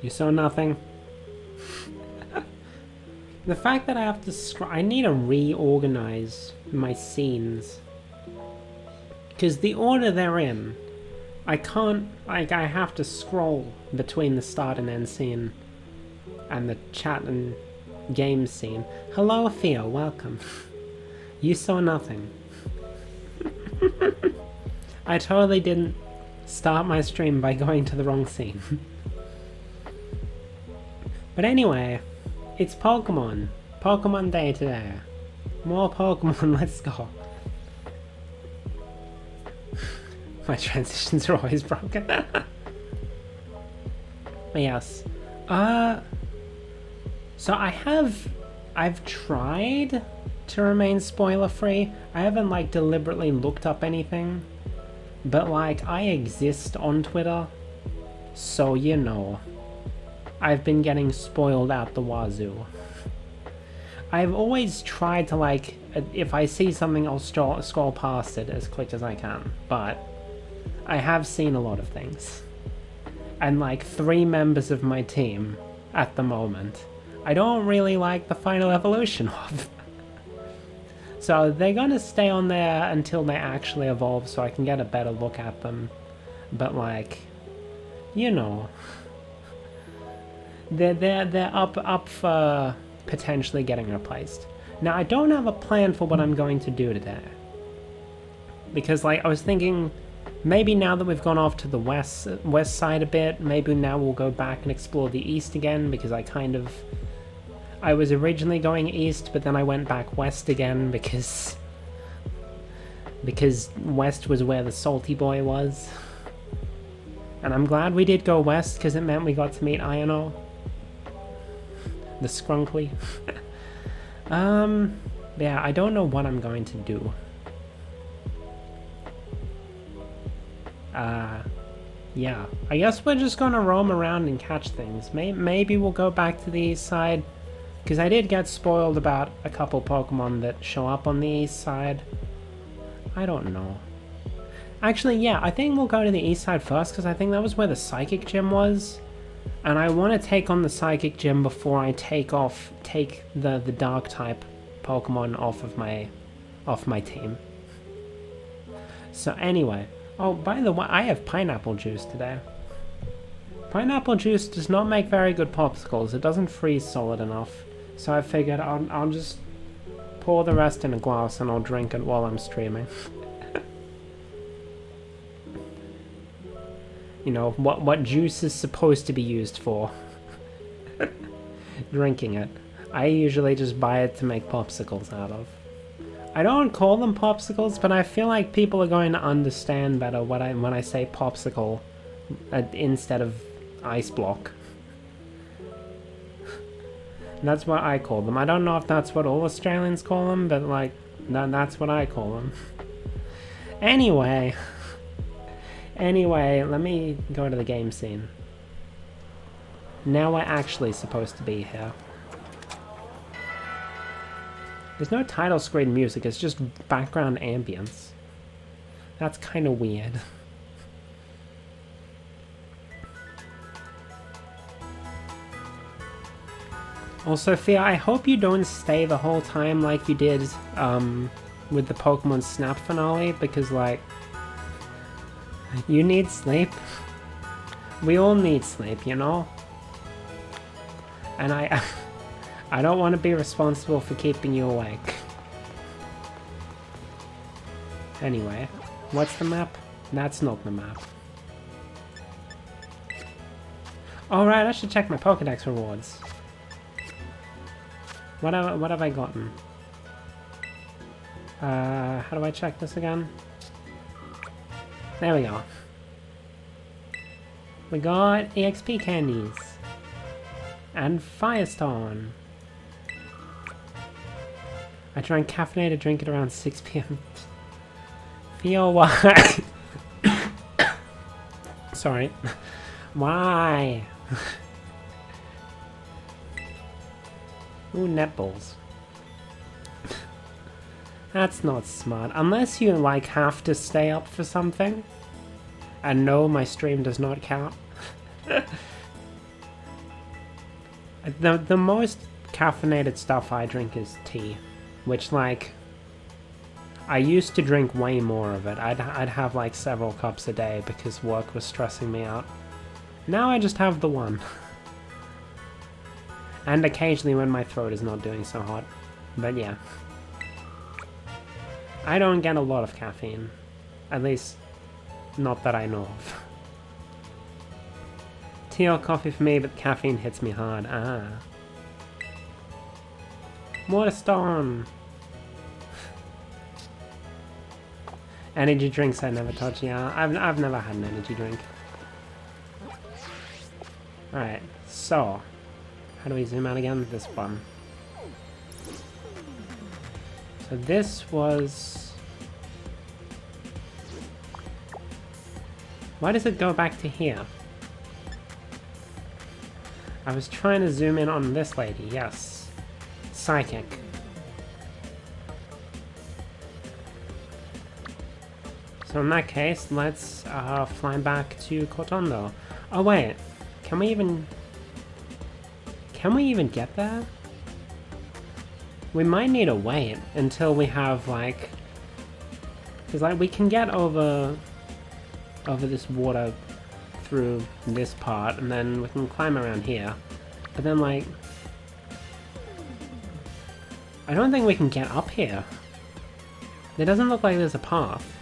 You saw nothing? The fact that I have to I need to reorganize my scenes. Because the order they're in, I can't, like, I have to scroll between the start and end scene and the chat and game scene. Hello, Theo, welcome. You saw nothing. I totally didn't start my stream by going to the wrong scene. But anyway, it's Pokemon. Pokemon Day today. More Pokemon, let's go. My transitions are always broken. But yes. So I've tried to remain spoiler free. I haven't like deliberately looked up anything. But like I exist on Twitter. So you know. I've been getting spoiled out the wazoo. I've always tried to like, if I see something I'll scroll past it as quick as I can. But I have seen a lot of things. And like 3 members of my team at the moment, I don't really like the final evolution of. So they're gonna stay on there until they actually evolve so I can get a better look at them. But like, you know, they're up for potentially getting replaced. Now I don't have a plan for what I'm going to do today. Because like I was thinking, maybe now that we've gone off to the west side a bit, maybe now we'll go back and explore the east again, because I was originally going east, but then I went back west again because west was where the salty boy was. And I'm glad we did go west, because it meant we got to meet Iono. The Skrunkly. Yeah, I don't know what I'm going to do. Yeah, I guess we're just gonna roam around and catch things. Maybe we'll go back to the east side, because I did get spoiled about a couple Pokemon that show up on the east side. I don't know. Actually, yeah, I think we'll go to the east side first, because I think that was where the Psychic Gym was. And I want to take on the Psychic Gym before I take the Dark type Pokemon off my team. So anyway, oh, by the way, I have pineapple juice today. Pineapple juice does not make very good popsicles. It doesn't freeze solid enough. So I figured I'll just pour the rest in a glass and I'll drink it while I'm streaming. You know, what juice is supposed to be used for. Drinking it. I usually just buy it to make popsicles out of. I don't call them popsicles, but I feel like people are going to understand better when I say popsicle instead of ice block. That's what I call them. I don't know if that's what all Australians call them, but like, that's what I call them. Anyway, let me go to the game scene. Now we're actually supposed to be here. There's no title screen music, it's just background ambience. That's kind of weird. Also, Fia, I hope you don't stay the whole time like you did with the Pokemon Snap finale, because, like, you need sleep. We all need sleep, you know? And I don't want to be responsible for keeping you awake. Anyway, what's the map? That's not the map. Alright, I should check my Pokédex rewards. What have I gotten? How do I check this again? There we go. We got EXP candies. And Firestone. I drank caffeinated drink at around 6 PM. Feel why? Sorry. Why? Ooh, netballs. That's not smart. Unless you, like, have to stay up for something. And no, my stream does not count. The most caffeinated stuff I drink is tea, which, like, I used to drink way more of it. I'd have like several cups a day because work was stressing me out. Now I just have the one. And occasionally when my throat is not doing so hot. But yeah. I don't get a lot of caffeine. At least, not that I know of. Tea or coffee for me, but caffeine hits me hard. Ah. Waterstone! Energy drinks I never touch, yeah. I've never had an energy drink. Alright, so... how do we zoom out again? This button. So this was... why does it go back to here? I was trying to zoom in on this lady, yes. Psychic. So in that case, let's fly back to Cortondo. Oh wait, can we even get there? We might need to wait until we have like, because like we can get over this water through this part, and then we can climb around here. But then like, I don't think we can get up here. It doesn't look like there's a path.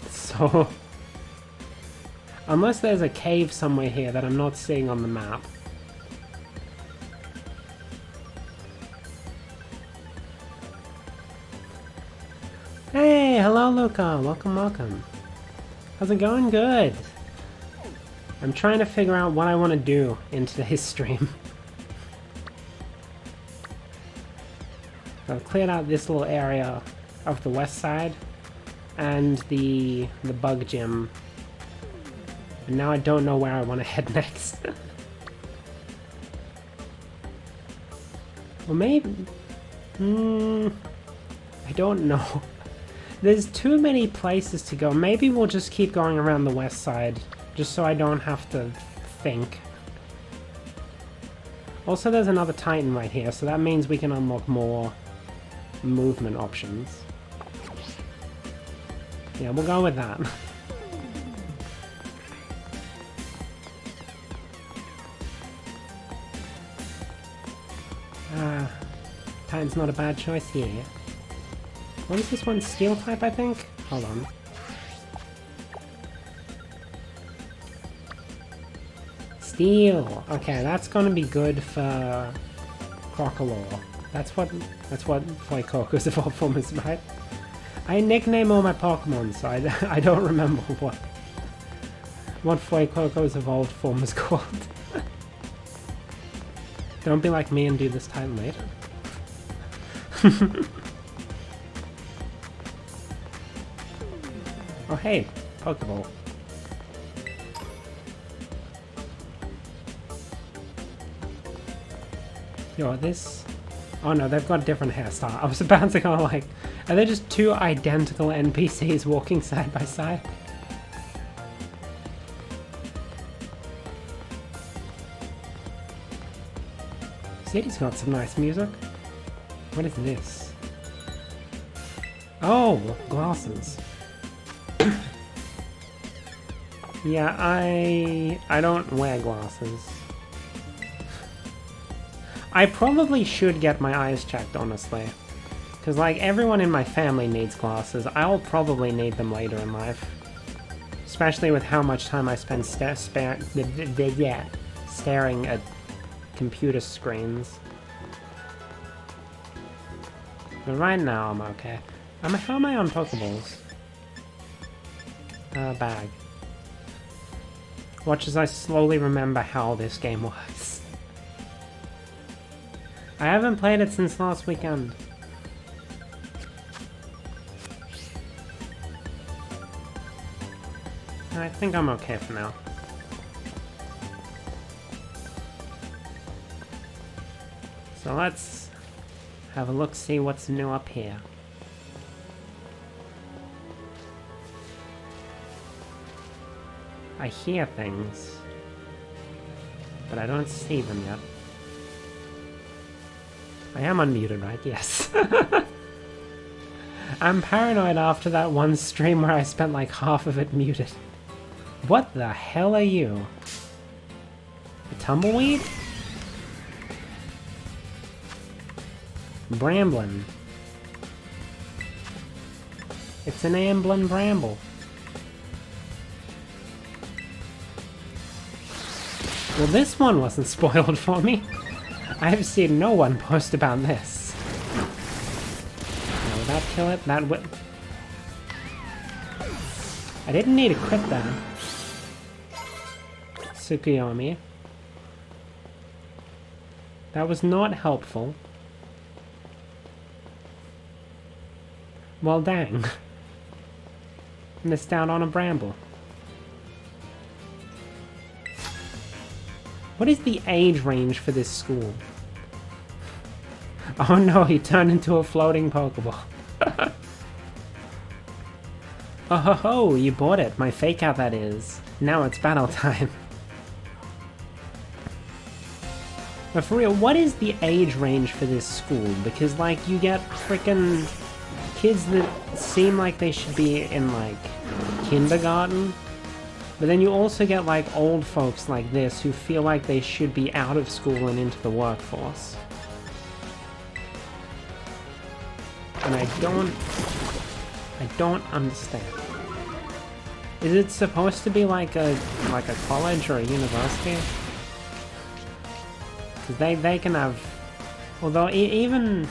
So, unless there's a cave somewhere here that I'm not seeing on the map. Hey, hello Luca, welcome, welcome. How's it going? Good. I'm trying to figure out what I want to do in today's stream. So I've cleared out this little area of the west side and the bug gym. And now I don't know where I want to head next. Well, maybe... I don't know. There's too many places to go. Maybe we'll just keep going around the west side, just so I don't have to think. Also, there's another Titan right here, so that means we can unlock more movement options. Yeah, we'll go with that. Titan's not a bad choice here. What is this one? Steel type, I think? Hold on. Steel! Okay, that's gonna be good for Crocodile. That's what Fuecoco's evolved form is, right? I nickname all my Pokemon, so I don't remember what Fuecoco's evolved form is called. Don't be like me and do this time later. Oh hey, Pokeball. Yo, this... oh no, they've got different hairstyle. I was about to go like, are they just two identical NPCs walking side by side? City's got some nice music. What is this? Oh, glasses. Yeah, I don't wear glasses. I probably should get my eyes checked, honestly. Because, like, everyone in my family needs glasses. I'll probably need them later in life. Especially with how much time I spend staring at computer screens. But right now, I'm okay. How am I on Pokeballs? Bag. Watch as I slowly remember how this game works. I haven't played it since last weekend. I think I'm okay for now. So let's have a look, see what's new up here. I hear things, but I don't see them yet. I am unmuted, right? Yes. I'm paranoid after that one stream where I spent like half of it muted. What the hell are you? A tumbleweed? Bramblin. It's an amblin bramble. Well, this one wasn't spoiled for me. I have seen no one post about this. Now, would that kill it? That would... I didn't need a crit there. Tsukuyomi. That was not helpful. Well, dang. Missed out on a bramble. What is the age range for this school? Oh no, he turned into a floating Pokeball. Oh ho ho, you bought it. My fake out, that is. Now it's battle time. But for real, what is the age range for this school? Because, like, you get frickin' kids that seem like they should be in, like, kindergarten. But then you also get, like, old folks like this who feel like they should be out of school and into the workforce. And I don't understand. Is it supposed to be like a college or a university? Because they can have... Although even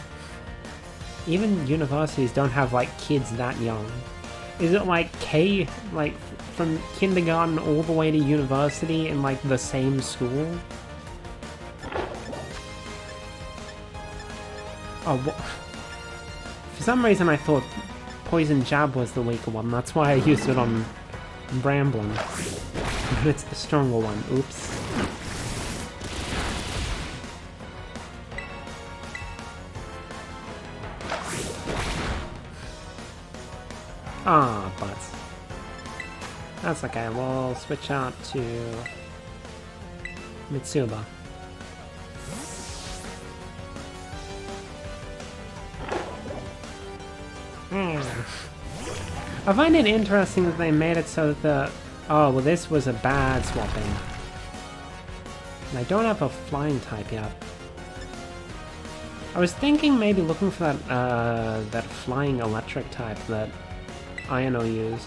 universities don't have, like, kids that young. Is it like like from kindergarten all the way to university in, like, the same school? Oh, what? For some reason I thought Poison Jab was the weaker one. That's why I used it on Bramblin. But it's the stronger one. Oops. Ah, butts. That's okay, we'll switch out to Mitsuba. I find it interesting that they made it so that the... Oh, well, this was a bad swapping. And I don't have a flying type yet. I was thinking maybe looking for that, that flying electric type that Iono used.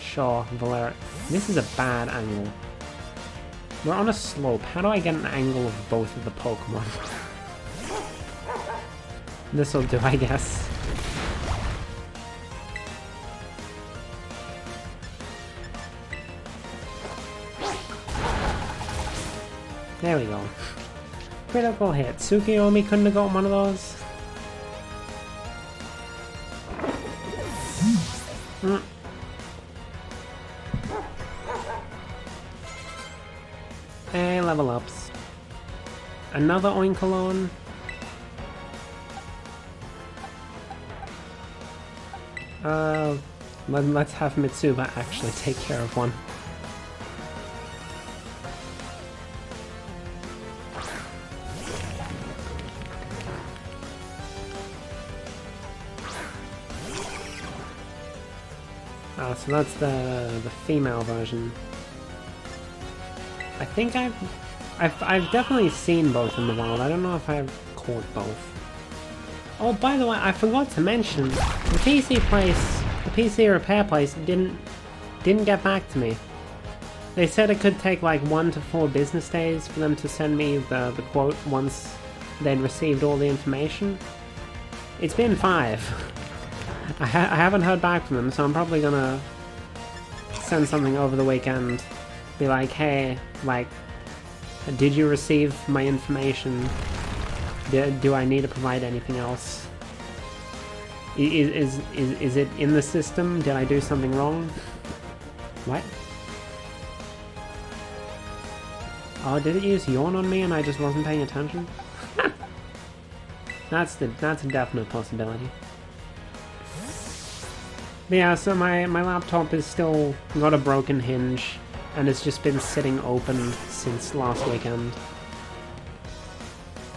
Sure, Valera. This is a bad angle. We're on a slope. How do I get an angle of both of the Pokemon? This'll do, I guess. There we go. Critical hit. Tsukuyomi couldn't have got one of those. Hey, level ups. Another Oinkalon. Let's have Mitsuba actually take care of one. So that's the female version. I think I've definitely seen both in the wild. I don't know if I've caught both. Oh, by the way, I forgot to mention the PC repair place didn't get back to me. They said it could take like 1 to 4 business days for them to send me the quote once they'd received all the information. It's been 5. I haven't heard back from them, so I'm probably gonna send something over the weekend. Be like, hey, like, did you receive my information? Do I need to provide anything else? Is it in the system? Did I do something wrong? What? Oh, did it use yawn on me and I just wasn't paying attention? That's a definite possibility. But yeah, so my laptop is still got a broken hinge, and it's just been sitting open since last weekend.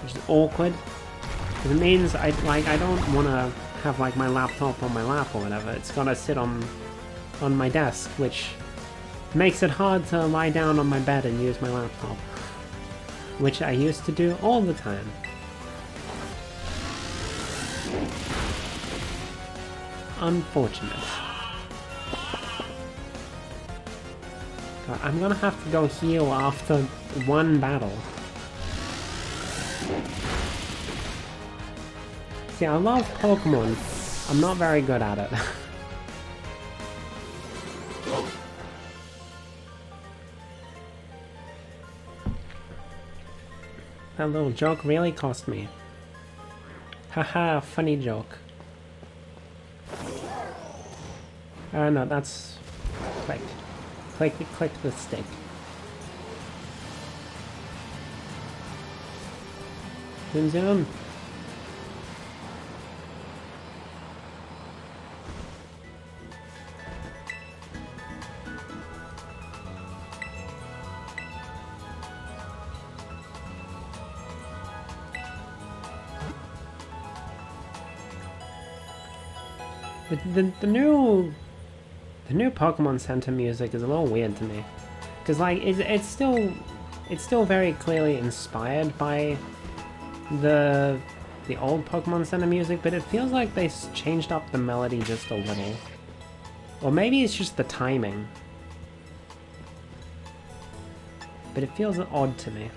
Which is awkward. Because it means I don't want to have like my laptop on my lap or whatever. It's gotta sit on my desk, which makes it hard to lie down on my bed and use my laptop. Which I used to do all the time. Unfortunate. God, I'm gonna have to go heal after one battle. See, I love Pokemon. I'm not very good at it. That little joke really cost me. Haha, funny joke. No, that's... click. Click the stick. Zoom zoom. The new Pokemon Center music is a little weird to me, because like it's still very clearly inspired by the old Pokemon Center music, but it feels like they changed up the melody just a little, or maybe it's just the timing, but it feels odd to me.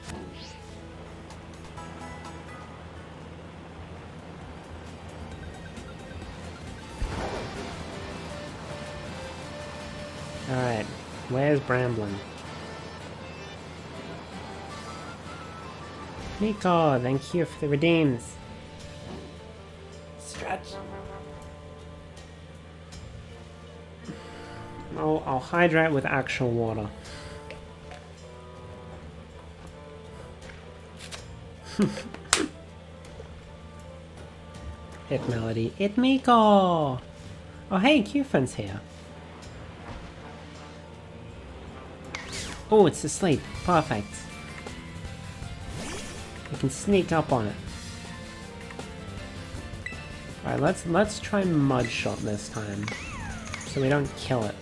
Alright, where's Bramblin? Nico, thank you for the redeems. Stretch. I'll hydrate with actual water. Hit melody. It Miko! Oh hey, Q-Fun's here. Oh, it's asleep. Perfect. We can sneak up on it. Alright, let's try Mud Shot this time, so we don't kill it.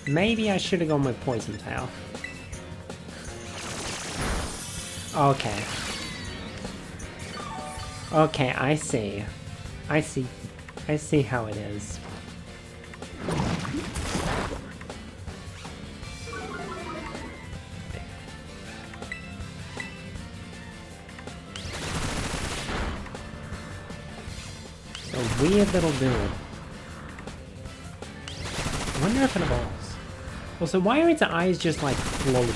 Maybe I should have gone with Poison Tail. Okay. Okay, I see. I see how it is. A weird little dude. I wonder if it evolves. Also, why are its eyes just like floating?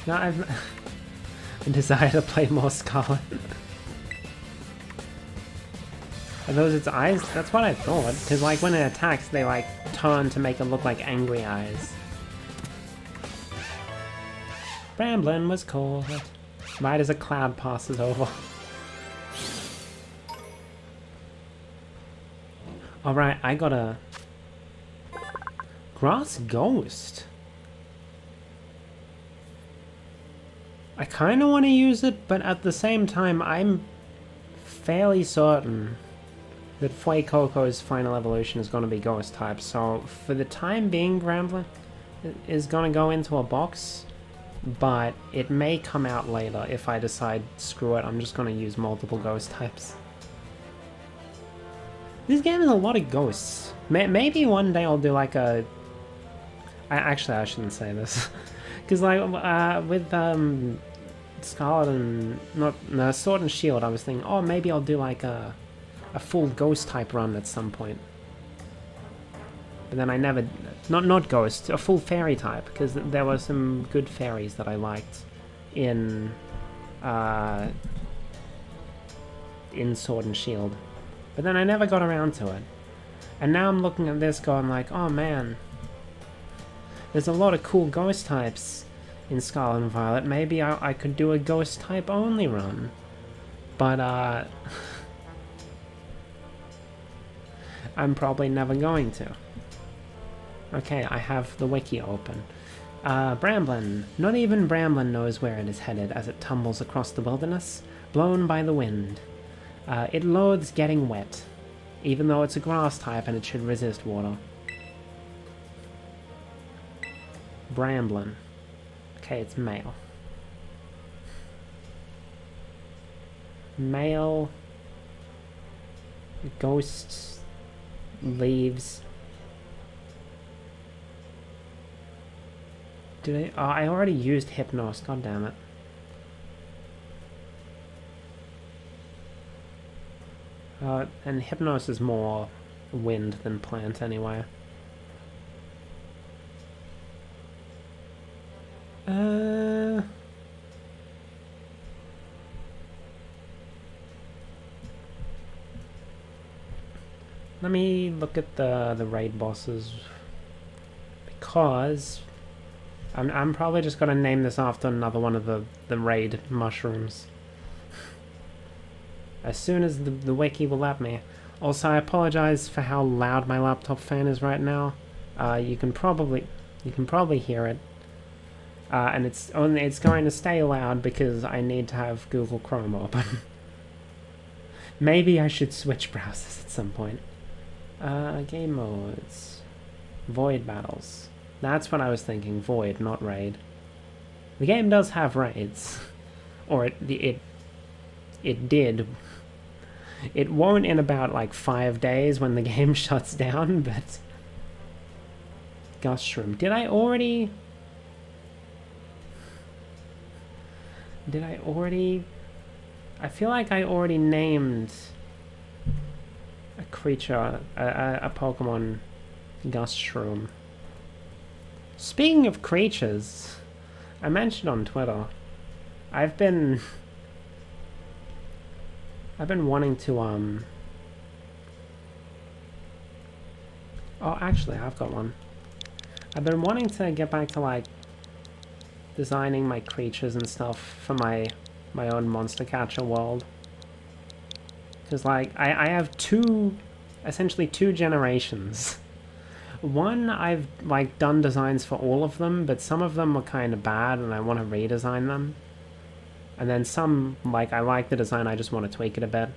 No, I've a desire to play more Scarlet. Are those its eyes? That's what I thought, because like when it attacks, they like turn to make it look like angry eyes. Bramblin was caught right as a cloud passes over. Alright, I got a Grass Ghost. I kind of want to use it, but at the same time, I'm fairly certain that Fuecoco's final evolution is going to be Ghost type, so for the time being, Bramblin is going to go into a box, but it may come out later if I decide, screw it, I'm just going to use multiple Ghost types. This game has a lot of ghosts. Maybe one day I'll do like a... Actually, I shouldn't say this. Because like, with Scarlet and... No, Sword and Shield, I was thinking, oh, maybe I'll do like a full Ghost type run at some point. But then I never... Not Ghost, a full Fairy type, because there were some good fairies that I liked in in Sword and Shield. But then I never got around to it. And now I'm looking at this going like, oh man, there's a lot of cool ghost types in Scarlet and Violet. Maybe I could do a ghost type only run. But I'm probably never going to. Okay, I have the wiki open. Bramblin. Not even Bramblin knows where it is headed as it tumbles across the wilderness, blown by the wind. It loathes getting wet, even though it's a grass type and it should resist water. Bramblin. Okay, it's male. Male. Ghosts. Leaves. Did I? Oh, I already used Hypnos. God damn it. And Hypnos is more wind than plant anyway. Let me look at the raid bosses, because I'm probably just gonna name this after another one of the raid mushrooms. As soon as the wiki will let me. Also, I apologize for how loud my laptop fan is right now. You can probably hear it. And it's going to stay loud because I need to have Google Chrome open. Maybe I should switch browsers at some point. Game modes. Void battles. That's what I was thinking. Void, not raid. The game does have raids. Or it did. It won't in about like 5 days when the game shuts down, but... Gustshroom. Did I already... I feel like I already named a creature, a Pokemon Gustshroom. Speaking of creatures, I mentioned on Twitter, I've been wanting to, oh, actually, I've got one. I've been wanting to get back to, like, designing my creatures and stuff for my own monster catcher world. Because, like, I have essentially two generations. One, I've, like, done designs for all of them, but some of them were kind of bad and I want to redesign them. And then some, like, I like the design, I just want to tweak it a bit.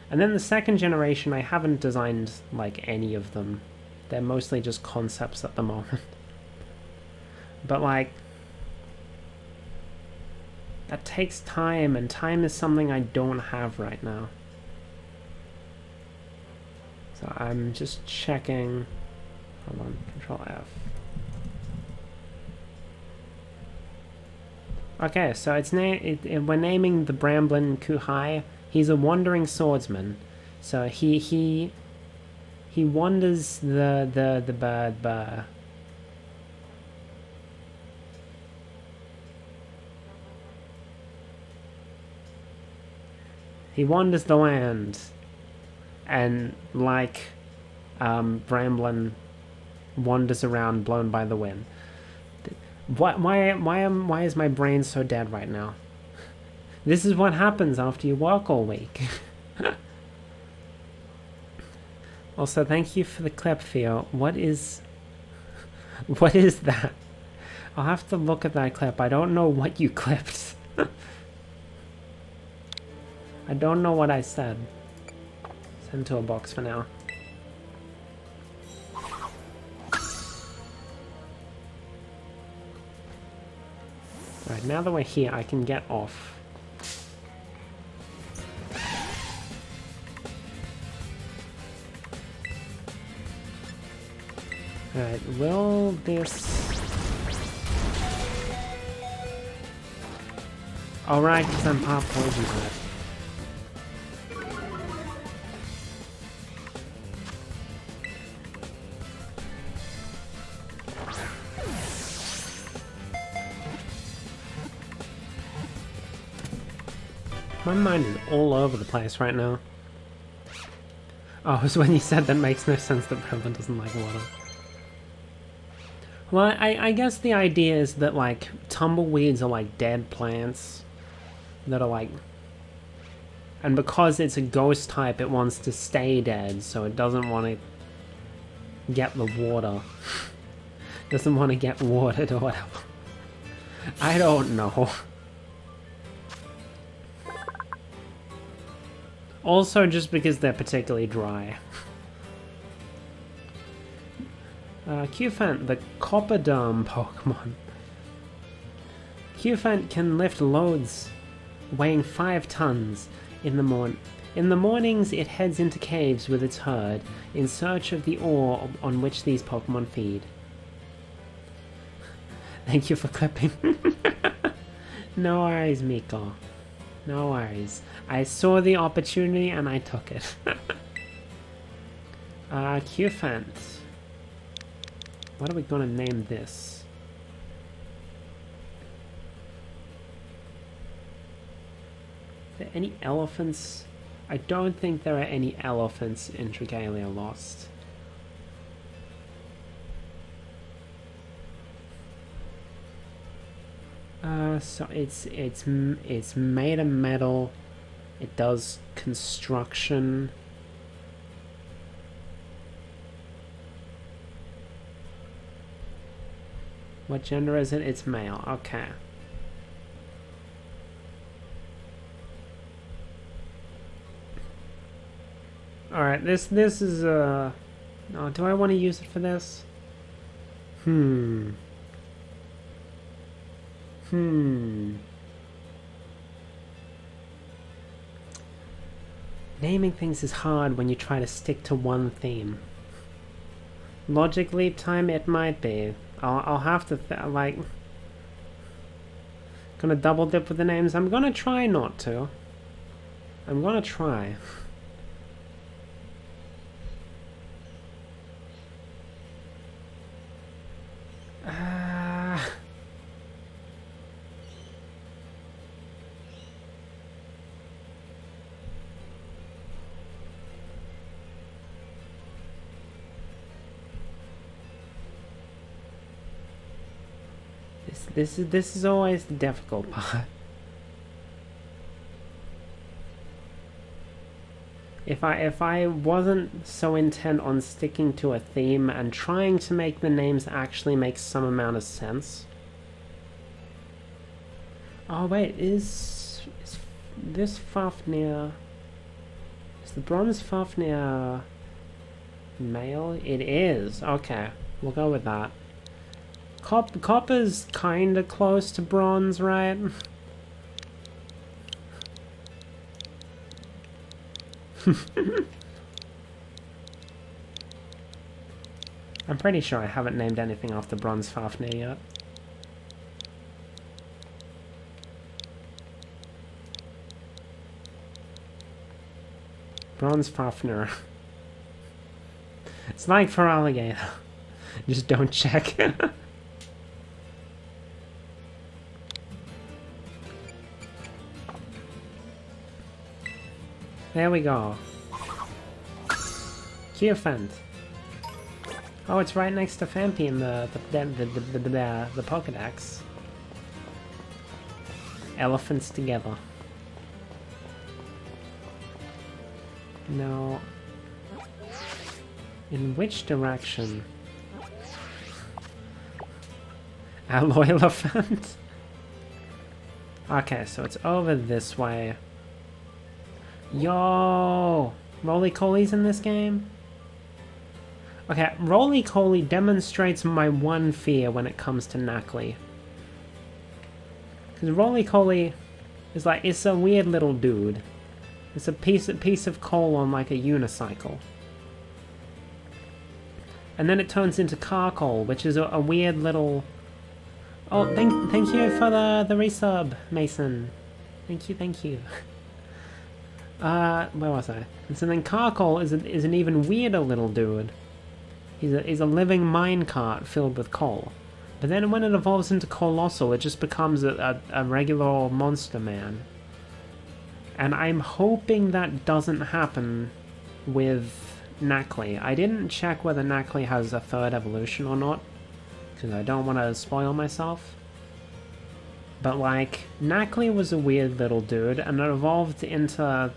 And then the second generation, I haven't designed, like, any of them. They're mostly just concepts at the moment. But, like, that takes time, and time is something I don't have right now. So I'm just checking. Hold on, Control F. Okay, so we're naming the Bramblin Kuhai. He's a wandering swordsman. So he wanders the bird. He wanders the land, and like Bramblin wanders around blown by the wind. Why is my brain so dead right now? This is what happens after you work all week. Also, thank you for the clip, Theo. What is that? I'll have to look at that clip. I don't know what you clipped. I don't know what I said. Send to a box for now. Right, now that we're here, I can get off. Alright, will this... Alright, because I'm part poison type. My mind is all over the place right now. Oh, it was when you said that makes no sense that Brevin doesn't like water. Well, I guess the idea is that, like, tumbleweeds are like dead plants that are like... And because it's a ghost type, it wants to stay dead, so it doesn't want to get the water. Doesn't want to get watered or whatever. I don't know. Also, just because they're particularly dry. Qfant, the Copperderm Pokemon. Qfant can lift loads weighing 5 tons in the morning. In the mornings, it heads into caves with its herd in search of the ore on which these Pokemon feed. Thank you for clipping. No worries, Miko. No worries. I saw the opportunity and I took it. Qfant. What are we gonna name this? Are there any elephants? I don't think there are any elephants in Dragalia Lost. So it's made of metal. It does construction. What gender is it? It's male. Okay. All right. This is oh, do I want to use it for this? Naming things is hard when you try to stick to one theme. Logic leap time, it might be. I'll have to like. Gonna double dip with the names. I'm gonna try not to. I'm gonna try. This is always the difficult part. If I wasn't so intent on sticking to a theme and trying to make the names actually make some amount of sense. Oh wait, is this Fafnir? Is the bronze Fafnir male? It is. Okay, we'll go with that. Copper's kinda close to bronze, right? I'm pretty sure I haven't named anything after Bronze Fafnir yet. Bronze Fafnir. It's like for alligator. Just don't check. There we go. Qfant. Oh, it's right next to Fampi in the Pokedex. Elephants together. Now, in which direction? Alloy elephant? Okay, so it's over this way. Yo! Roly-Coly's in this game? Okay, Roly-Coly demonstrates my one fear when it comes to Knackley. Because Roly-Coly is like, it's a weird little dude. It's a piece of coal on like a unicycle. And then it turns into Carcoal, which is a weird little... Oh, thank you for the resub, Mason. Thank you. Where was I? And so then Carcoal is an even weirder little dude. He's a living minecart filled with coal. But then when it evolves into Colossal, it just becomes a regular old monster man. And I'm hoping that doesn't happen with Knackley. I didn't check whether Knackley has a third evolution or not, because I don't want to spoil myself. But like, Knackley was a weird little dude, and it evolved into,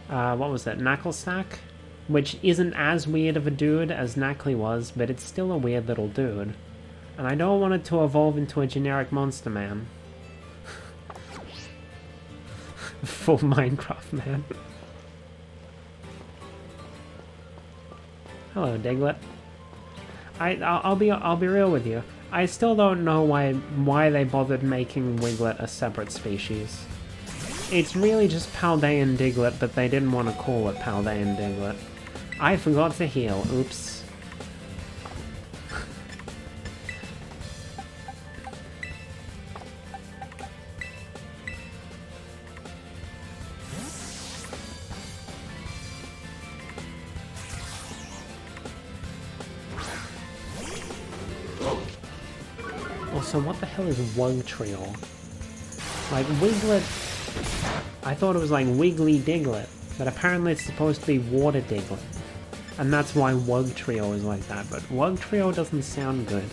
what was it, Knacklestack? Which isn't as weird of a dude as Knackley was, but it's still a weird little dude. And I don't want it to evolve into a generic monster man. Full Minecraft man. Hello, Diglett. I'll be real with you. I still don't know why they bothered making Wiglet a separate species. It's really just Paldean Diglett, but they didn't want to call it Paldean Diglett. I forgot to heal. Oops. Also, what the hell is Wugtriol? Like, Wiglet... I thought it was like Wiggly Diglett, but apparently it's supposed to be Water Diglett. And that's why Wugtriol is like that, but Wugtriol doesn't sound good.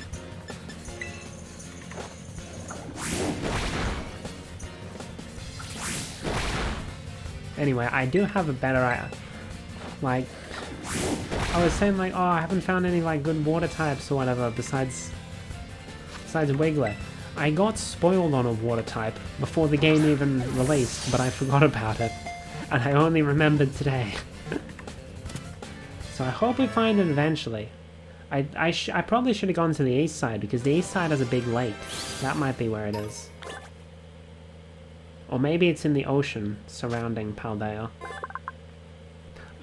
Anyway, I do have a better... Like... I was saying like, oh, I haven't found any like good water types or whatever besides Wiglet. I got spoiled on a water type before the game even released, but I forgot about it. And I only remembered today. So I hope we find it eventually. I probably should have gone to the east side, because the east side has a big lake. That might be where it is. Or maybe it's in the ocean surrounding Paldea.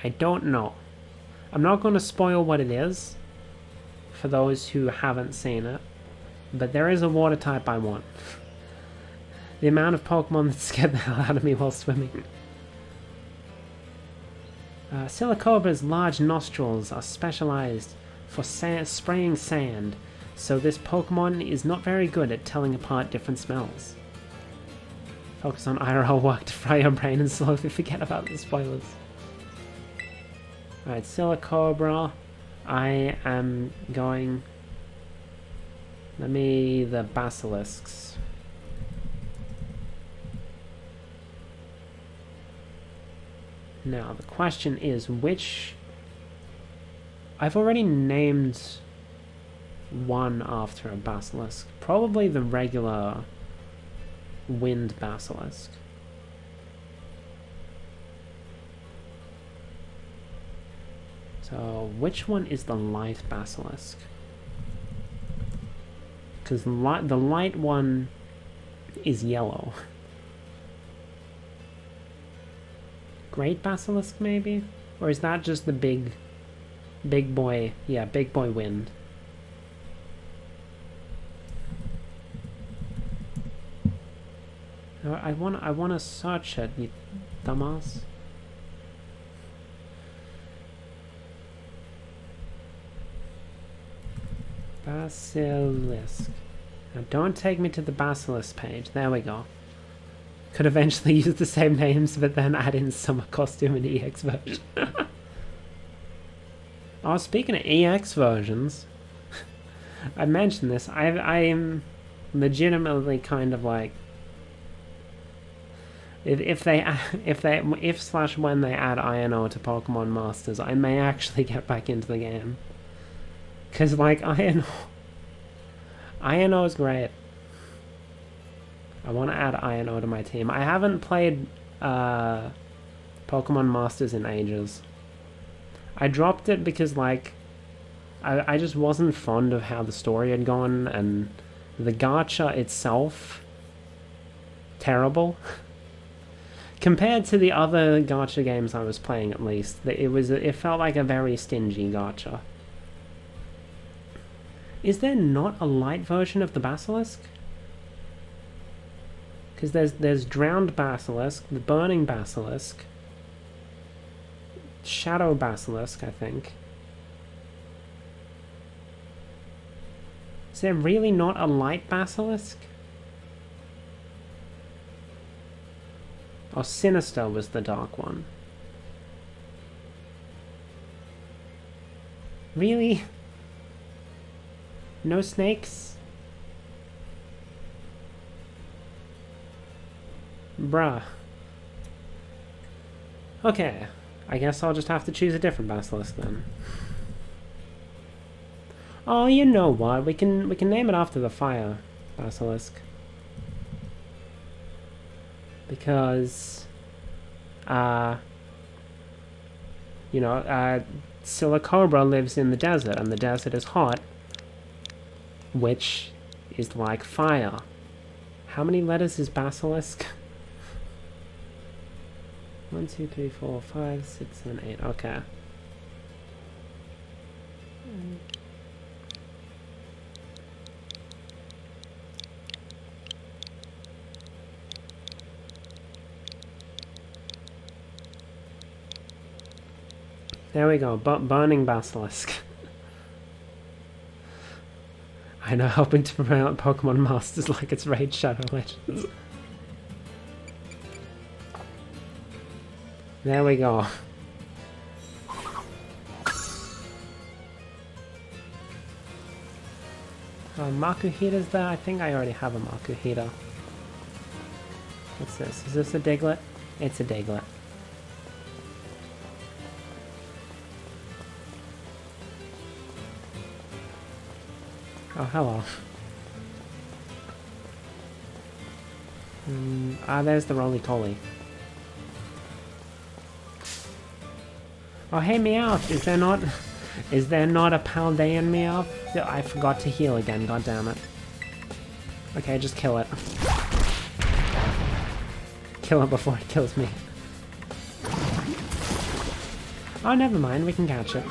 I don't know. I'm not going to spoil what it is for those who haven't seen it. But there is a water type I want. The amount of Pokemon that scared the hell out of me while swimming. Silicobra's large nostrils are specialized for spraying sand, so this Pokemon is not very good at telling apart different smells. Focus on IRL work to fry your brain and slowly forget about the spoilers. Alright, Silicobra. I am going... the basilisks. Now, the question is which... I've already named one after a basilisk. Probably the regular wind basilisk. So, which one is the light basilisk? Because the light one is yellow. Great Basilisk, maybe? Or is that just the big boy? Yeah, big boy wind. I want to search it, you dumbass. Basilisk. Now don't take me to the Basilisk page. There we go. Could eventually use the same names, but then add in summer costume and EX version. Oh, speaking of EX versions, I mentioned this. I am legitimately kind of like, if when they add INO to Pokemon Masters, I may actually get back into the game. Because, like, INO is great. I want to add INO to my team. I haven't played Pokemon Masters in ages. I dropped it because, like, I just wasn't fond of how the story had gone, and the gacha itself, terrible. Compared to the other gacha games I was playing, at least, it felt like a very stingy gacha. Is there not a light version of the Basilisk? Because there's Drowned Basilisk, the Burning Basilisk, Shadow Basilisk, I think. Is there really not a light Basilisk? Oh, Sinister was the dark one. Really? No snakes? Bruh. Okay, I guess I'll just have to choose a different basilisk then. Oh, you know what? We can name it after the fire basilisk. Because you know, Silicobra lives in the desert, and the desert is hot, which is like fire. How many letters is basilisk? 1, 2, 3, 4, 5, 6, 7, 8. Okay. There we go. Burning basilisk. I know, helping to promote Pokemon Masters like it's Raid Shadow Legends. There we go. Makuhita's there. I think I already have a Makuhita. What's this? Is this a Diglett? It's a Diglett. Oh, hello. There's the Roly-Poly. Oh, hey, Meowth! Is there not a Paldean Meowth? I forgot to heal again, god damn it. Okay, just kill it. Kill it before it kills me. Oh, never mind, we can catch it.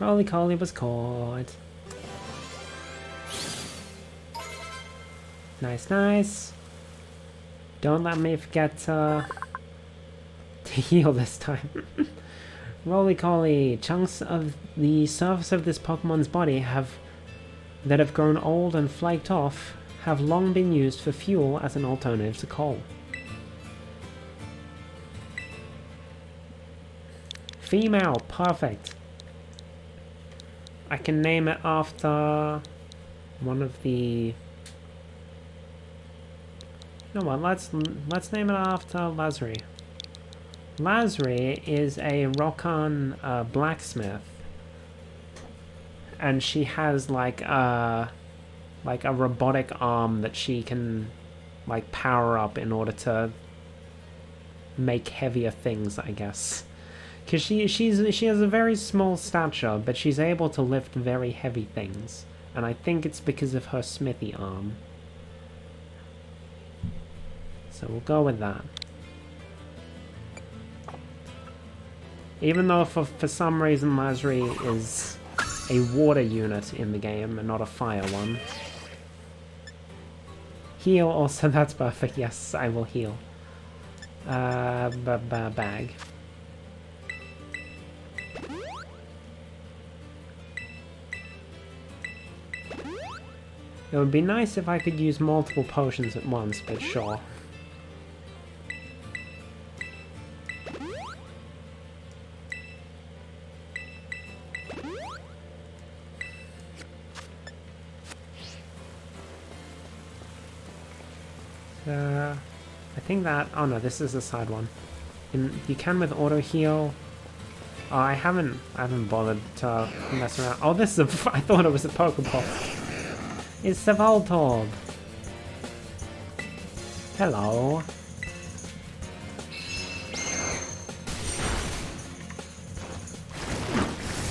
Roly-Poly was caught. Nice, nice. Don't let me forget to heal this time. Roly-Poly, chunks of the surface of this Pokemon's body that have grown old and flaked off have long been used for fuel as an alternative to coal. Female, perfect. I can name it after one of the... You know what, let's name it after Lazri. Lazri is a Rokan blacksmith, and she has like a robotic arm that she can like power up in order to make heavier things, I guess. Because she has a very small stature, but she's able to lift very heavy things. And I think it's because of her smithy arm. So we'll go with that. Even though for some reason Lazri is a water unit in the game and not a fire one. Heal also, that's perfect. Yes, I will heal. Bag. It would be nice if I could use multiple potions at once, but sure. I think that... Oh no, this is the side one. You can with auto heal. Oh, I haven't bothered to mess around. Oh, this is a... I thought it was a Pokeball. It's the Voltorb. Hello.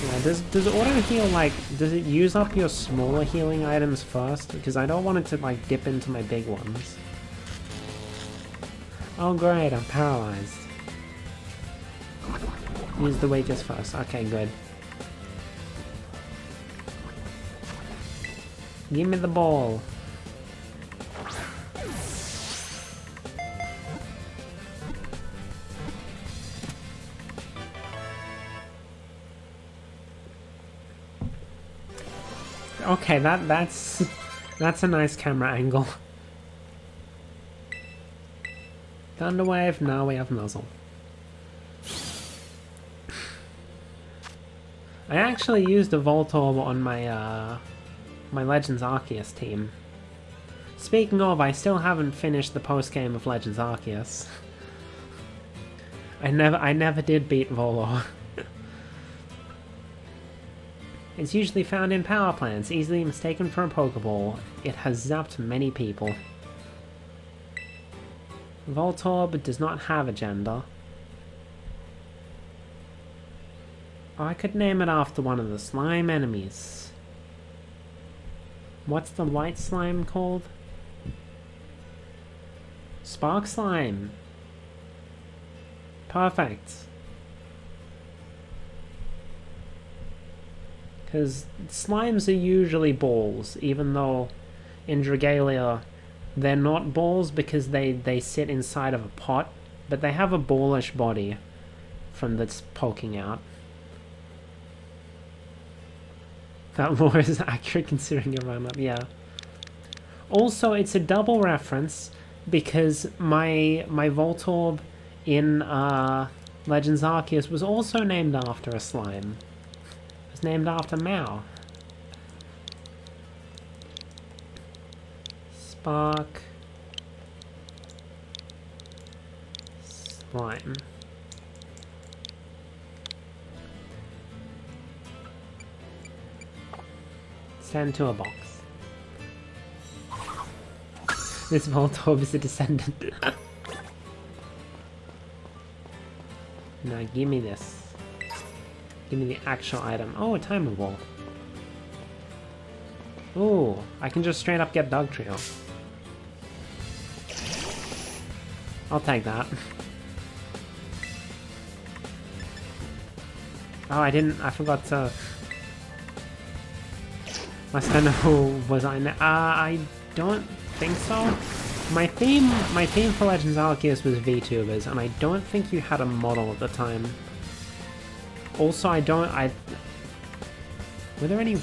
Yeah, does auto heal, like, does it use up your smaller healing items first? Because I don't want it to like dip into my big ones. Oh great, I'm paralyzed. Use the weakest first. Okay, good. Give me the ball. Okay, that's a nice camera angle. Thunderwave, now we have Nuzzle. I actually used a Voltorb on my my Legends Arceus team. Speaking of, I still haven't finished the post-game of Legends Arceus. I never did beat Volo. It's usually found in power plants, easily mistaken for a Pokeball. It has zapped many people. Voltorb does not have a gender. Oh, I could name it after one of the slime enemies. What's the white slime called? Spark Slime. Perfect. Because slimes are usually balls, even though in Dragalia they're not balls because they sit inside of a pot, but they have a ballish body from that's poking out. That lore is accurate considering your run-up, yeah. Also, it's a double reference because my Voltorb in Legends Arceus was also named after a slime. It was named after Mao. Spark Slime. Send to a box. This Voltorb is a descendant. Now give me this. Give me the actual item. Oh, a timer ball. Ooh, I can just straight up get Dugtrio. I'll take that. Oh, I forgot to... Must I know, was I... I don't think so. My theme for Legends Arceus was VTubers, and I don't think you had a model at the time. Also, were there any...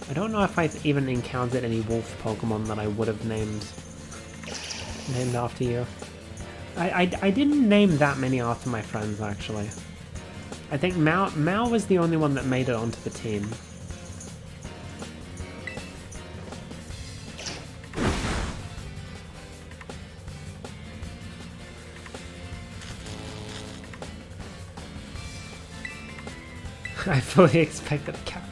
I don't know if I even encountered any wolf Pokemon that I would have named after you. I didn't name that many after my friends, actually. I think Mao was the only one that made it onto the team. I fully expected a cat.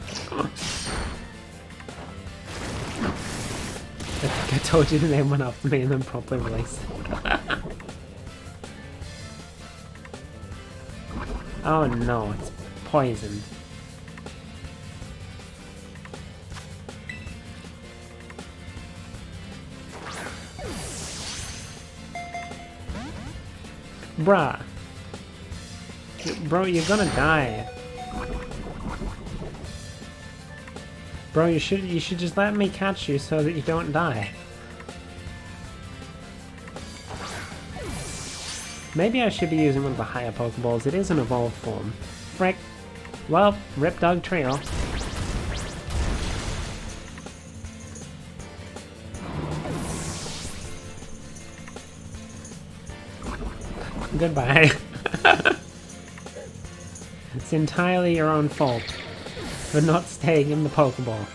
I think I told you the name went after me and then properly released it. Oh no, it's poisoned. Bruh. Bro, you're gonna die. Bro, you should just let me catch you so that you don't die. Maybe I should be using one of the higher Pokeballs. It is an evolved form. Frick. Well, rip Dugtrio. Goodbye. It's entirely your own fault for not staying in the Pokeball.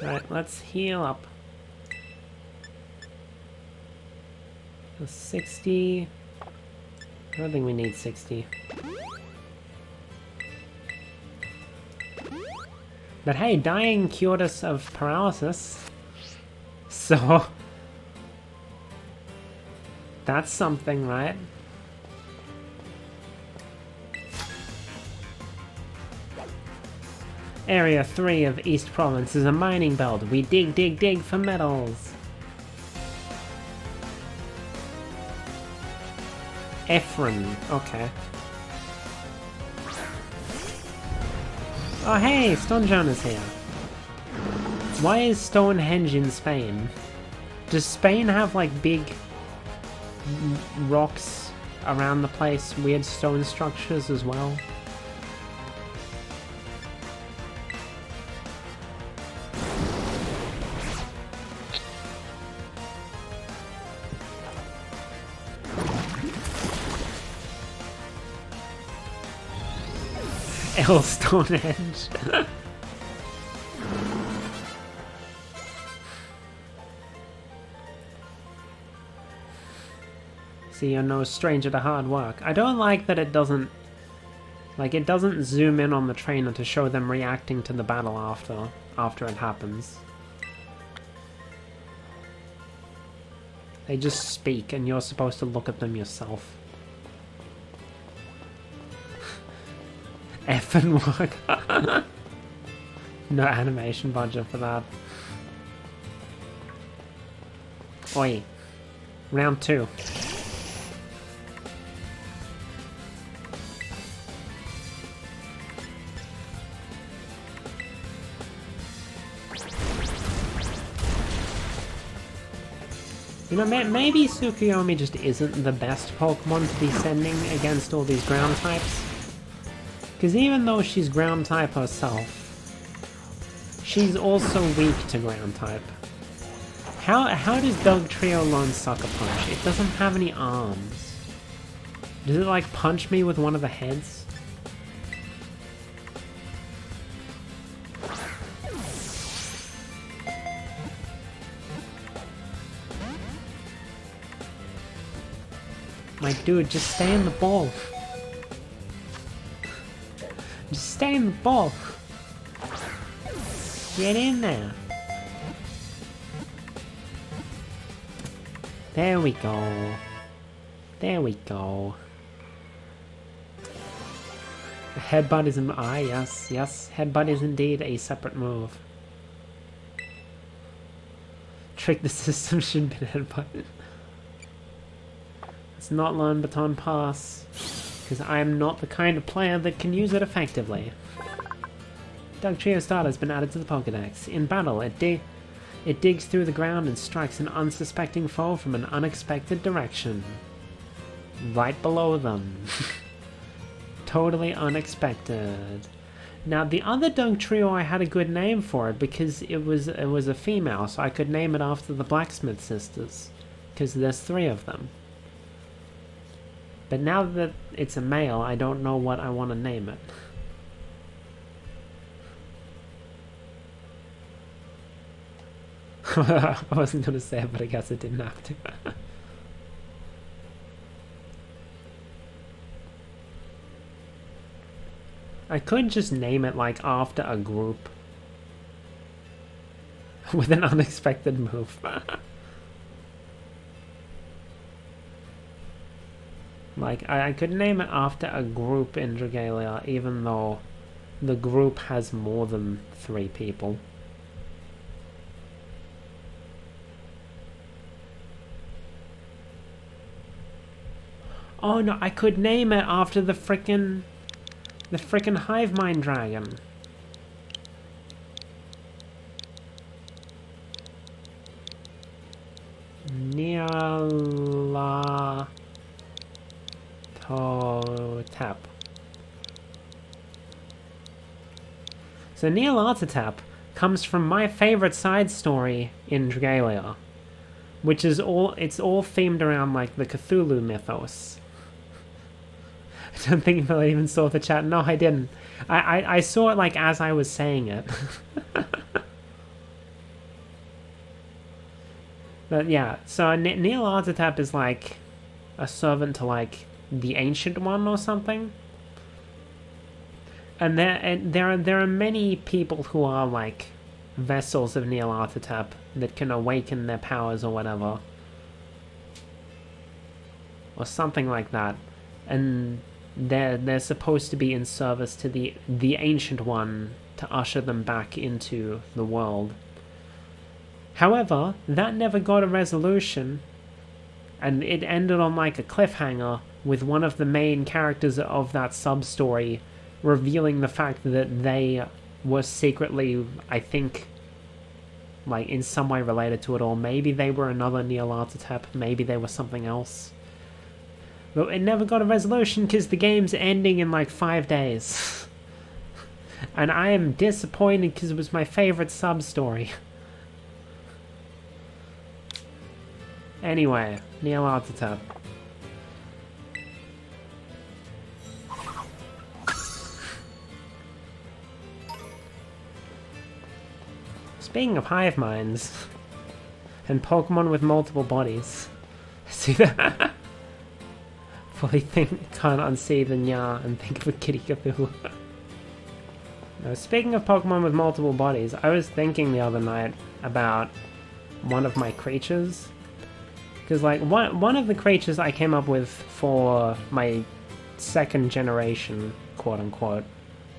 Alright, let's heal up. 60. I don't think we need 60. But hey, dying cured us of paralysis. So... that's something, right? Area 3 of East Province is a mining belt. We dig, dig, dig for metals. Ephraim, okay. Oh hey, Stonjourn is here. Why is Stonehenge in Spain? Does Spain have like big rocks around the place, weird stone structures as well. Stonehenge. See, you're no stranger to hard work. I don't like that it doesn't... Like, it doesn't zoom in on the trainer to show them reacting to the battle after it happens. They just speak, and you're supposed to look at them yourself. Effing work. No animation budget for that. Oi. Round 2. You know, maybe Tsukuyomi just isn't the best Pokemon to be sending against all these ground types. Because even though she's ground type herself, she's also weak to ground type. How does Dugtrio learn Sucker Punch? It doesn't have any arms. Does it like punch me with one of the heads? Like, dude, just stay in the ball. Just stay in the ball. Get in there. There we go. There we go. Headbutt is an eye, yes, yes. Headbutt is indeed a separate move. Trick the system should be headbutt. Let's not learn Baton Pass, because I am not the kind of player that can use it effectively. Dugtrio Starter has been added to the Pokédex. In battle, it digs through the ground and strikes an unsuspecting foe from an unexpected direction. Right below them. Totally unexpected. Now, the other Dugtrio, I had a good name for it because it was a female, so I could name it after the Blacksmith sisters, because there's 3 of them. But now that it's a male, I don't know what I want to name it. I wasn't going to say it, but I guess I didn't have to. I could just name it like after a group. With an unexpected move. Like, I could name it after a group in Dragalia, even though the group has more than 3 people. Oh no, I could name it after the frickin' Hive Mind Dragon. Nyarlathotep. So Nyarlathotep comes from my favorite side story in Dragalia, which is all themed around like the Cthulhu mythos. I don't think I even saw the chat. No, I didn't. I saw it like as I was saying it. But yeah, so Nyarlathotep is like a servant to like the Ancient One or something. And there are many people who are like vessels of Nyarlathotep that can awaken their powers or whatever. Or something like that. And they're supposed to be in service to the Ancient One to usher them back into the world. However, that never got a resolution, and it ended on like a cliffhanger with one of the main characters of that sub-story revealing the fact that they were secretly, I think, like in some way related to it all. Maybe they were another Nyarlathotep, maybe they were something else. But it never got a resolution because the game's ending in like 5 days. And I am disappointed because it was my favorite sub-story. Anyway, Neo Artetep. Speaking of hive minds and Pokemon with multiple bodies, see that? Fully can't unsee the nya and think of a kitty Cthulhu. Now, speaking of Pokemon with multiple bodies, I was thinking the other night about one of my creatures. Because, like, one of the creatures I came up with for my second generation, quote-unquote,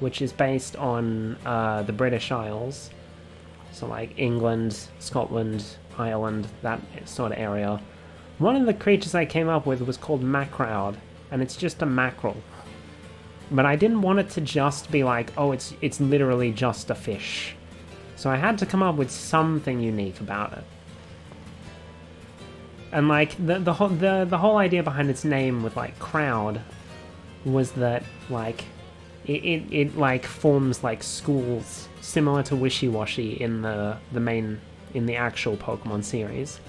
which is based on the British Isles. So, like, England, Scotland, Ireland, that sort of area. One of the creatures I came up with was called Macrowd, and it's just a mackerel. But I didn't want it to just be like, oh, it's literally just a fish. So I had to come up with something unique about it. And like the whole idea behind its name with like crowd was that like it like forms like schools similar to Wishy-Washy in the actual Pokemon series.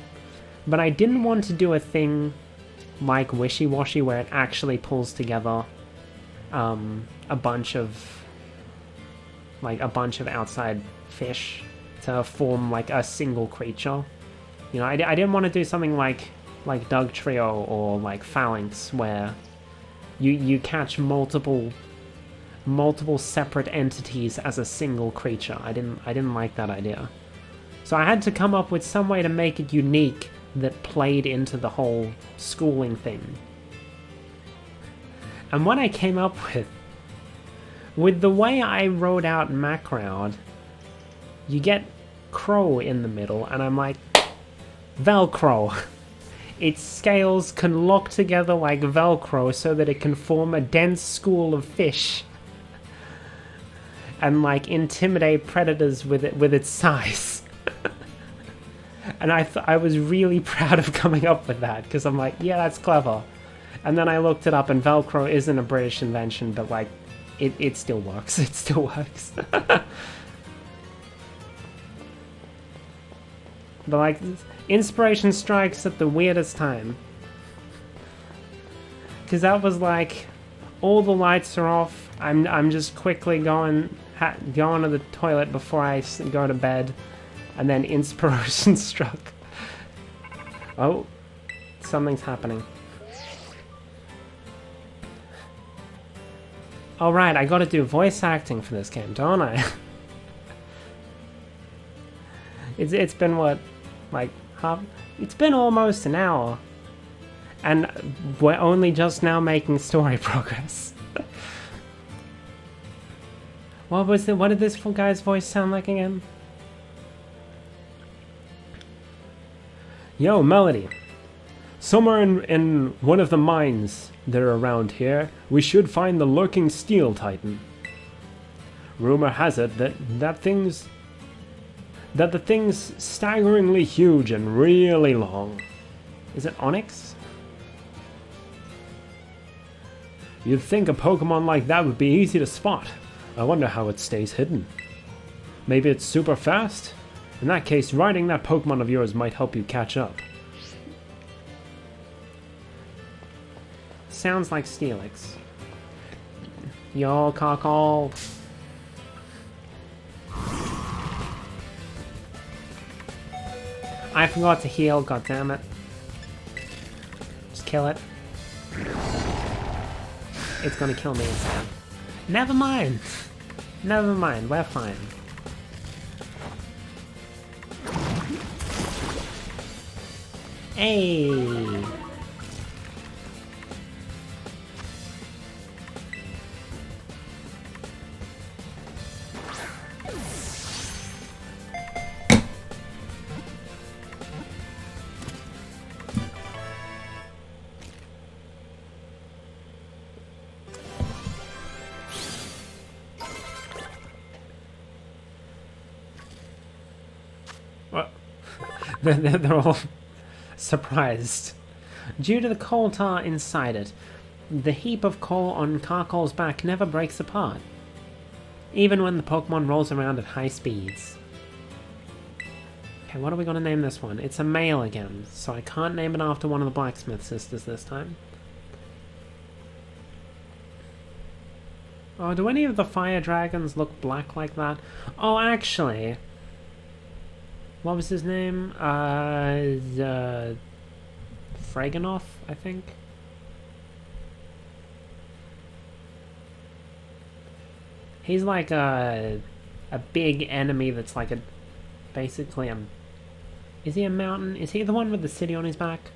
But I didn't want to do a thing like Wishy-Washy where it actually pulls together a bunch of outside fish to form like a single creature. You know, I didn't want to do something like Doug Trio or like Phalanx where you catch multiple separate entities as a single creature. I didn't like that idea. So I had to come up with some way to make it unique that played into the whole schooling thing. And what I came up with the way I wrote out Macrowd, you get Crow in the middle, and I'm like, Velcro. Its scales can lock together like Velcro so that it can form a dense school of fish and like intimidate predators with its size. And I was really proud of coming up with that because I'm like, yeah, that's clever. And then I looked it up, and Velcro isn't a British invention, but like it still works. It still works. But like, inspiration strikes at the weirdest time. Because that was like, all the lights are off. I'm just quickly going to the toilet before I go to bed, and then inspiration struck. Oh, something's happening. Alright, I gotta do voice acting for this game, don't I? It's been what? Like, it's been almost an hour. And we're only just now making story progress. What did this guy's voice sound like again? Yo, Melody. Somewhere in one of the mines that are around here, we should find the lurking Steel Titan. Rumor has it that the thing's staggeringly huge and really long. Is it Onyx? You'd think a Pokemon like that would be easy to spot. I wonder how it stays hidden. Maybe it's super fast? In that case, riding that Pokemon of yours might help you catch up. Sounds like Steelix. Yo, cockle. I forgot to heal, goddammit. Just kill it. It's gonna kill me instead. Never mind. Never mind, we're fine. Hey. They're all surprised. Due to the coal tar inside it, the heap of coal on Carcoal's back never breaks apart, even when the Pokemon rolls around at high speeds. Okay, what are we going to name this one? It's a male again, so I can't name it after one of the Blacksmith sisters this time. Oh, do any of the fire dragons look black like that? Oh, actually... What was his name? Fraganoth, I think? He's like a big enemy that's like a... Basically a... Is he a mountain? Is he the one with the city on his back?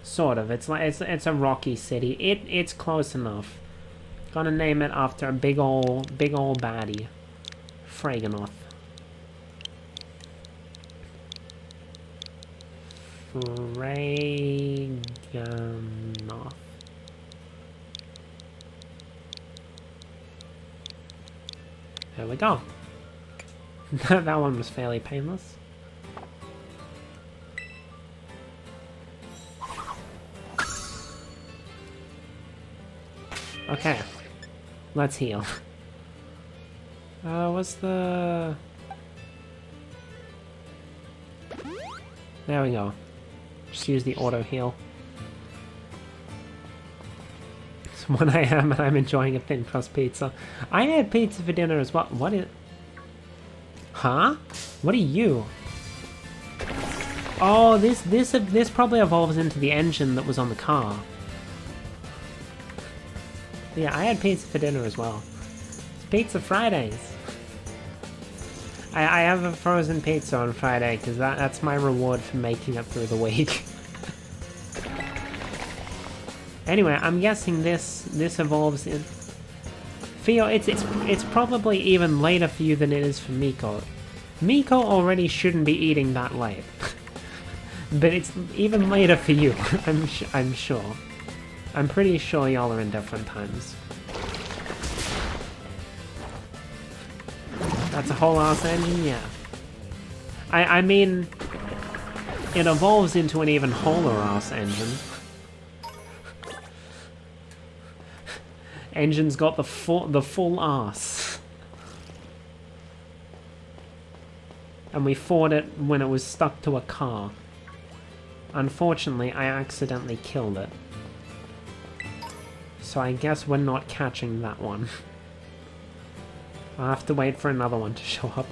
Sort of. It's like it's a rocky city. It's close enough. Gonna name it after a big ol' baddie. Fraganoth. Fraganoth. There we go. That one was fairly painless. Okay, let's heal. What's the... There we go. Just use the auto heal. It's 1 AM and I'm enjoying a thin crust pizza. I had pizza for dinner as well. What is... Huh? What are you? Oh, this probably evolves into the engine that was on the car. Yeah, I had pizza for dinner as well. It's Pizza Fridays. I have a frozen pizza on Friday because that's my reward for making it through the week. Anyway, I'm guessing this evolves in... Theo, it's probably even later for you than it is for Miko. Miko already shouldn't be eating that late. But it's even later for you, I'm sure. I'm pretty sure y'all are in different times. That's a whole ass engine, yeah. I mean, it evolves into an even wholer ass engine. Engine's got the full ass. And we fought it when it was stuck to a car. Unfortunately, I accidentally killed it. So I guess we're not catching that one. I'll have to wait for another one to show up.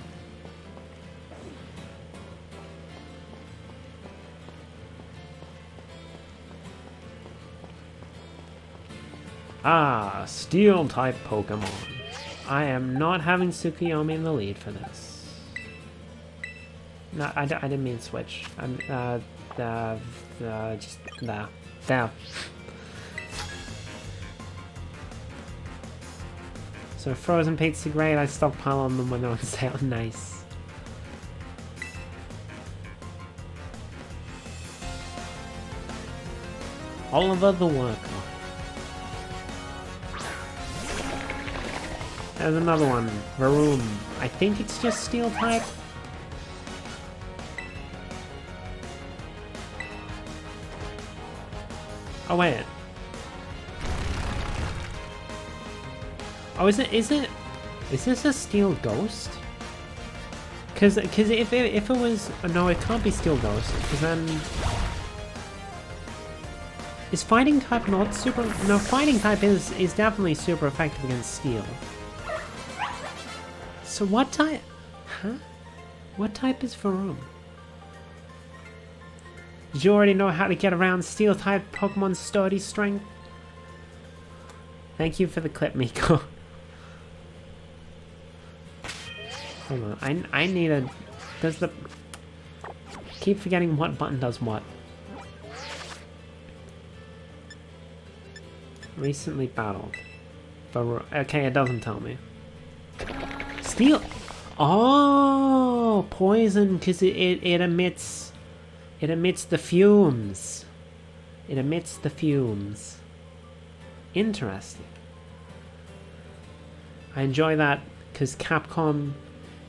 Ah, Steel-type Pokemon. I am not having Tsukuyomi in the lead for this. No, I didn't mean switch. I'm, just, there. So frozen pizza, great. I stockpile on them when they're on sale. Nice. Oliver the Worker. There's another one. Varoom. I think it's just steel type. Oh wait. Oh, is this a steel ghost? Cause if it was, no, it can't be steel ghost. Cause then, is fighting type not super? No, fighting type is definitely super effective against steel. So what type? Huh? What type is Varoom? Did you already know how to get around steel type Pokemon's sturdy strength? Thank you for the clip, Miko. Hold on, I need a... Does the... Keep forgetting what button does what. Recently battled. Okay, it doesn't tell me. Steel... Oh! Poison, because it emits... It emits the fumes. It emits the fumes. Interesting. I enjoy that, because Capcom...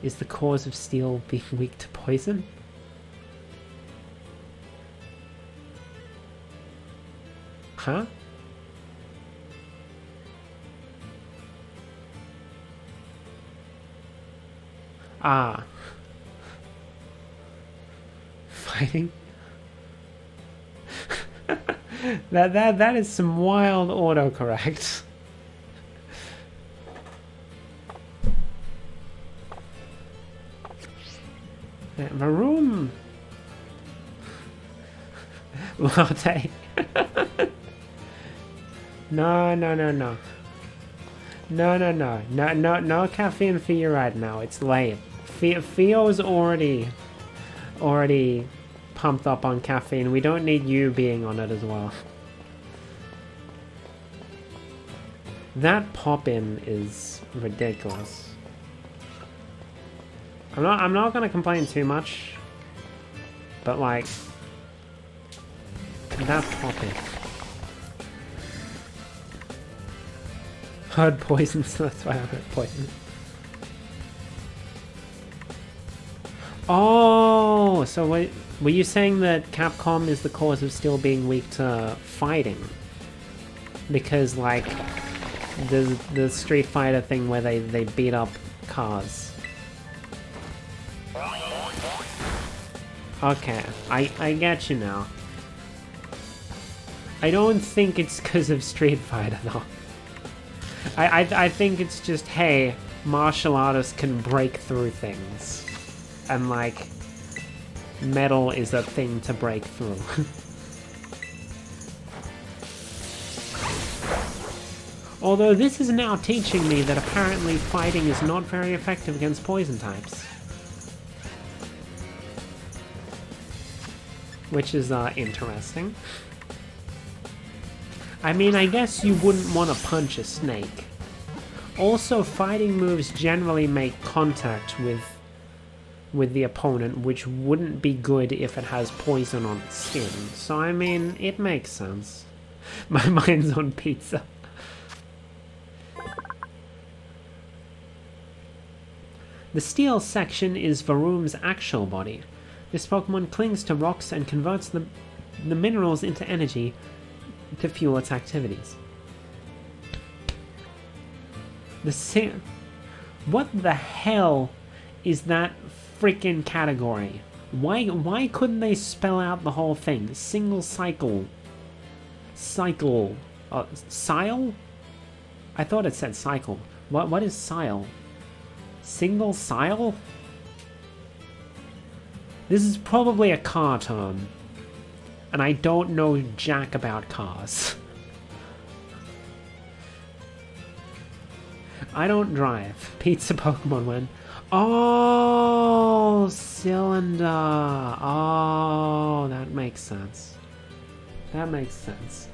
is the cause of steel being weak to poison. Huh? Ah. Fighting? that is some wild autocorrect. The room. Latte. No. No caffeine for you right now. It's late. Theo's already pumped up on caffeine. We don't need you being on it as well. That pop-in is ridiculous. I'm not gonna complain too much, but like that pop-in. Heard poison, so that's why I heard poison. Oh, so were you saying that Capcom is the cause of still being weak to fighting? Because like the Street Fighter thing where they beat up cars. Okay, I get you now. I don't think it's because of Street Fighter though. I think it's just, hey, martial artists can break through things. And like, metal is a thing to break through. Although this is now teaching me that apparently fighting is not very effective against poison types. Which is interesting. I mean, I guess you wouldn't want to punch a snake. Also, fighting moves generally make contact with the opponent, which wouldn't be good if it has poison on its skin. So, I mean, it makes sense. My mind's on pizza. The steel section is Varroom's actual body. This Pokemon clings to rocks and converts the minerals into energy to fuel its activities. What the hell is that freaking category? Why couldn't they spell out the whole thing? Single cycle. Cycle. Sile? I thought it said cycle. What is sile? Single sile? This is probably a car term. And I don't know jack about cars. I don't drive. Pizza Pokemon win. Oh, cylinder. Oh, that makes sense. That makes sense.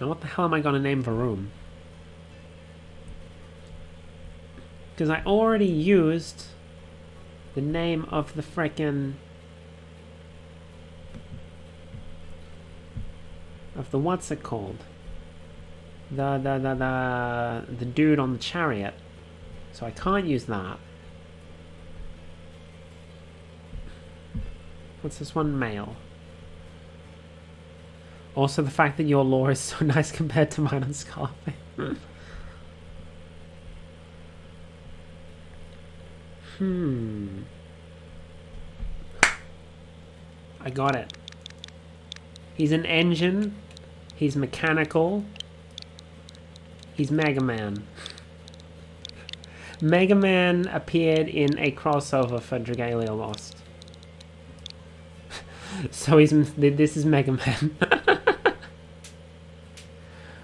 Now what the hell am I gonna name Varroom? Because I already used the name of the frickin' of the what's it called? The dude on the chariot. So I can't use that. What's this one? Male. Also the fact that your lore is so nice compared to mine on Scarface. I got it. He's an engine. He's mechanical. He's Mega Man. Mega Man appeared in a crossover for Dragalia Lost. So this is Mega Man.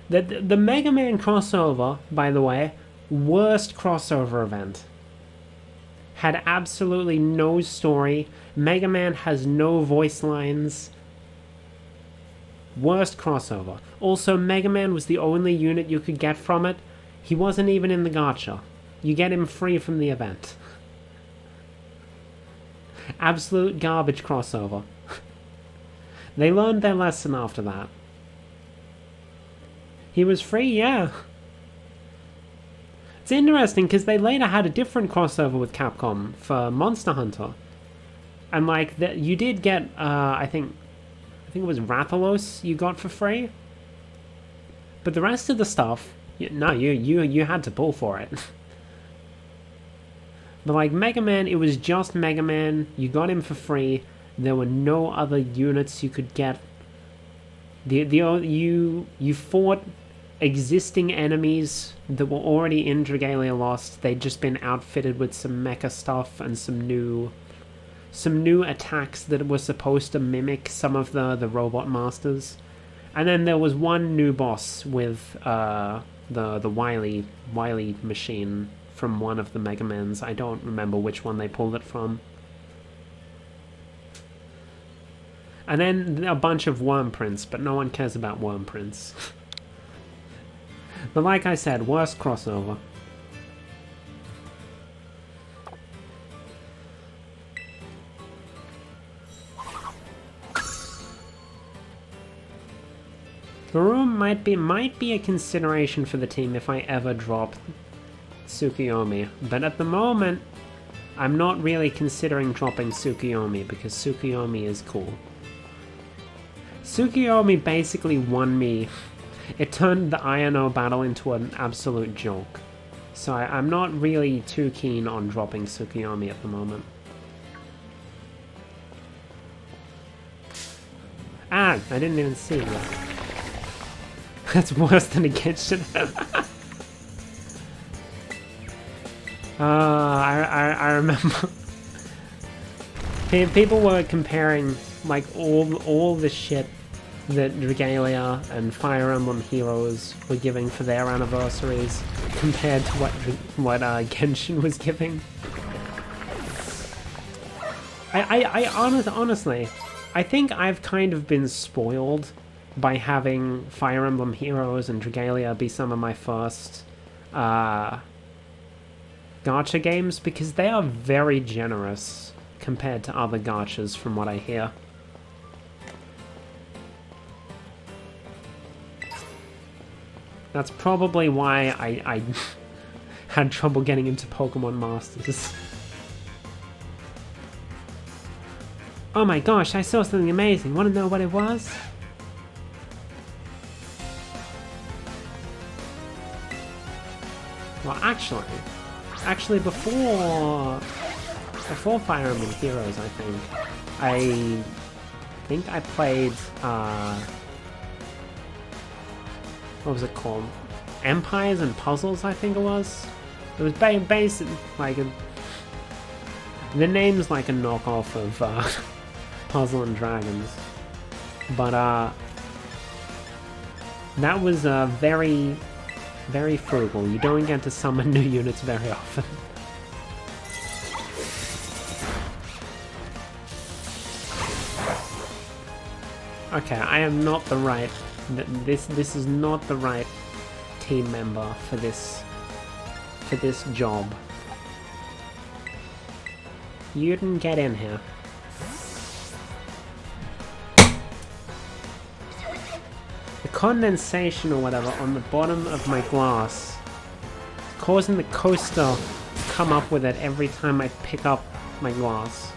The Mega Man crossover, by the way, worst crossover event. Had absolutely no story. Mega Man has no voice lines. Worst crossover. Also, Mega Man was the only unit you could get from it. He wasn't even in the gacha. You get him free from the event. Absolute garbage crossover. They learned their lesson after that. He was free, yeah. It's interesting because they later had a different crossover with Capcom for Monster Hunter. And like that, you did get, I think it was Rathalos you got for free. But the rest of the stuff, you had to pull for it. But like Mega Man, it was just Mega Man. You got him for free. There were no other units you could get. You fought existing enemies that were already in Dragalia Lost. They'd just been outfitted with some mecha stuff and some new attacks that were supposed to mimic some of the robot masters. And then there was one new boss with the Wily machine from one of the Mega Mans. I don't remember which one they pulled it from. And then a bunch of worm prints, but no one cares about worm prints. But like I said, worst crossover. Varum might be a consideration for the team if I ever drop Tsukuyomi, but at the moment, I'm not really considering dropping Tsukuyomi because Tsukuyomi is cool. Tsukuyomi basically won me. It turned the INO battle into an absolute joke. So I'm not really too keen on dropping Tsukuyomi at the moment. Ah, I didn't even see that. That's worse than a Genshin. I remember people were comparing like all the shit that Dragalia and Fire Emblem Heroes were giving for their anniversaries compared to what Genshin was giving. Honestly, I think I've kind of been spoiled by having Fire Emblem Heroes and Dragalia be some of my first gacha games because they are very generous compared to other gachas from what I hear. That's probably why I had trouble getting into Pokemon Masters. Oh my gosh, I saw something amazing. Want to know what it was? Well, actually before Fire Emblem Heroes, I think I played, what was it called? Empires and Puzzles, I think it was. It was based like the name's like a knockoff of Puzzle and Dragons, but that was very frugal. You don't get to summon new units very often. Okay, I am not the right. This is not the right team member for this job. You didn't get in here. The condensation or whatever on the bottom of my glass is causing the coaster to come up with it every time I pick up my glass.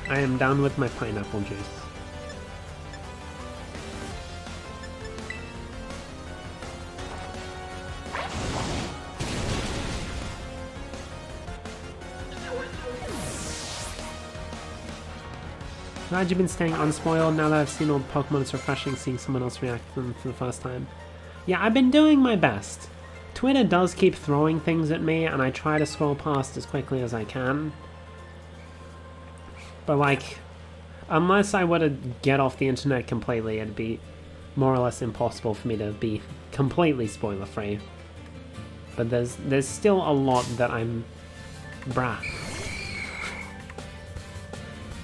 I am done with my pineapple juice. Glad you've been staying unspoiled now that I've seen all the Pokemon. It's refreshing seeing someone else react to them for the first time. Yeah, I've been doing my best. Twitter does keep throwing things at me and I try to scroll past as quickly as I can. But like, unless I were to get off the internet completely, it'd be more or less impossible for me to be completely spoiler free. But there's still a lot that I'm... Brah.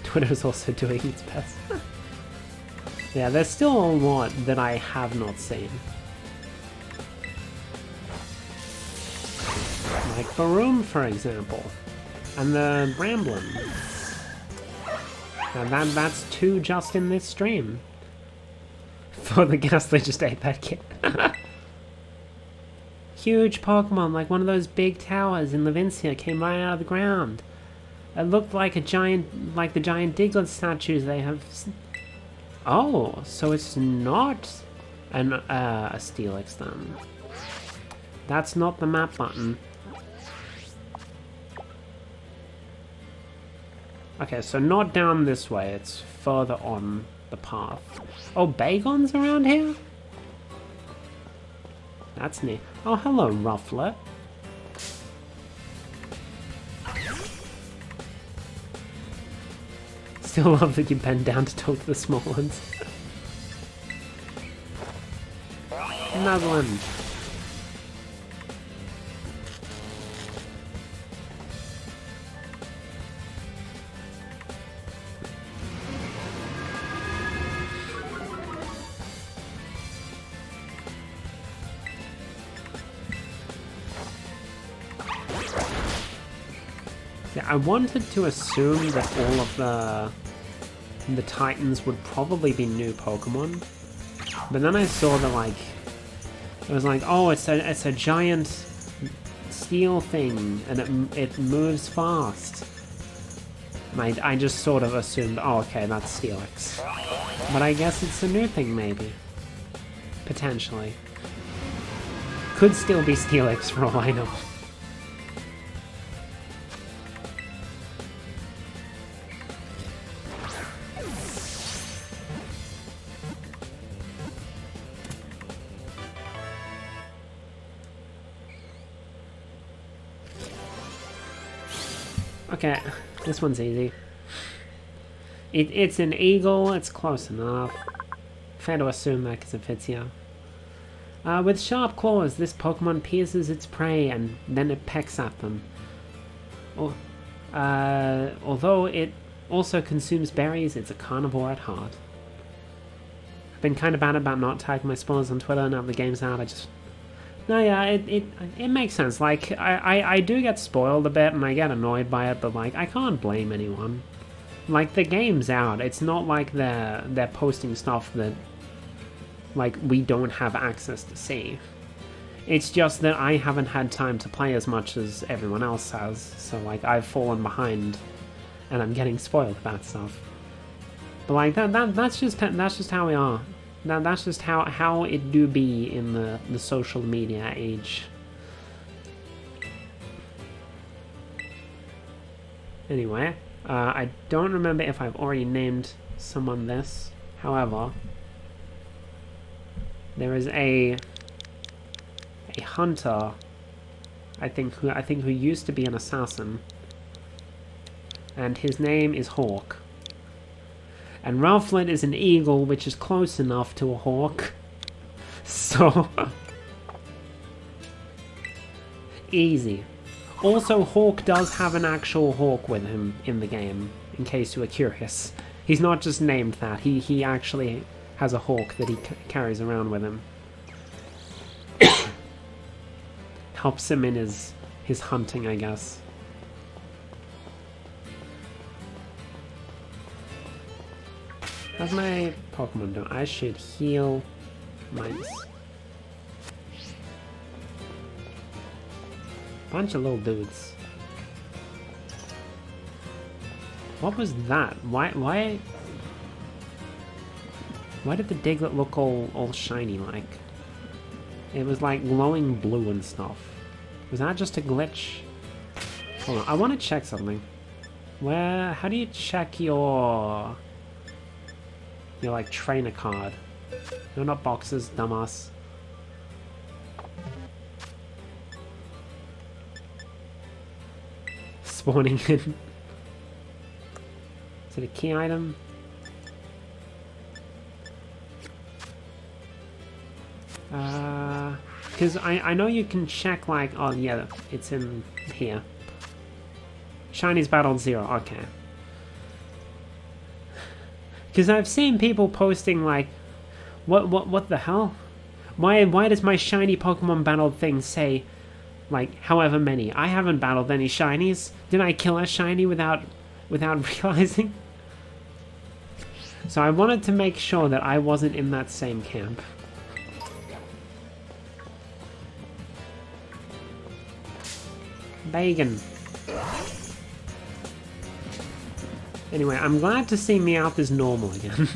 Twitter's also doing its best. Yeah, there's still a lot that I have not seen. Like Baroom, for example. And the Ramblin'. And that's 2 just in this stream. For the guess they just ate that kid. Huge Pokemon, like one of those big towers in Levincia, came right out of the ground. It looked like a giant, like the giant Diglett statues they have. Oh, so it's not a Steelix then. That's not the map button. Okay, so not down this way, it's further on the path. Oh, Bagon's around here? That's neat. Oh, hello, Rufflet. Still love that you bend down to talk to the small ones. Nuzzling. Yeah, I wanted to assume that all of the Titans would probably be new Pokemon, but then I saw that like it was like, oh, it's a giant steel thing and it moves fast. And I just sort of assumed, oh, okay, that's Steelix. But I guess it's a new thing, maybe. Potentially. Could still be Steelix for all I know. Okay, this one's easy. It's an eagle, it's close enough. Fair to assume that because it fits here. With sharp claws, this Pokemon pierces its prey and then it pecks at them. Although it also consumes berries, it's a carnivore at heart. I've been kind of bad about not tagging my spoilers on Twitter, now the game's out, I just... No, yeah, it makes sense. Like, I do get spoiled a bit and I get annoyed by it, but like, I can't blame anyone. Like, the game's out. It's not like they're posting stuff that, like, we don't have access to see. It's just that I haven't had time to play as much as everyone else has, so like, I've fallen behind and I'm getting spoiled about stuff. But like, that's just how we are. That's just how it do be in the social media age. Anyway, I don't remember if I've already named someone this. However, there is a hunter, I think who used to be an assassin, and his name is Hawk. And Rufflet is an eagle, which is close enough to a hawk. So... easy. Also, Hawk does have an actual hawk with him in the game, in case you were curious. He's not just named that, he actually has a hawk that he carries around with him. Helps him in his hunting, I guess. How's my Pokemon doing? I should heal mines. Bunch of little dudes. What was that? Why did the Diglett look all shiny like? It was like glowing blue and stuff. Was that just a glitch? Hold on, I want to check something. How do you check your like trainer card? No, not boxes, dumbass. Spawning in. Is it a key item? Because I know you can check like, oh yeah, it's in here. Shinies battled 0, okay. Because I've seen people posting like, what the hell? Why does my shiny Pokemon battled thing say, like, however many? I haven't battled any shinies. Did I kill a shiny without realizing? So I wanted to make sure that I wasn't in that same camp. Bacon. Anyway, I'm glad to see Meowth is normal again.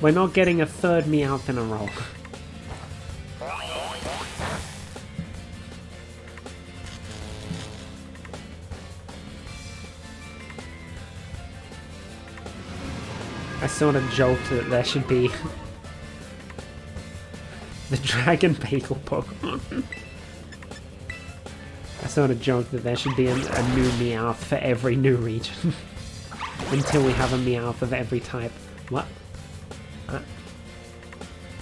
We're not getting a third Meowth in a row. I sort of joked that there should be the Dragon Bagel Pokemon. I sort of joked that there should be a new Meowth for every new region. Until we have a Meowth of every type. What?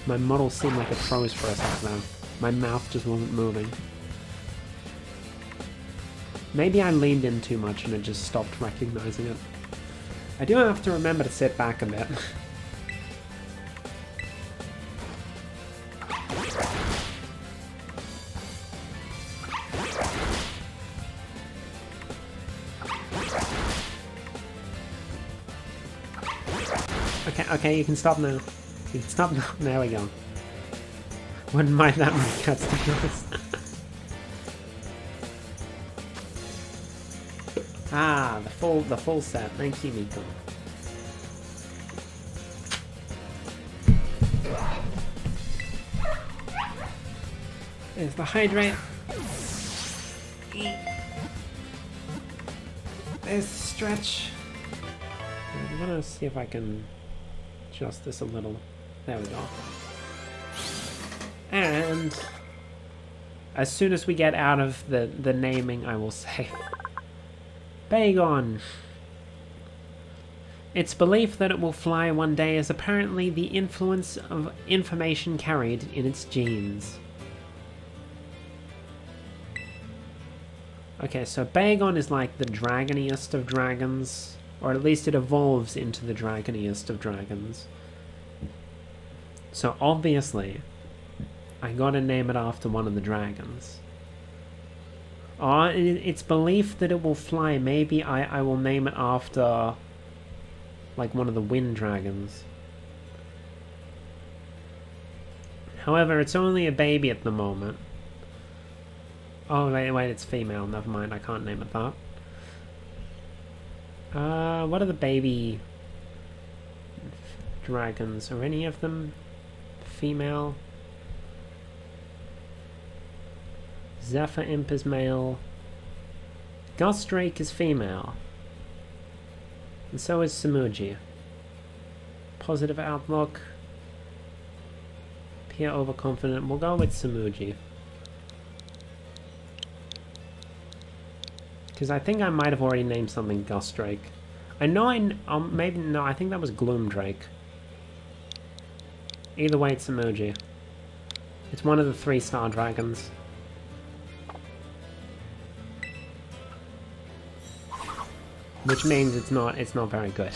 My model seemed like it froze for a second though. My mouth just wasn't moving. Maybe I leaned in too much and it just stopped recognizing it. I do have to remember to sit back a bit. Okay, you can stop now. You can stop now. There we go. Wouldn't mind that many cuts, to be honest. Ah, the full set. Thank you, Miko. There's the hydrate. There's the stretch. I'm gonna see if I can adjust this a little. There we go. And as soon as we get out of the naming, I will say Bagon. Its belief that it will fly one day is apparently the influence of information carried in its genes. Okay, so Bagon is like the dragoniest of dragons, or at least it evolves into the dragoniest of dragons. So obviously, I gotta name it after one of the dragons. Oh, its belief that it will fly, maybe I will name it after like one of the wind dragons. However, it's only a baby at the moment. Oh, wait, it's female. Never mind, I can't name it that. What are the baby dragons? Are any of them female? Zephyr Imp is male. Gust Drake is female. And so is Samuji. Positive outlook. Appear overconfident. We'll go with Samuji. Because I think I might have already named something Gust Drake. I know maybe, no, I think that was Gloom Drake. Either way, it's Samuji. It's one of the 3-star dragons. Which means it's not very good.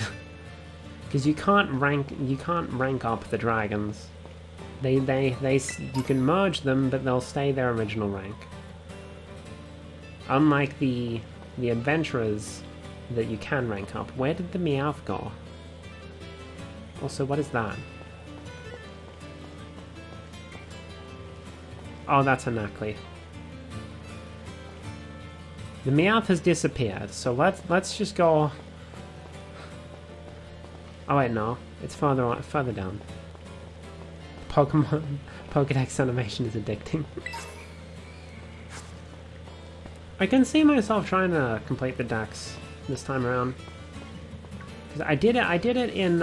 Because you can't rank up the dragons. You can merge them, but they'll stay their original rank. Unlike the adventurers that you can rank up. Where did the Meowth go? Also, what is that? Oh, that's a Knackley. The Meowth has disappeared, so let's just go. Oh wait, no, it's further down. Pokemon Pokédex animation is addicting. I can see myself trying to complete the dex this time around. Cause I did it in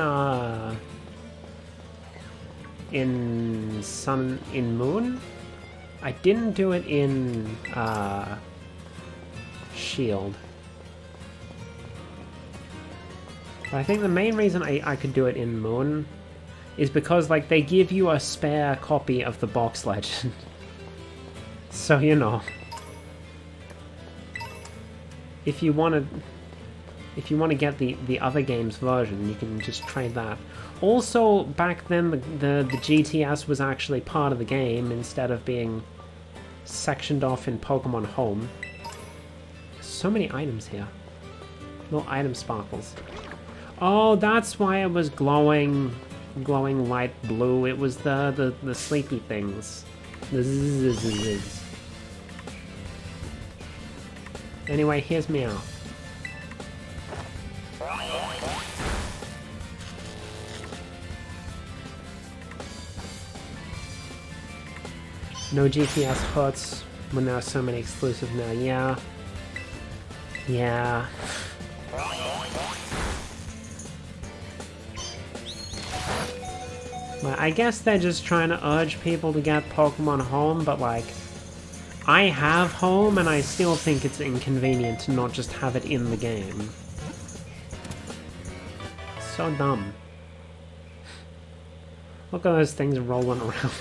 Moon. I didn't do it in Shield. But I think the main reason I could do it in Moon is because like they give you a spare copy of the box legend. So you know. If you want to get the other game's version, you can just trade that. Also, back then the GTS was actually part of the game instead of being sectioned off in Pokemon Home. So many items here. Little item sparkles. Oh, that's why it was glowing light blue. It was the sleepy things. The zzz. Anyway, here's Meow. No GTS hurts when there are so many exclusives now. Yeah. Yeah. Well, I guess they're just trying to urge people to get Pokemon Home, but like, I have Home and I still think it's inconvenient to not just have it in the game. So dumb. Look at those things rolling around.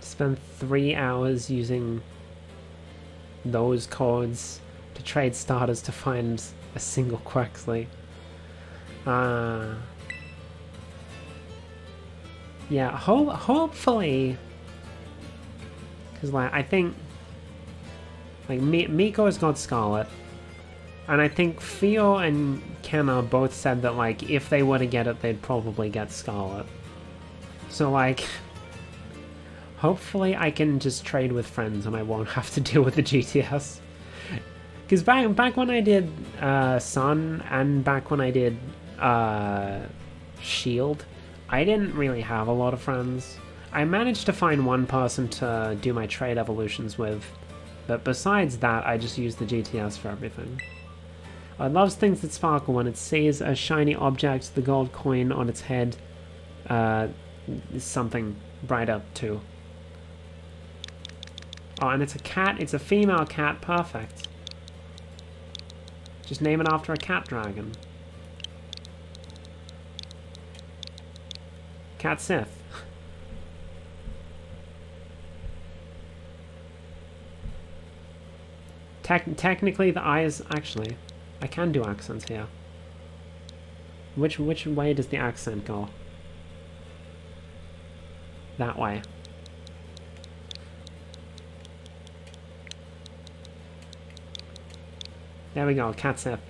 Spent 3 hours using those codes to trade starters to find a single Quexley. Yeah, hopefully, because like I think like Miko's got Scarlet, and I think Theo and Kenna both said that like if they were to get it, they'd probably get Scarlet. So like, hopefully I can just trade with friends and I won't have to deal with the GTS. Because back when I did Sun and back when I did Shield, I didn't really have a lot of friends. I managed to find one person to do my trade evolutions with, but besides that, I just used the GTS for everything. It loves things that sparkle. When it sees a shiny object, the gold coin on its head is something brighter too. Oh, and it's a cat. It's a female cat. Perfect. Just name it after a cat dragon. Cat Sith. Technically, the eyes... Actually, I can do accents here. Which way does the accent go? That way. There we go, Cat Sith.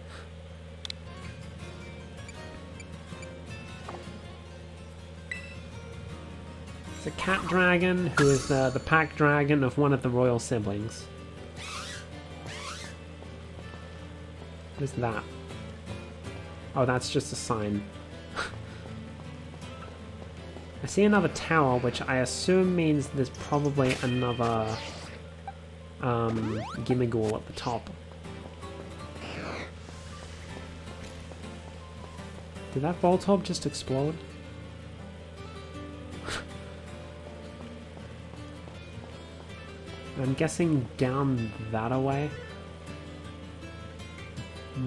It's a cat dragon who is the pack dragon of one of the royal siblings. What is that? Oh, that's just a sign. I see another tower, which I assume means there's probably another Gimmighoul at the top. Did that Voltorb just explode? I'm guessing down that away.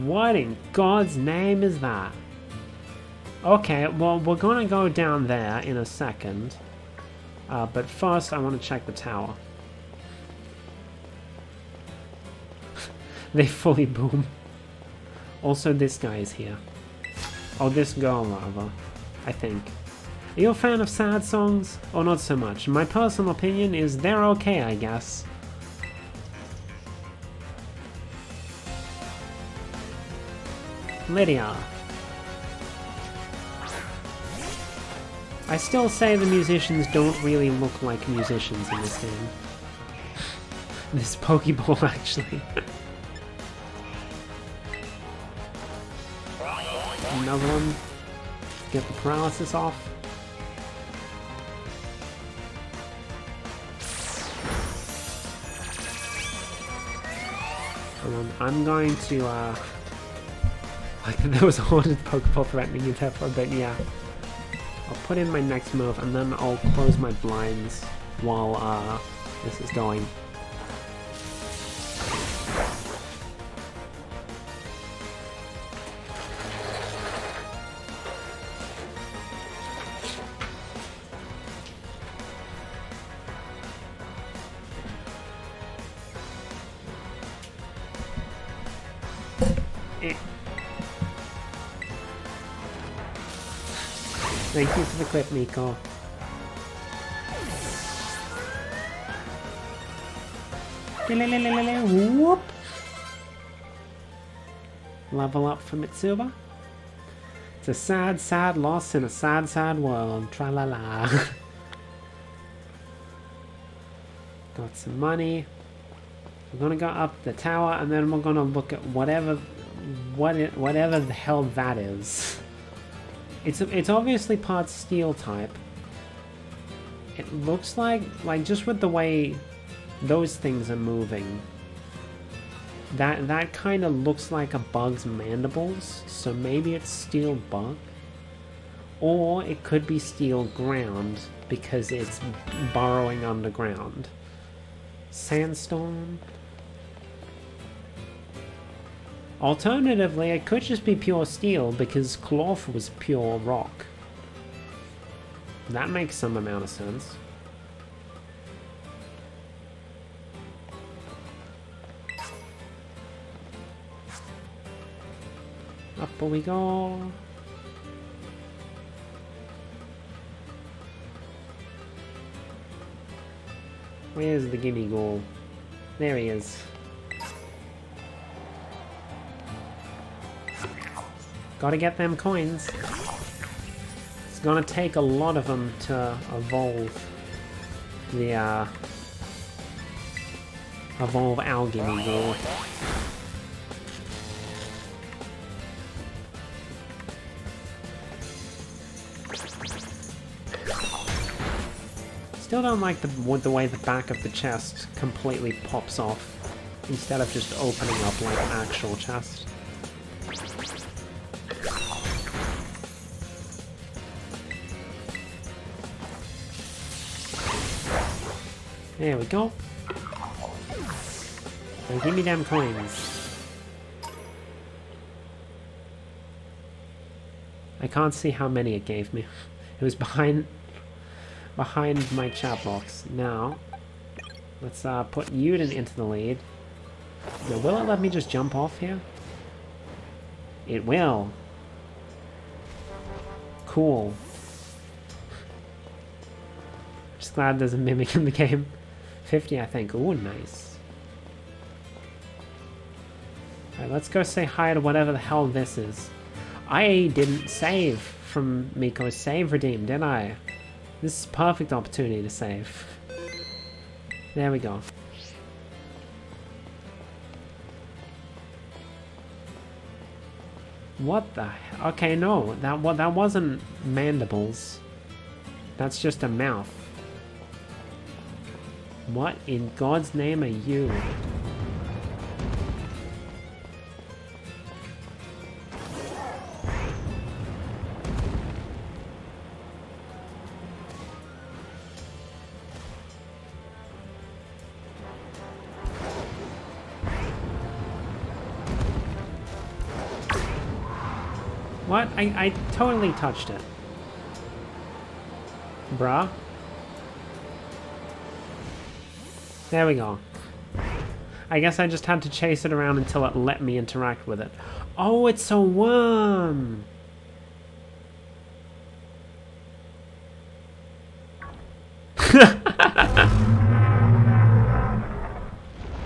What in God's name is that? Okay, well, we're gonna go down there in a second. But first, I want to check the tower. They fully boom. Also, this guy is here. Oh, this girl, rather. I think. Are you a fan of sad songs? Or not so much? My personal opinion is they're okay, I guess. Lydia. I still say the musicians don't really look like musicians in this game. This Pokeball, actually. Another one. Get the paralysis off. I'm going to, like, there was a haunted Pokeball threatening you there for a bit, yeah. I'll put in my next move, and then I'll close my blinds while, this is going. Thank you for the clip, Miko. Whoop! Level up for VTuber. It's a sad, sad loss in a sad, sad world. Tra-la-la. Got some money. We're gonna go up the tower, and then we're gonna look at whatever the hell that is. It's obviously part steel type. It looks like just with the way those things are moving, that kind of looks like a bug's mandibles. So maybe it's steel bug, or it could be steel ground because it's burrowing underground. Sandstorm. Alternatively, it could just be pure steel because cloth was pure rock. That makes some amount of sense. Up we go. Where's the gimme goal? There he is. Gotta get them coins. It's gonna take a lot of them to evolve the evolve our gimme goal. Still don't like the way the back of the chest completely pops off instead of just opening up like an actual chest. There we go. Now give me them coins. I can't see how many it gave me. It was behind my chat box. Now, let's put Yuden into the lead. Now, will it let me just jump off here? It will. Cool. Just glad there's a mimic in the game. 50, I think. Ooh, nice. Alright, let's go say hi to whatever the hell this is. I didn't save from Miko's save redeem, did I? This is a perfect opportunity to save. There we go. What the hell? Okay, no, that wasn't mandibles. That's just a mouth. What in God's name are you? What? I totally touched it. Bruh. There we go. I guess I just had to chase it around until it let me interact with it. Oh, it's a worm!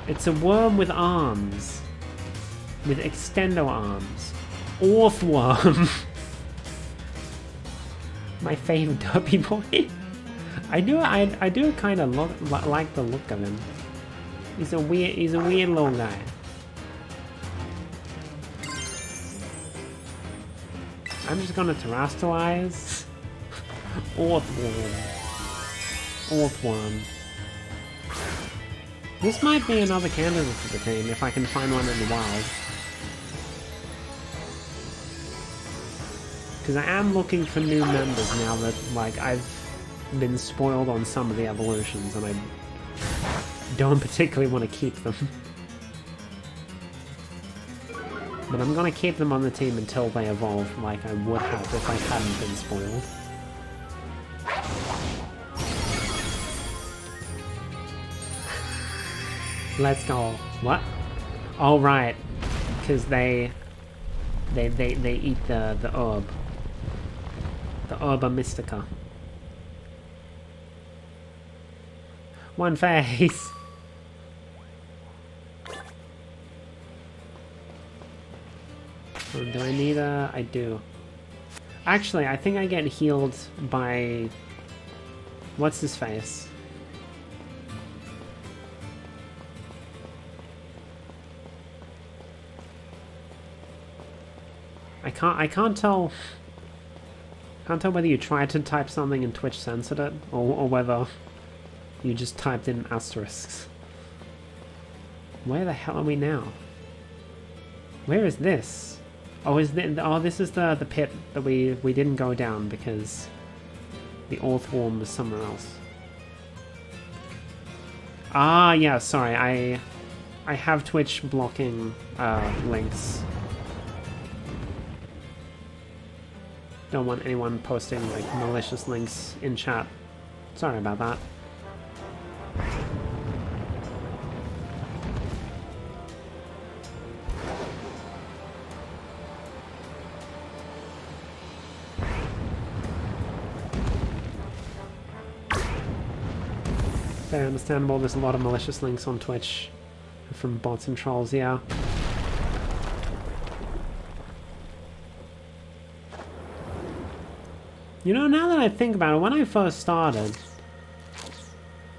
It's a worm with arms. With extendo arms. Orthworm! My fave derpy boy. I do kind of like the look of him. He's a weird little guy. I'm just gonna terrestrialize Orthworm. Orthworm. This might be another candidate for the team if I can find one in the wild. Because I am looking for new members now that, like, I've been spoiled on some of the evolutions and I don't particularly want to keep them. But I'm gonna keep them on the team until they evolve like I would have if I hadn't been spoiled. Let's go. What? Oh, right. Because they eat the herb. The herba mystica. One face. Do I need a... I do. Actually, I think I get healed by... What's his face? I can't tell... Can't tell whether you tried to type something and Twitch censored it, or whether you just typed in asterisks. Where the hell are we now? Where is this? Oh, this is the pit that we didn't go down because the Orthworm was somewhere else. Ah, yeah, sorry, I have Twitch blocking links. Don't want anyone posting like malicious links in chat. Sorry about that. Very understandable, there's a lot of malicious links on Twitch from bots and trolls, yeah. You know, now that I think about it, when I first started,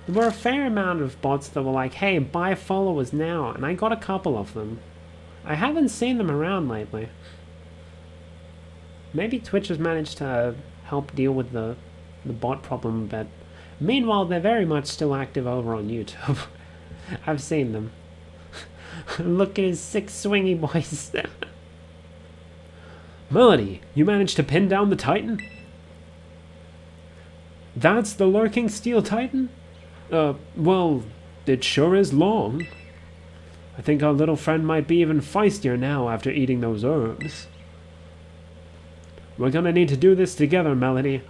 there were a fair amount of bots that were like, hey, buy followers now, and I got a couple of them. I haven't seen them around lately. Maybe Twitch has managed to help deal with the bot problem, but meanwhile, they're very much still active over on YouTube. I've seen them. Look at his 6 swingy boys. Melody, you managed to pin down the Titan? That's the lurking steel Titan? Well, it sure is long. I think our little friend might be even feistier now after eating those herbs. We're gonna need to do this together, Melody.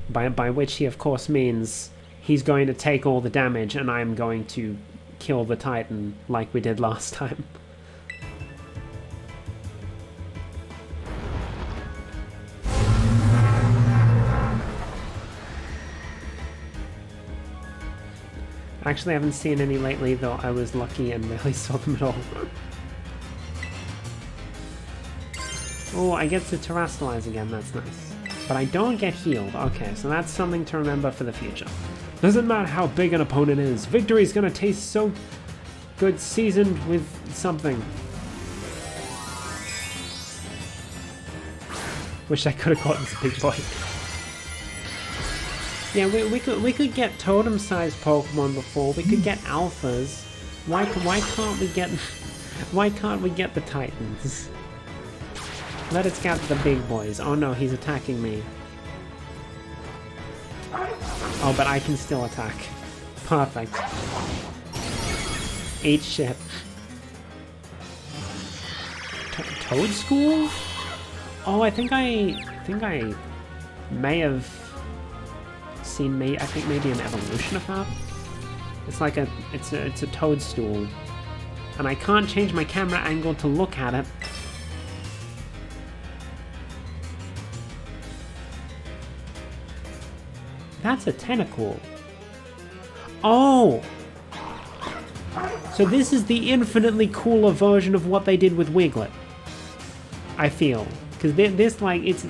By which he of course means he's going to take all the damage and I'm going to kill the Titan like we did last time. Actually, I haven't seen any lately, though I was lucky and barely saw them at all. Oh, I get to terrestrialize again, that's nice. But I don't get healed. Okay, so that's something to remember for the future. Doesn't matter how big an opponent is, victory's gonna taste so good seasoned with something. Wish I could have caught this big boy. Yeah, we could get totem-sized Pokemon before. We could get alphas. Why can't we get the Titans? Let us get the big boys. Oh no, he's attacking me. Oh, but I can still attack. Perfect. Eat shit. Toad School? Oh, I think I may have seen I think maybe an evolution of that. It's like it's a toadstool, and I can't change my camera angle to look at it. That's a tentacle. Oh! So this is the infinitely cooler version of what they did with Wiglet. I feel. Because this, like, it's...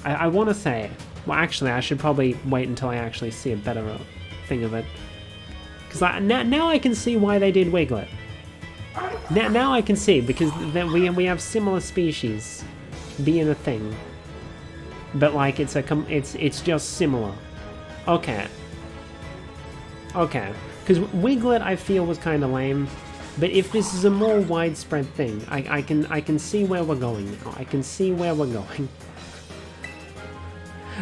I want to say... Well, actually, I should probably wait until I actually see a better thing of it. Because now I can see why they did Wiglet. Now I can see, because then we have similar species being a thing. But, like, it's just similar. Okay. Okay. Because Wiglet, I feel, was kind of lame. But if this is a more widespread thing, I can see where we're going now. I can see where we're going.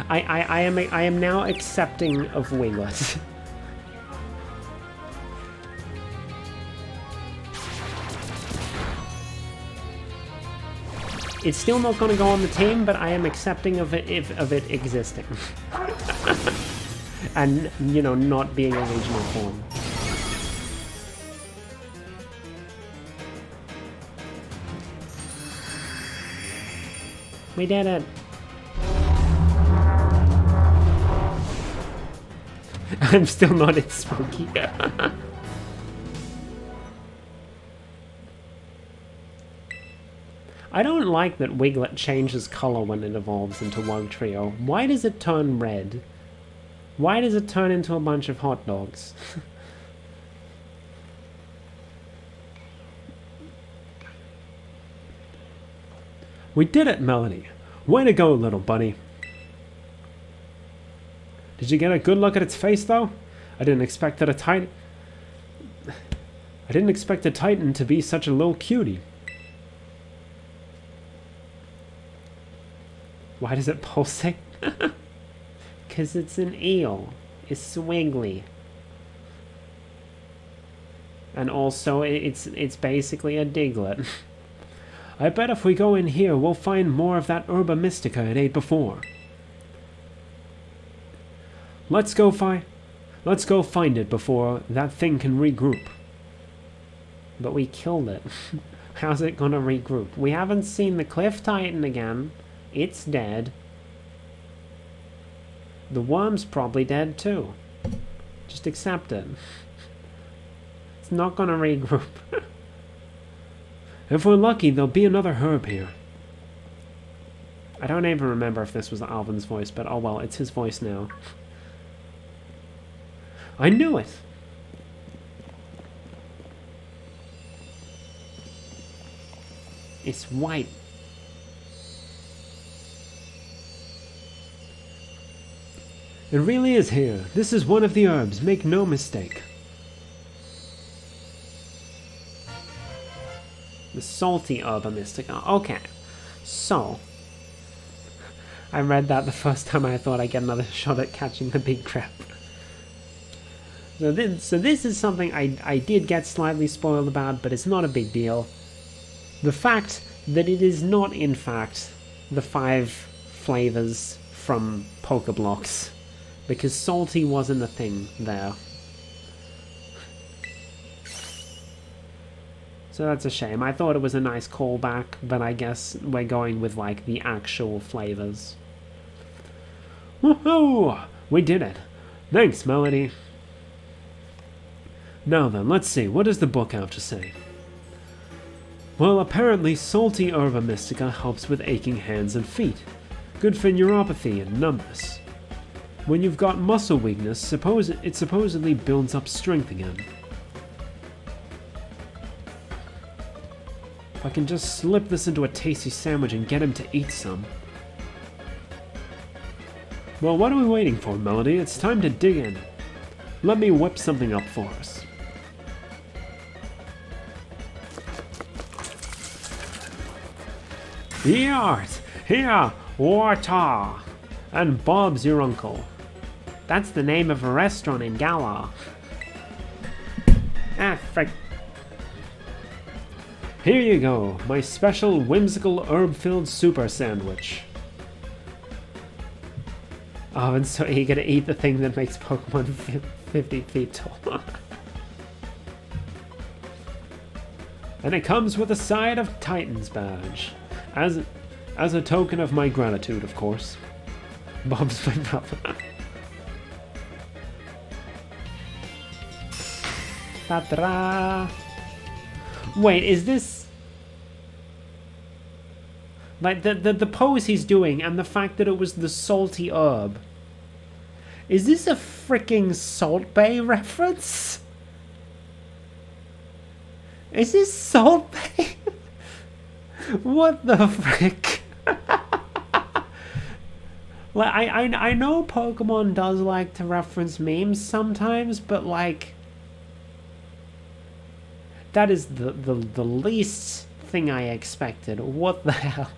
I am now accepting of Wiglet. It's still not going to go on the team, but I am accepting of it existing. And, you know, not being a regional form. We did it. I'm still not in Spooky. I don't like that Wiglet changes color when it evolves into Wugtrio. Why does it turn red? Why does it turn into a bunch of hot dogs? We did it, Melody. Way to go, little buddy. Did you get a good look at its face, though? I didn't expect a Titan to be such a little cutie. Why does it pulsate? Because it's an eel. It's swiggly. And also, it's basically a Diglett. I bet if we go in here, we'll find more of that Herba Mystica it ate before. Let's go find it before that thing can regroup. But we killed it. How's it gonna regroup? We haven't seen the Cliff Titan again. It's dead. The worm's probably dead too. Just accept it. It's not gonna regroup. If we're lucky, there'll be another herb here. I don't even remember if this was Alvin's voice, but oh well, it's his voice now. I knew it! It's white. It really is here. This is one of the herbs, make no mistake. The salty Herba Mystica. Okay. So, I read that the first time I thought I'd get another shot at catching the big crab. So this is something I did get slightly spoiled about, but it's not a big deal. The fact that it is not, in fact, the 5 flavors from Pokeblocks, because salty wasn't a thing there. So that's a shame. I thought it was a nice callback, but I guess we're going with, like, the actual flavors. Woohoo! We did it. Thanks, Melody. Now then, let's see. What does the book have to say? Well, apparently salty Herba Mystica helps with aching hands and feet. Good for neuropathy and numbness. When you've got muscle weakness, it supposedly builds up strength again. If I can just slip this into a tasty sandwich and get him to eat some. Well, what are we waiting for, Melody? It's time to dig in. Let me whip something up for us. Yart! Here! Water! And Bob's your uncle. That's the name of a restaurant in Galar. Ah, frick. Here you go, my special whimsical herb-filled super sandwich. Oh, and so you're gonna eat the thing that makes Pokemon 50 feet tall. And it comes with a side of Titan's badge. As a token of my gratitude, of course. Bob's my brother. Ta-da! Wait, is this... Like, the pose he's doing and the fact that it was the salty herb. Is this a freaking Salt Bay reference? Is this Salt Bay? What the frick? Like, I know Pokemon does like to reference memes sometimes, but like... That is the least thing I expected. What the hell?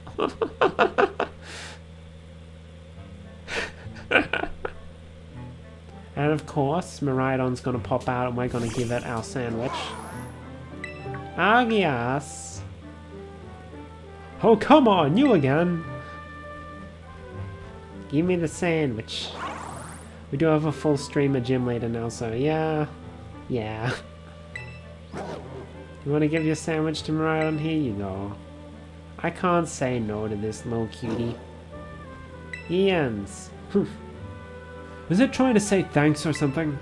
And of course, Miraidon's gonna pop out and we're gonna give it our sandwich. Agias! Oh, come on, you again! Give me the sandwich. We do have a full stream of gym later now, so yeah. Yeah. You want to give your sandwich to Miraidon? Here you go. I can't say no to this little cutie. Ian's. Was it trying to say thanks or something?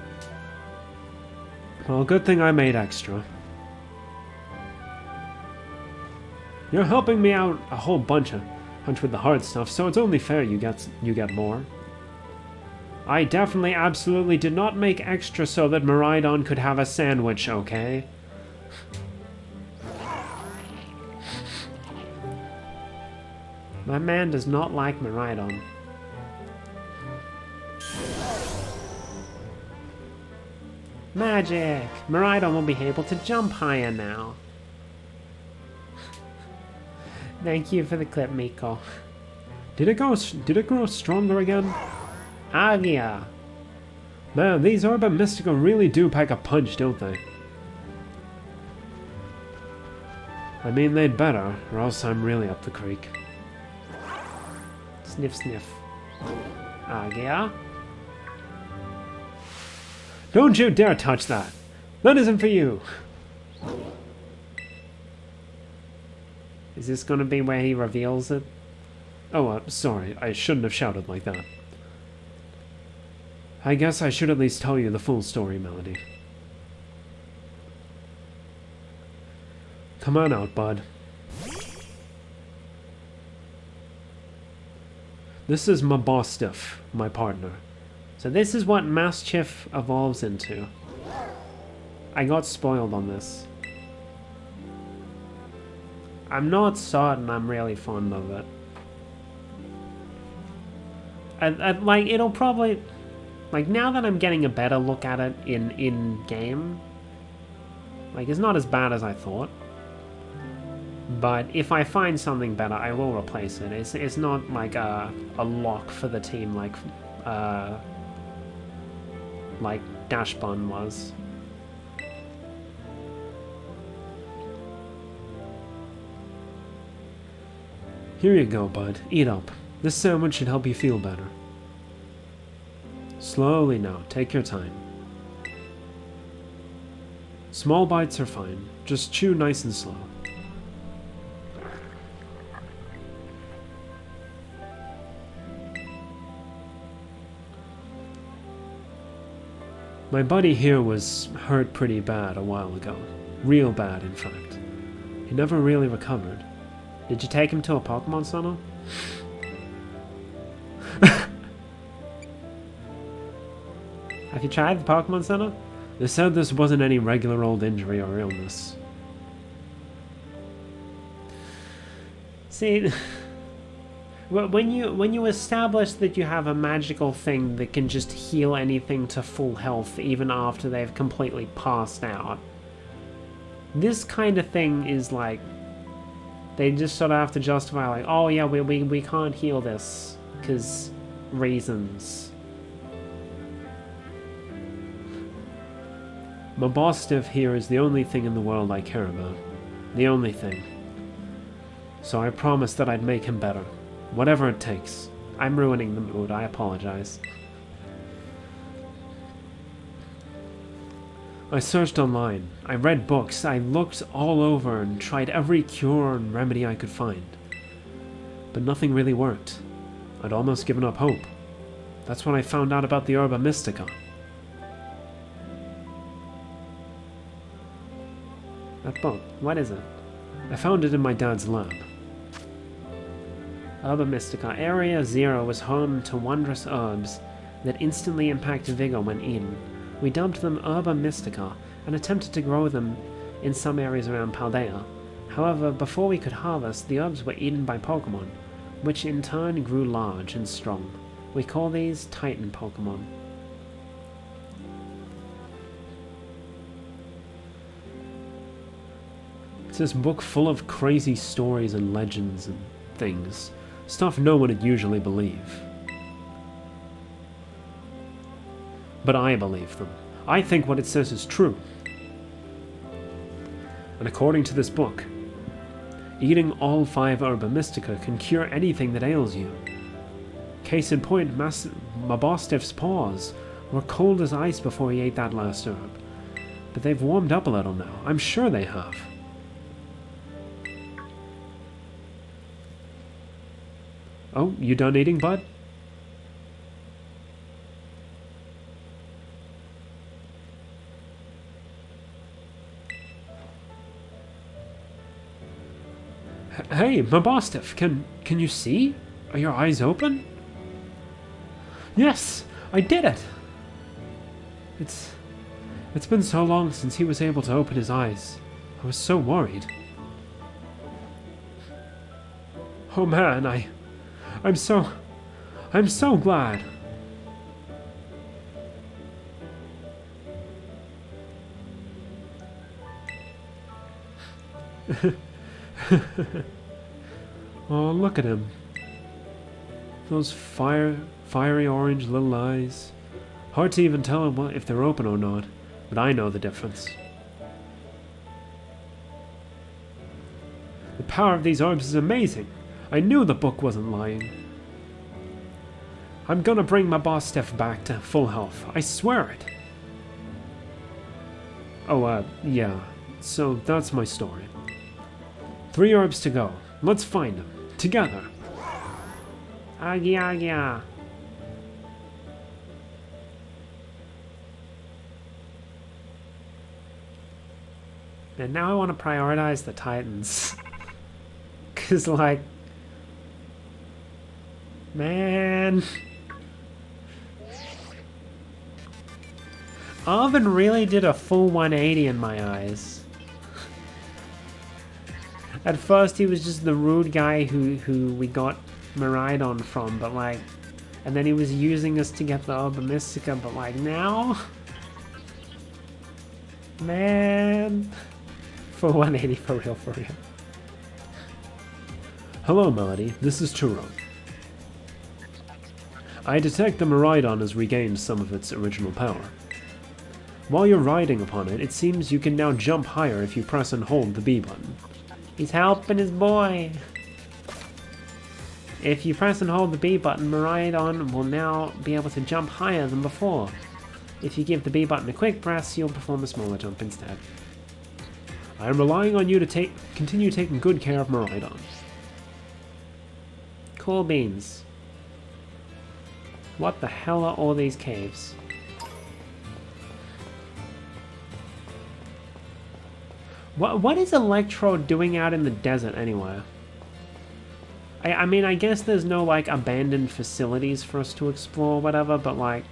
Well, good thing I made extra. You're helping me out a whole bunch with the hard stuff, so it's only fair you get more. I definitely absolutely did not make extra so that Miraidon could have a sandwich, okay? My man does not like Miraidon. Magic! Miraidon will be able to jump higher now. Thank you for the clip, Miko. Did it grow stronger again? Agia! Man, these Herba Mystica really do pack a punch, don't they? I mean, they'd better, or else I'm really up the creek. Sniff, sniff. Agia? Don't you dare touch that! That isn't for you! Is this gonna be where he reveals it? Oh, sorry, I shouldn't have shouted like that. I guess I should at least tell you the full story, Melody. Come on out, bud. This is Mabostiff, my partner. So this is what Mischief evolves into. I got spoiled on this. I'm not certain I'm really fond of it. Like, it'll probably... Like, now that I'm getting a better look at it in-game, like, it's not as bad as I thought. But if I find something better, I will replace it. It's not, like, a lock for the team like Dashbun was. Here you go, bud. Eat up. This sandwich should help you feel better. Slowly now. Take your time. Small bites are fine. Just chew nice and slow. My buddy here was hurt pretty bad a while ago. Real bad, in fact. He never really recovered. Did you take him to a Pokemon Center? Have you tried the Pokemon Center? They said this wasn't any regular old injury or illness. See, when you establish that you have a magical thing that can just heal anything to full health even after they've completely passed out, this kind of thing is like, they just sort of have to justify, like, oh yeah, we can't heal this because reasons. Mabostiff here is the only thing in the world I care about. The only thing. So I promised that I'd make him better. Whatever it takes. I'm ruining the mood, I apologize. I searched online. I read books. I looked all over and tried every cure and remedy I could find. But nothing really worked. I'd almost given up hope. That's when I found out about the Herba Mystica. That book, what is it? I found it in my dad's lab. Herba Mystica. Area 0 was home to wondrous herbs that instantly impact vigor when eaten. We dubbed them Herba Mystica and attempted to grow them in some areas around Paldea. However, before we could harvest, the herbs were eaten by Pokemon, which in turn grew large and strong. We call these Titan Pokemon. It's this book full of crazy stories and legends and things. Stuff no one would usually believe. But I believe them. I think what it says is true. And according to this book, eating all 5 Herba Mystica can cure anything that ails you. Case in point, Mabostiff's paws were cold as ice before he ate that last herb. But they've warmed up a little now. I'm sure they have. Oh, you done eating, bud? Hey, Mabostif, can you see? Are your eyes open? Yes, I did it! It's been so long since he was able to open his eyes. I was so worried. Oh man, I'm so glad. Oh, look at him. Those fiery orange little eyes. Hard to even tell if they're open or not, but I know the difference. The power of these orbs is amazing. I knew the book wasn't lying. I'm gonna bring my boss Steph back to full health. I swear it. Oh, yeah. So that's my story. 3 orbs to go. Let's find them. Together. Agya. And now I want to prioritize the Titans. Cause like... Man... Arvin really did a full 180 in my eyes. At first he was just the rude guy who we got Miraidon from, but like... And then he was using us to get the Urba Mystica, but like now... Man... For 180 for real. Hello, Melody. This is Turo. I detect the Miraidon has regained some of its original power. While you're riding upon it, it seems you can now jump higher if you press and hold the B button. He's helping his boy! If you press and hold the B button, Miraidon will now be able to jump higher than before. If you give the B button a quick press, you'll perform a smaller jump instead. I am relying on you to continue taking good care of Miraidon. Cool beans. What the hell are all these caves? What is Electrode doing out in the desert anyway? I mean, I guess there's no, like, abandoned facilities for us to explore or whatever, but, like...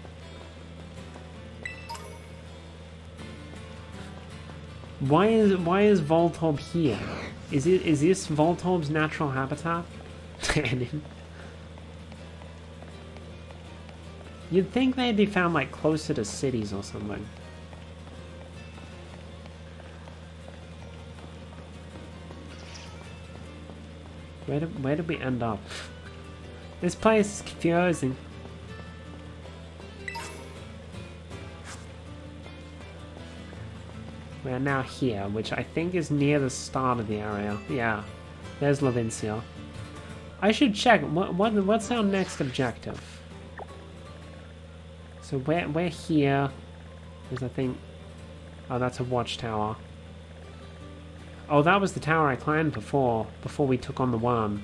Why is Voltorb here? Is this Voltorb's natural habitat? You'd think they'd be found, like, closer to cities or something. Where did we end up? This place is confusing. We're now here, which I think is near the start of the area. Yeah, there's Levincia. I should check. What's our next objective? So we're here. There's, I think... Oh, that's a watchtower. Oh, that was the tower I climbed before we took on the worm.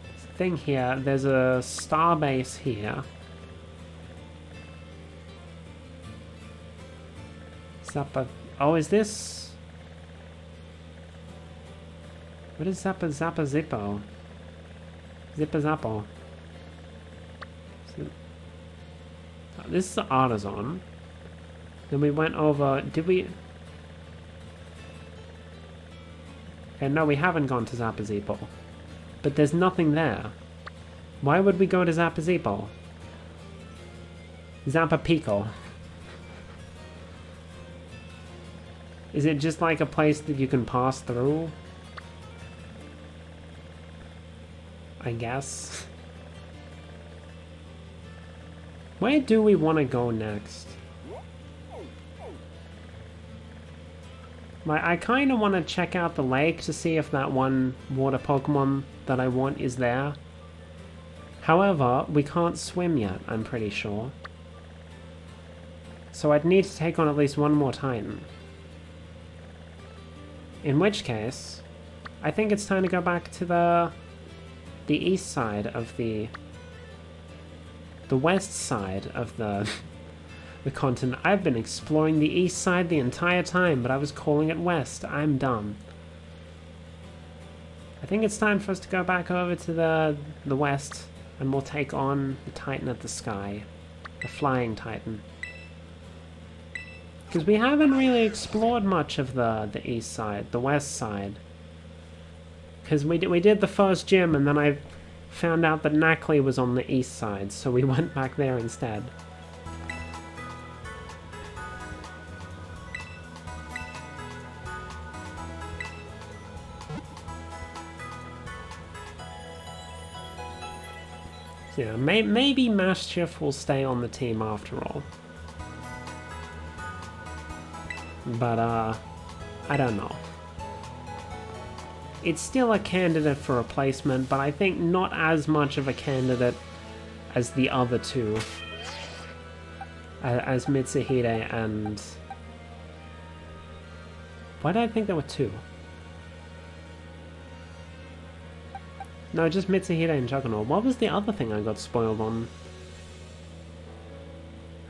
There's a thing here. There's a starbase here. Zappa... Oh, is this... What is Zappa Zippo? Zippa Zappo. This is the Artisan. Then we went over... Did we... Okay, no, we haven't gone to Zappa-Zippo. But there's nothing there. Why would we go to Zappa-Zippo? Zappa-Pico. Is it just like a place that you can pass through? I guess. Where do we want to go next? I kind of want to check out the lake to see if that one water Pokemon that I want is there. However, we can't swim yet, I'm pretty sure. So I'd need to take on at least one more Titan. In which case, I think it's time to go back to the east side of the west side of the continent. I've been exploring the east side the entire time, but I was calling it west. I'm dumb. I think it's time for us to go back over to the west, and we'll take on the Titan of the Sky. The Flying Titan. Because we haven't really explored much of the east side, the west side. Because we did the first gym, and then I found out that Knackley was on the east side, so we went back there instead. So yeah, maybe Mischief will stay on the team after all. But, I don't know. It's still a candidate for replacement, but I think not as much of a candidate as the other two. As Mitsuhide and... Why did I think there were two? No, just Mitsuhide and Juggernaut. What was the other thing I got spoiled on?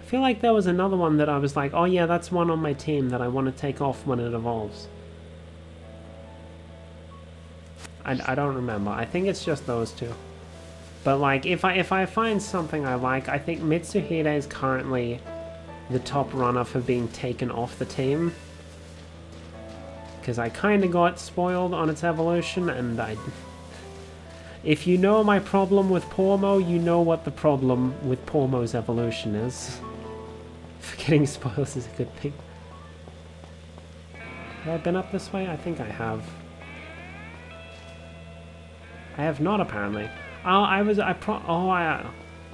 I feel like there was another one that I was like, oh yeah, that's one on my team that I want to take off when it evolves. I don't remember. I think it's just those two. But like, if I find something I like, I think Mitsuhide is currently the top runner for being taken off the team. Because I kind of got spoiled on its evolution, and if you know my problem with Pormo, you know what the problem with Pormo's evolution is. Getting spoils is a good thing. Have I been up this way? I think I have. I have not, apparently. Oh,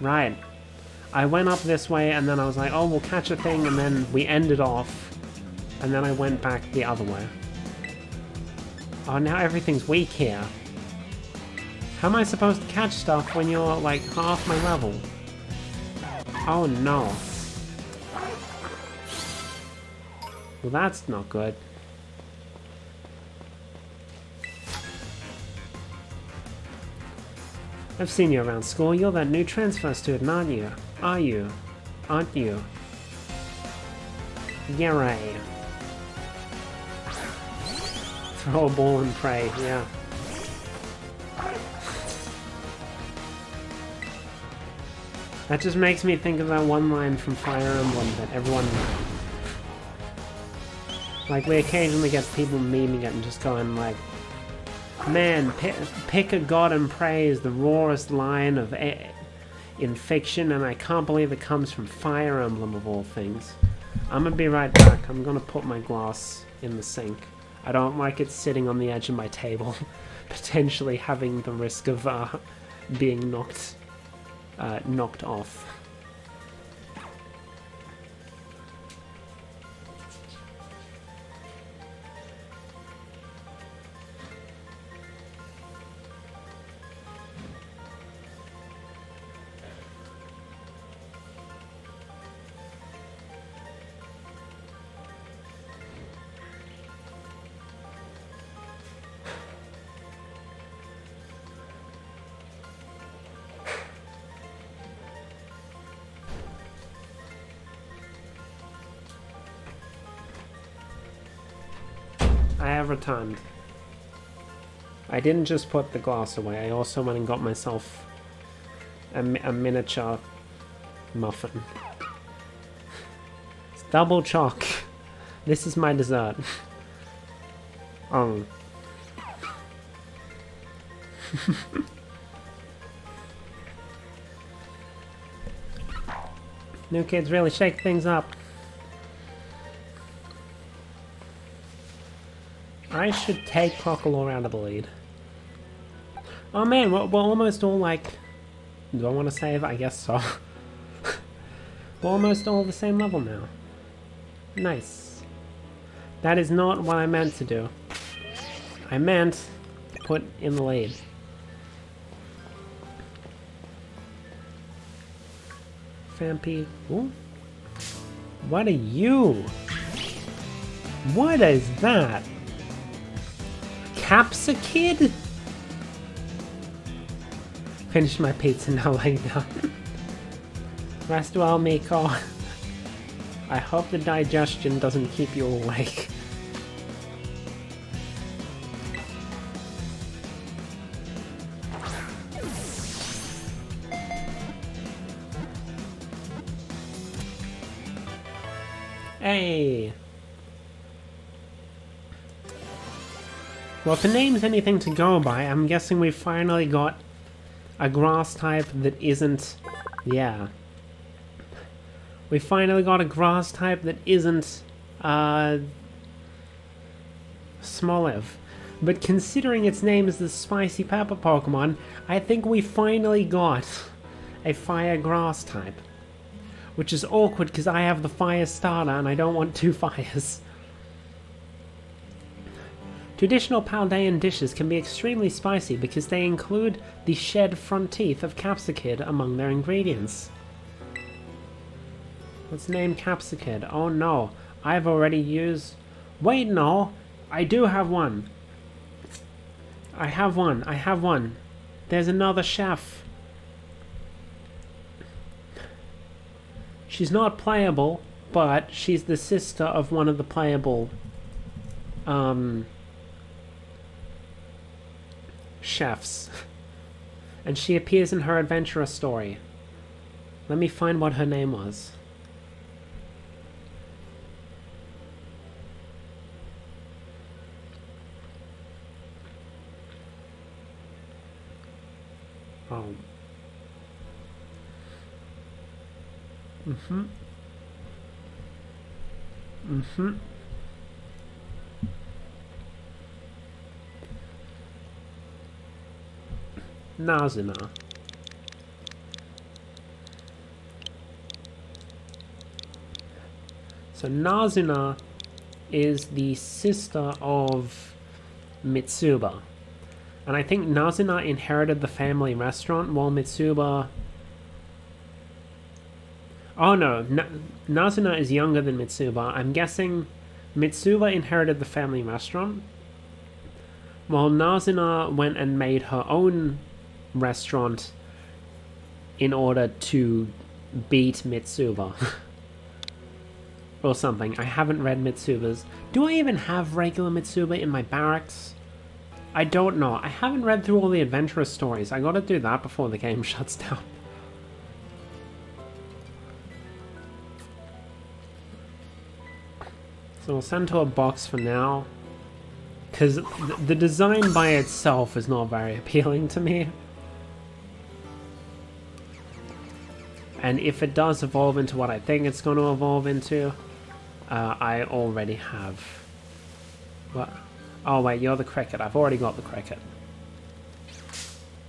right. I went up this way, and then I was like, oh, we'll catch a thing, and then we ended off. And then I went back the other way. Oh, now everything's weak here. How am I supposed to catch stuff when you're, like, half my level? Oh, no. Well, that's not good. I've seen you around school. You're that new transfer student, aren't you? Are you? Aren't you? Yeah, right. Throw a ball and pray, yeah. That just makes me think of that one line from Fire Emblem that everyone... Like, we occasionally get people memeing it and just going like, man, pick a god and pray is the rawest line of in fiction, and I can't believe it comes from Fire Emblem of all things. I'm gonna be right back. I'm gonna put my glass in the sink. I don't like it sitting on the edge of my table, potentially having the risk of being knocked off. I have returned. I didn't just put the glass away, I also went and got myself a miniature muffin. It's double choc. This is my dessert. New kids really shake things up. I should take Crocodile out of the lead. Oh man, we're almost all like... Do I want to save? I guess so. We're almost all the same level now. Nice. That is not what I meant to do. I meant to put in the lead. Fampy. Ooh. What are you? What is that? Capsa Kid? Finish my pizza, now laying down. Rest well, Miko. I hope the digestion doesn't keep you awake. Hey! Well, if the name's anything to go by, I'm guessing we finally got a grass type that isn't... Yeah. We finally got a grass type that isn't, Smoliv. But considering its name is the Spicy Pepper Pokemon, I think we finally got a Fire Grass type. Which is awkward because I have the Fire Starter and I don't want two fires. Traditional Paldean dishes can be extremely spicy because they include the shed front teeth of Capsicid among their ingredients. Let's name Capsicid. Oh no, I've already used... Wait, no! I do have one! I have one. There's another chef. She's not playable, but she's the sister of one of the playable, chefs. And she appears in her adventurer story. Let me find what her name was. Oh. Nazuna. So Nazuna is the sister of Mitsuba. And I think Nazuna inherited the family restaurant while Mitsuba... Oh no, Nazuna is younger than Mitsuba. I'm guessing Mitsuba inherited the family restaurant, while Nazuna went and made her own restaurant in order to beat Mitsuba. Or something. I haven't read Mitsuba's. Do I even have regular Mitsuba in my barracks? I don't know. I haven't read through all the adventurous stories. I gotta do that before the game shuts down. So we'll send to a box for now. Because the design by itself is not very appealing to me. And if it does evolve into what I think it's going to evolve into, I already have... What? Oh wait, you're the cricket. I've already got the cricket.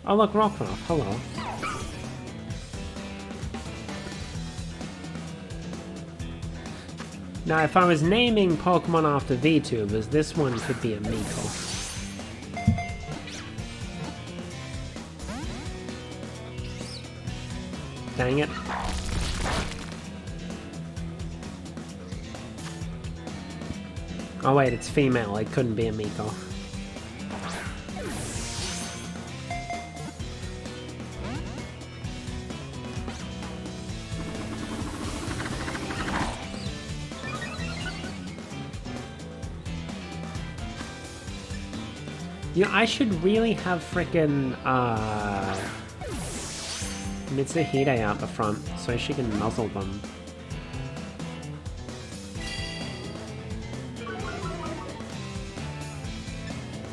Oh look, Rockruff. Hello. Now if I was naming Pokemon after VTubers, this one could be a Miko. Dang it. Oh wait, it's female. It couldn't be a Miko. You know, I should really have frickin' Mitsuhide out the front so she can muzzle them.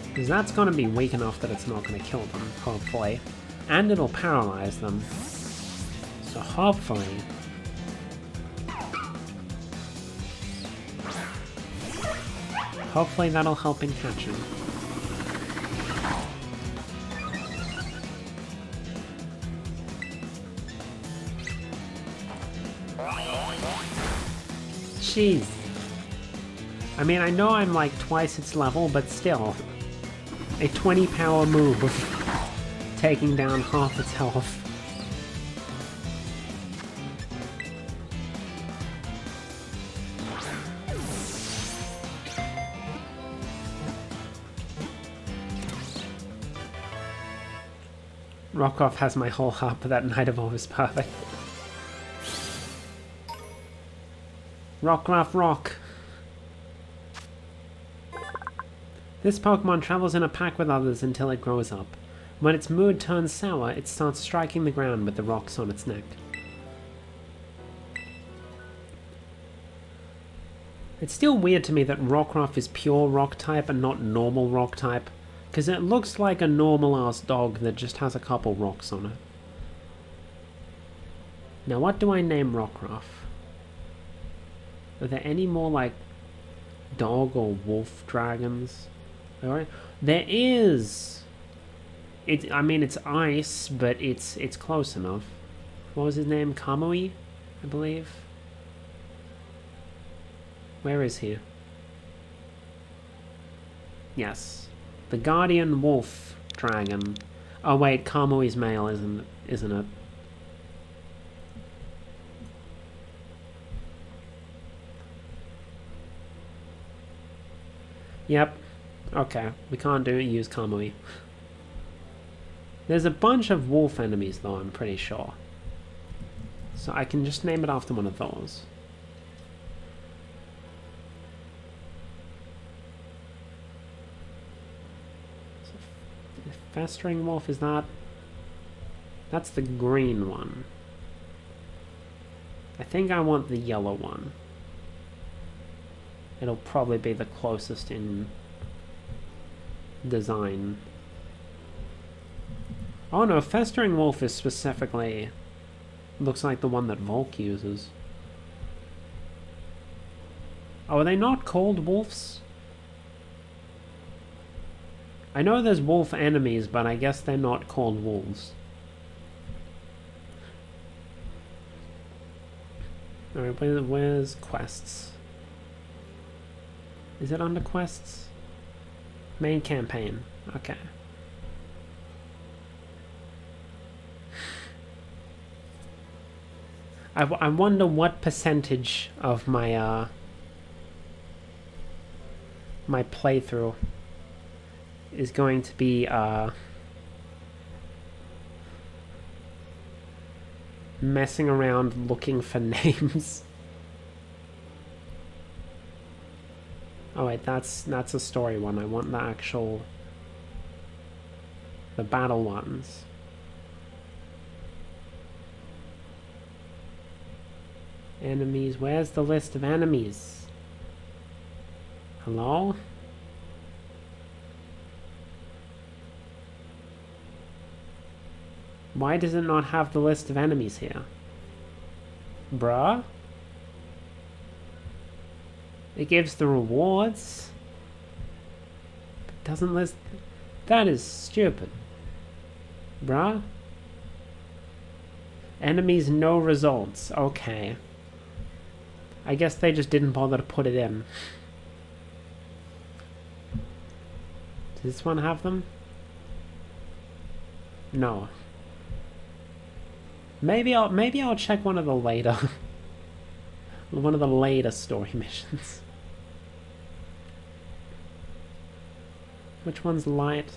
Because that's going to be weak enough that it's not going to kill them, hopefully. And it'll paralyze them. So hopefully... Hopefully that'll help in catching. Jeez. I mean, I know I'm like twice its level, but still. A 20 power move, taking down half its health. Rockoff has my whole heart, but that Night Evolve is perfect. Rockruff rock! This Pokemon travels in a pack with others until it grows up. When its mood turns sour, it starts striking the ground with the rocks on its neck. It's still weird to me that Rockruff is pure rock type and not normal rock type, because it looks like a normal-ass dog that just has a couple rocks on it. Now what do I name Rockruff? Are there any more, like, dog or wolf dragons? Alright. There is! I mean, it's ice, but it's close enough. What was his name? Kamui, I believe? Where is he? Yes. The Guardian Wolf Dragon. Oh wait, Kamui's male, isn't it? Yep. Okay, we can't use Kamui. There's a bunch of wolf enemies though, I'm pretty sure. So I can just name it after one of those. Festering wolf, is that... That's the green one. I think I want the yellow one. It'll probably be the closest in design. Oh no, Festering Wolf is specifically... Looks like the one that Volk uses. Oh, are they not called wolves? I know there's wolf enemies, but I guess they're not called wolves. Alright, where's quests? Is it under quests? Main campaign. Okay. I wonder what percentage of my my playthrough is going to be messing around looking for names. Oh wait, that's a story one. I want the battle ones. Enemies, where's the list of enemies? Hello? Why does it not have the list of enemies here? Bruh? It gives the rewards, but doesn't list... That is stupid. Bruh? Enemies, no results. Okay. I guess they just didn't bother to put it in. Does this one have them? No. Maybe I'll check one of the later story missions. Which one's light?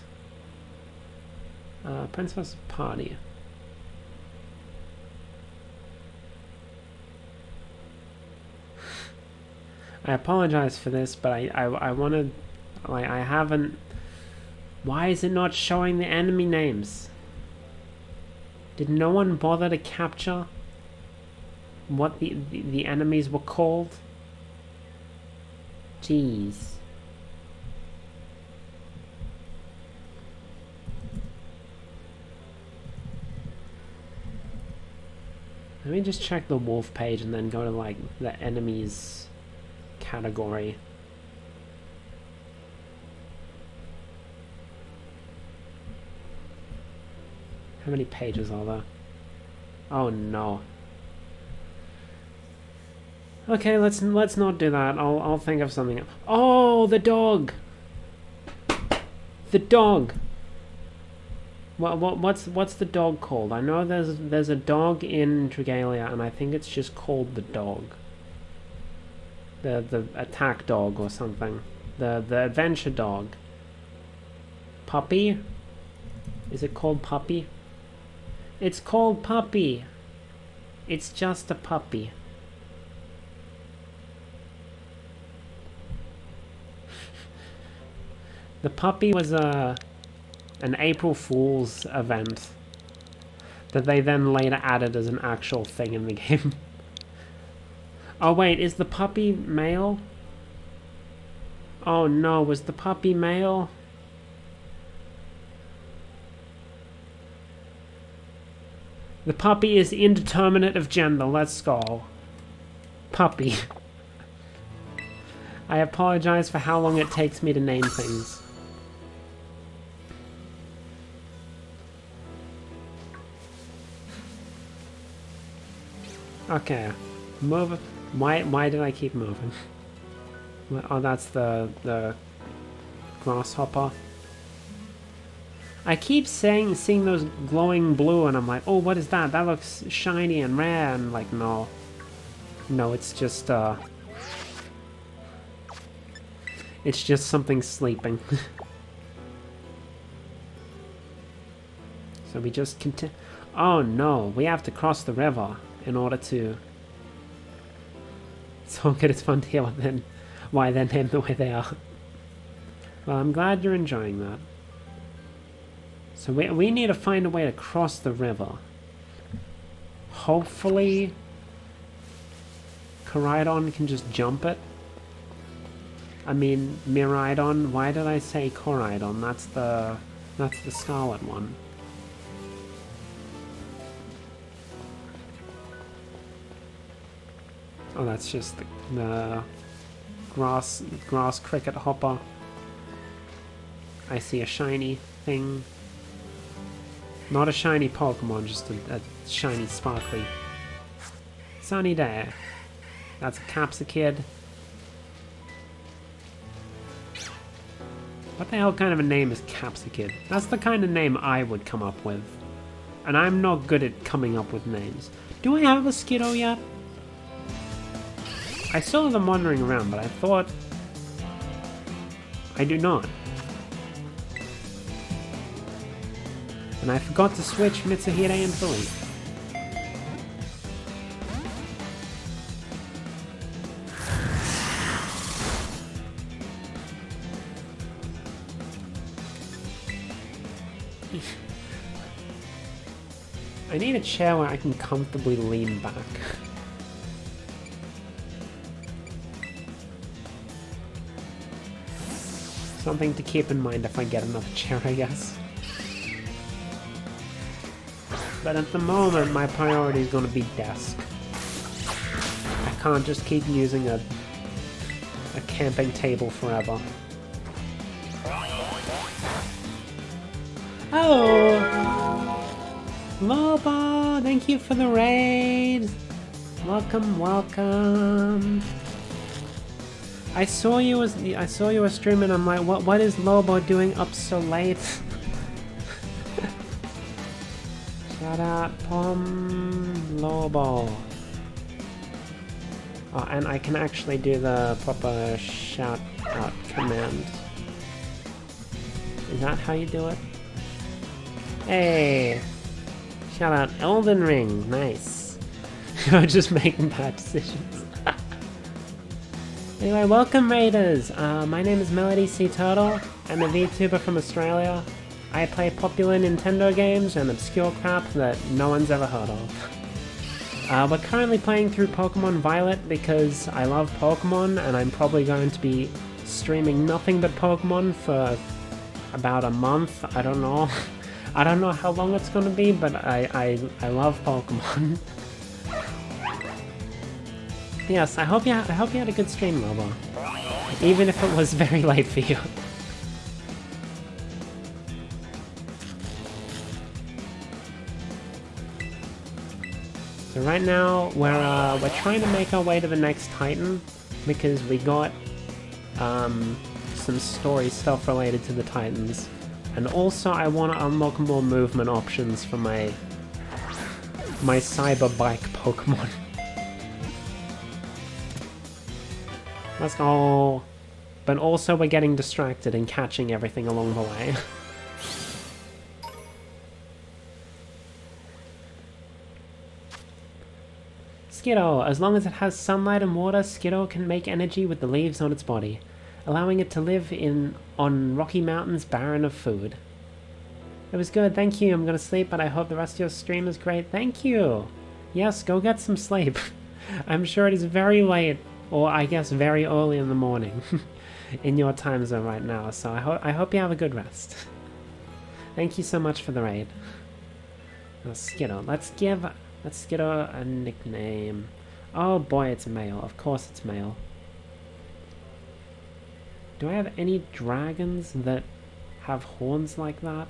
Princess Party. I apologize for this, but I wanted... Like, I haven't... Why is it not showing the enemy names? Did no one bother to capture what the enemies were called? Jeez. Let me just check the wolf page and then go to, like, the enemies category. How many pages are there? Oh no. Okay, let's not do that. I'll think of something else. Oh, the dog. The dog. What's the dog called? I know there's a dog in Dragalia, and I think it's just called the dog. The attack dog or something. The adventure dog. Puppy? Is it called Puppy? It's called Puppy. It's just a puppy. The puppy was an April Fool's event that they then later added as an actual thing in the game. Oh wait, is the puppy male? Oh no, was the puppy male? The puppy is indeterminate of gender. Let's go. Puppy. I apologize for how long it takes me to name things. Okay. Move. Why did I keep moving? Oh, that's the grasshopper. I keep seeing those glowing blue, and I'm like, oh, what is that? That looks shiny and rare, and like, no. No, it's just, it's just something sleeping. So we just continue. Oh no, we have to cross the river in order to... So good, it's fun to hear why they're named the way they are. Well, I'm glad you're enjoying that. So we need to find a way to cross the river. Hopefully, Coridon can just jump it. I mean, Miraidon. Why did I say Coridon? That's the scarlet one. Oh, that's just the grass cricket hopper. I see a shiny thing. Not a shiny Pokemon, just a shiny sparkly. Sunny day. That's a Capsicid. What the hell kind of a name is Capsicid? That's the kind of name I would come up with. And I'm not good at coming up with names. Do I have a Skiddo yet? I still have them wandering around, but I thought... I do not. And I forgot to switch Mitsuhide and Philly. I need a chair where I can comfortably lean back. Something to keep in mind if I get another chair, I guess. But at the moment, my priority is going to be desk. I can't just keep using a camping table forever. Oh! Lobo, thank you for the raid! Welcome, welcome! I saw you were streaming. I'm like, what is Lobo doing up so late? Shout out Pom Lobo. Oh, and I can actually do the proper shout out command. Is that how you do it? Hey! Shout out Elden Ring. Nice. You're just making bad decisions. Anyway, welcome Raiders! My name is Melody C. Turtle. I'm a VTuber from Australia. I play popular Nintendo games and obscure crap that no one's ever heard of. We're currently playing through Pokemon Violet because I love Pokemon, and I'm probably going to be streaming nothing but Pokemon for about a month. I don't know. I don't know how long it's going to be, but I love Pokemon. Yes, I hope you had a good stream, Lobo. Even if it was very late for you. So right now we're trying to make our way to the next Titan because we got some story stuff related to the Titans, and also I want to unlock more movement options for my cyber bike Pokemon. Let's go. But also we're getting distracted and catching everything along the way. Skiddo. As long as it has sunlight and water, Skiddo can make energy with the leaves on its body, allowing it to live on rocky mountains barren of food. It was good, thank you. I'm gonna sleep, but I hope the rest of your stream is great. Thank you. Yes, go get some sleep. I'm sure it is very late. Or I guess very early in the morning. in your time zone right now, so I hope you have a good rest. Thank you so much for the raid. Now, Skittle, let's give Skittle a nickname. Oh boy, it's male. Of course it's male. Do I have any dragons that have horns like that?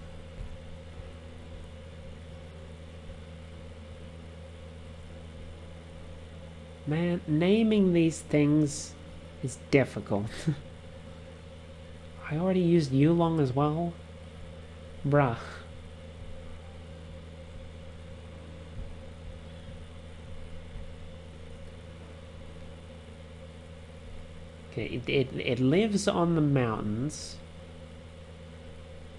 Man, naming these things is difficult. I already used Yulong as well? Bruh. Okay, it lives on the mountains.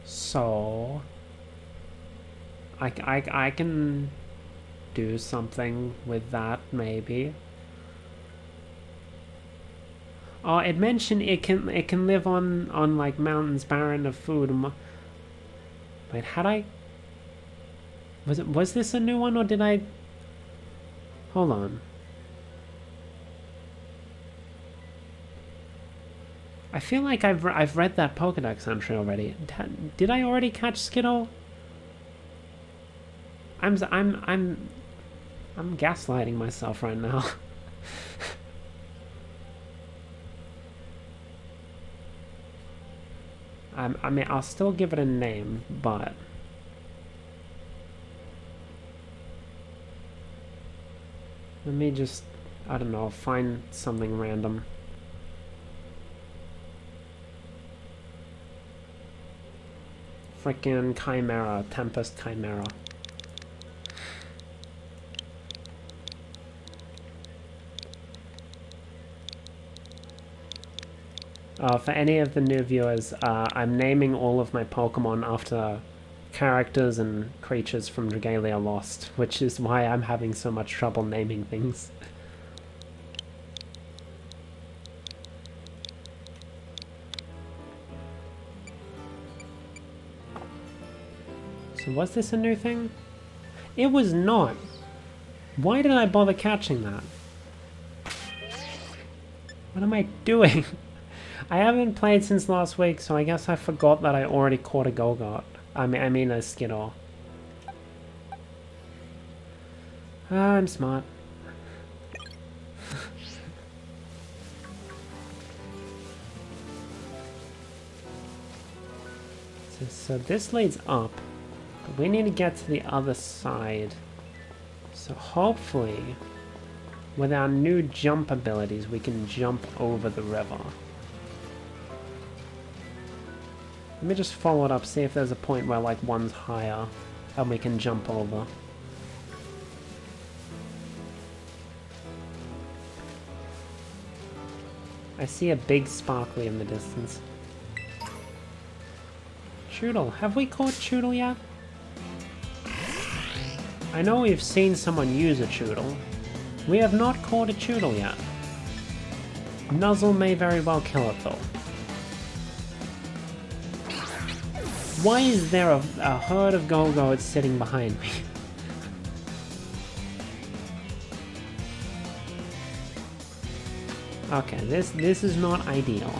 So I can do something with that, maybe. Oh, it mentioned it can live on like mountains barren of food. Wait, had I? Was this a new one or did I? Hold on. I feel like I've read that Pokédex entry already. Did I already catch Skittle? I'm gaslighting myself right now. I mean, I'll still give it a name, but let me just, I don't know, find something random. Frickin' Chimera, Tempest Chimera. For any of the new viewers, I'm naming all of my Pokemon after characters and creatures from Dragalia Lost, which is why I'm having so much trouble naming things. So was this a new thing? It was not. Why did I bother catching that? What am I doing? I haven't played since last week, so I guess I forgot that I already caught a Golgot. I mean a Skittle. I'm smart. So this leads up, but we need to get to the other side. So hopefully, with our new jump abilities, we can jump over the river. Let me just follow it up, see if there's a point where like one's higher and we can jump over. I see a big sparkly in the distance. Choodle. Have we caught Choodle yet? I know we've seen someone use a Choodle. We have not caught a Choodle yet. Nuzzle may very well kill it though. Why is there a herd of Golgots sitting behind me? Okay, this is not ideal.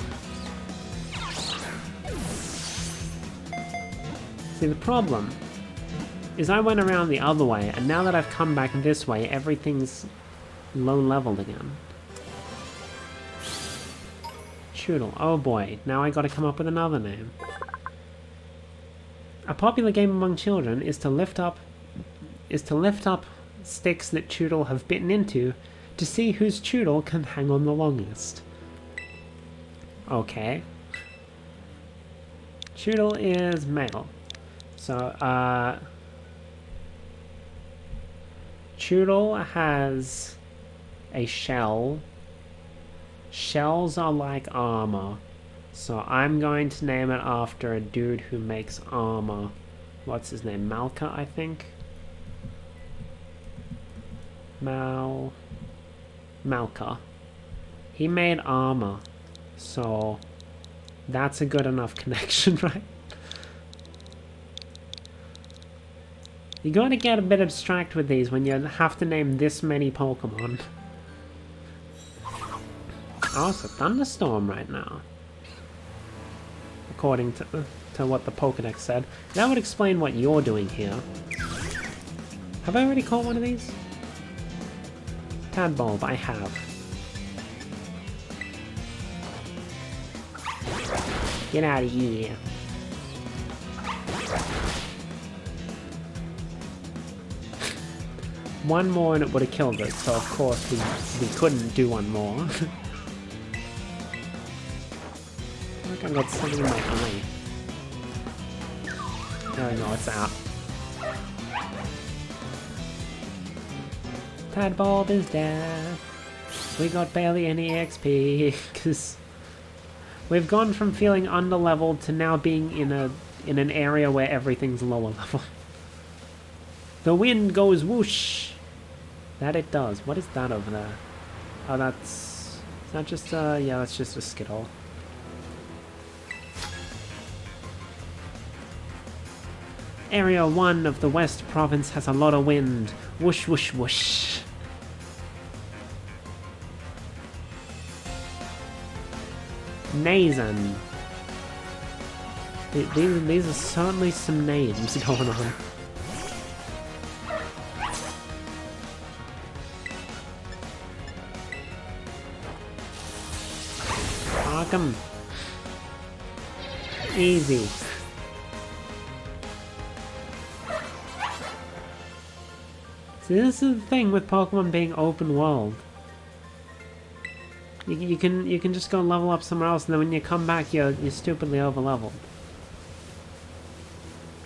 See, the problem is I went around the other way, and now that I've come back this way, everything's low-leveled again. Choodle. Oh boy, now I gotta come up with another name. A popular game among children is to lift up sticks that Choodle have bitten into to see whose Choodle can hang on the longest. Okay. Choodle is male. So, Choodle has a shell. Shells are like armor. So I'm going to name it after a dude who makes armor. What's his name? Malka, I think? Malka. He made armor. So that's a good enough connection, right? You gotta get a bit abstract with these when you have to name this many Pokemon. Oh, it's a thunderstorm right now. according to what the Pokedex said. That would explain what you're doing here. Have I already caught one of these? Tadbulb, I have. Get out of here. One more and it would have killed it, so of course we couldn't do one more. I feel like I got something in my eye. Oh no, it's out. Tadbulb is dead. We got barely any XP, because we've gone from feeling underleveled to now being in an area where everything's lower level. The wind goes whoosh! That it does. What is that over there? Oh, that's... Is that just yeah, that's just a Skittle. Area 1 of the West Province has a lot of wind. Whoosh, whoosh, whoosh. Nazen. These are certainly some names going on. Arkham. Easy. See, this is the thing with Pokemon being open world. You can just go level up somewhere else, and then when you come back, you're stupidly over leveled.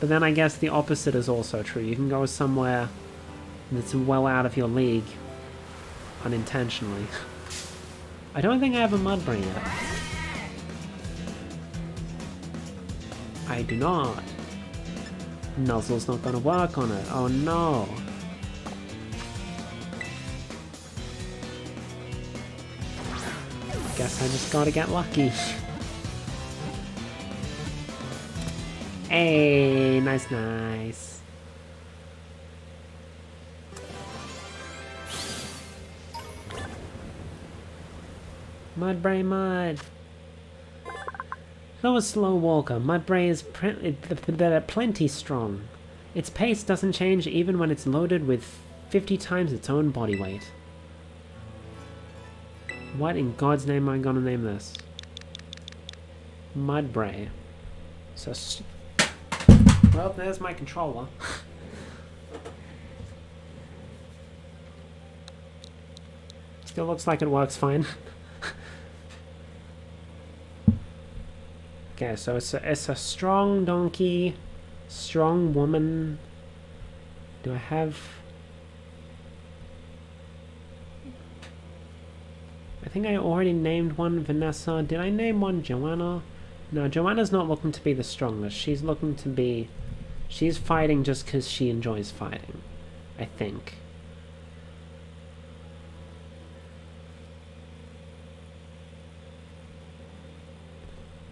But then I guess the opposite is also true. You can go somewhere that's well out of your league, unintentionally. I don't think I have a Mudbrain yet. I do not. Nuzzle's not gonna work on it. Oh no. Guess I just gotta get lucky. Hey, nice, nice. Mudbray Mud. Though a slow walker, Mudbray is plenty strong. Its pace doesn't change even when it's loaded with 50 times its own body weight. What in God's name am I gonna name this? Mudbray. So, well, there's my controller. Still looks like it works fine. Okay, so it's a strong donkey, strong woman. Do I have... I think I already named one Vanessa. Did I name one Joanna? No, Joanna's not looking to be the strongest. She's looking to be... She's fighting just because she enjoys fighting, I think.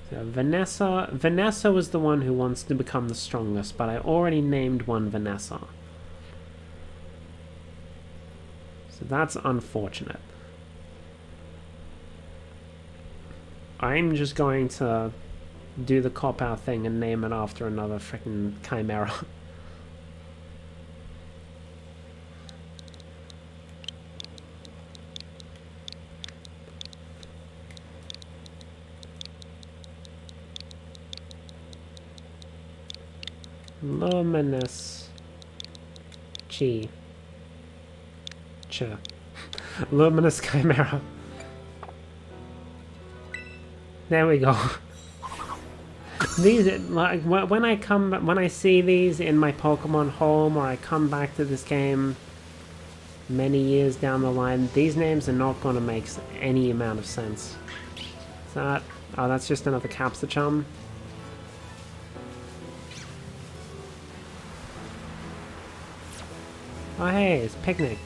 So Vanessa was the one who wants to become the strongest, but I already named one Vanessa. So that's unfortunate. I'm just going to do the cop-out thing and name it after another freaking Chimera. Luminous Luminous Chimera. There we go. These, like, when I see these in my Pokemon home, or I come back to this game many years down the line, these names are not going to make any amount of sense. Is that... Oh, that's just another Capsachum. Oh hey, it's Picnic.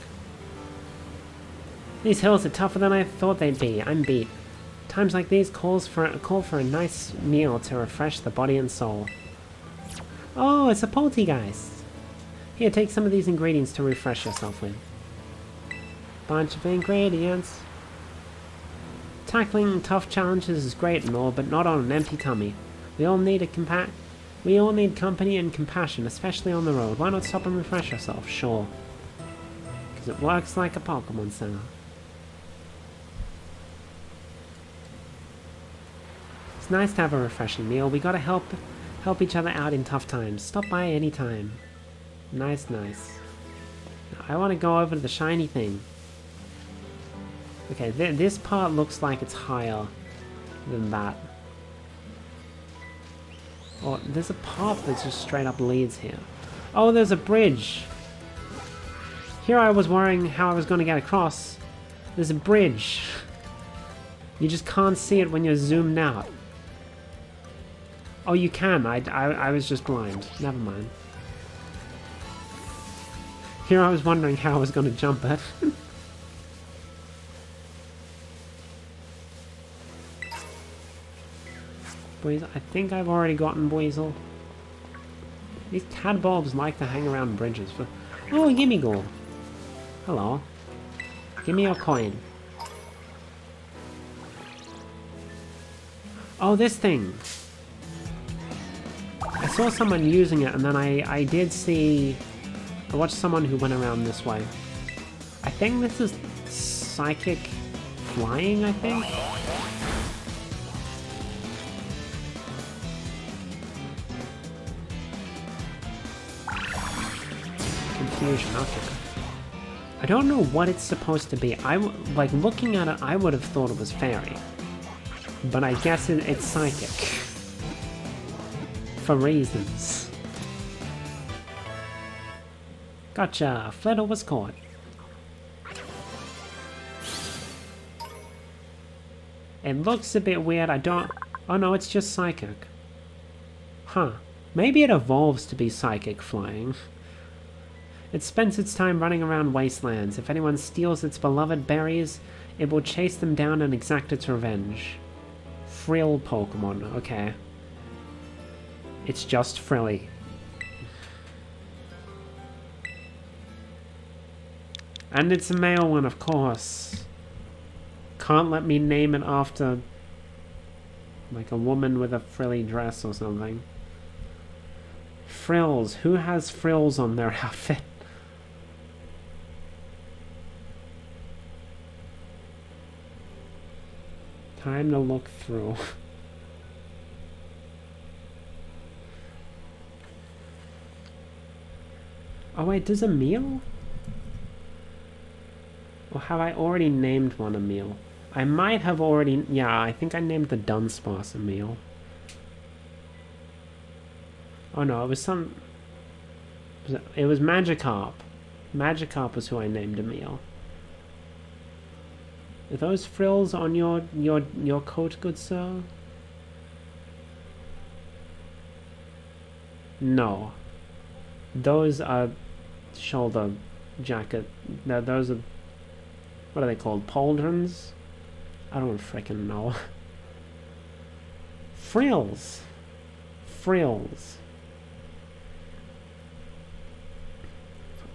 These hills are tougher than I thought they'd be. I'm beat. Times like these call for a nice meal to refresh the body and soul. Oh, it's a poltergeist. Here, take some of these ingredients to refresh yourself with. Bunch of ingredients. Tackling tough challenges is great and all, but not on an empty tummy. We all need we all need company and compassion, especially on the road. Why not stop and refresh ourselves? Sure. Because it works like a Pokemon Center. It's nice to have a refreshing meal. We gotta help each other out in tough times. Stop by any time. Nice, nice. I want to go over to the shiny thing. Okay, this part looks like it's higher than that. Oh, there's a path that just straight up leads here. Oh, there's a bridge. Here I was worrying how I was going to get across. There's a bridge. You just can't see it when you're zoomed out. Oh, you can. I was just blind. Never mind. Here I was wondering how I was going to jump it. Weasel. I think I've already gotten Weasel. These tadbulbs like to hang around bridges for... Oh, a gimme goal. Hello. Give me your coin. Oh, this thing. I saw someone using it, and then I did see... I watched someone who went around this way. I think this is psychic flying, I think? Confusion, okay. I don't know what it's supposed to be. Like, looking at it, I would have thought it was fairy. But I guess it's psychic. For reasons. Gotcha! Flittle was caught. It looks a bit weird, I don't... Oh no, it's just psychic. Huh. Maybe it evolves to be psychic flying. It spends its time running around wastelands. If anyone steals its beloved berries, it will chase them down and exact its revenge. Frill Pokemon, okay. It's just frilly. And it's a male one, of course. Can't let me name it after... like a woman with a frilly dress or something. Frills. Who has frills on their outfit? Time to look through. Oh wait, does Emil? Or have I already named one Emil? I might have already... Yeah, I think I named the Dunsparce Emil. Oh no, it was some... It was Magikarp. Magikarp was who I named Emil. Are those frills on your coat, good sir? No. Those are shoulder jacket. Those are... What are they called? Pauldrons? I don't frickin' know. Frills. Frills.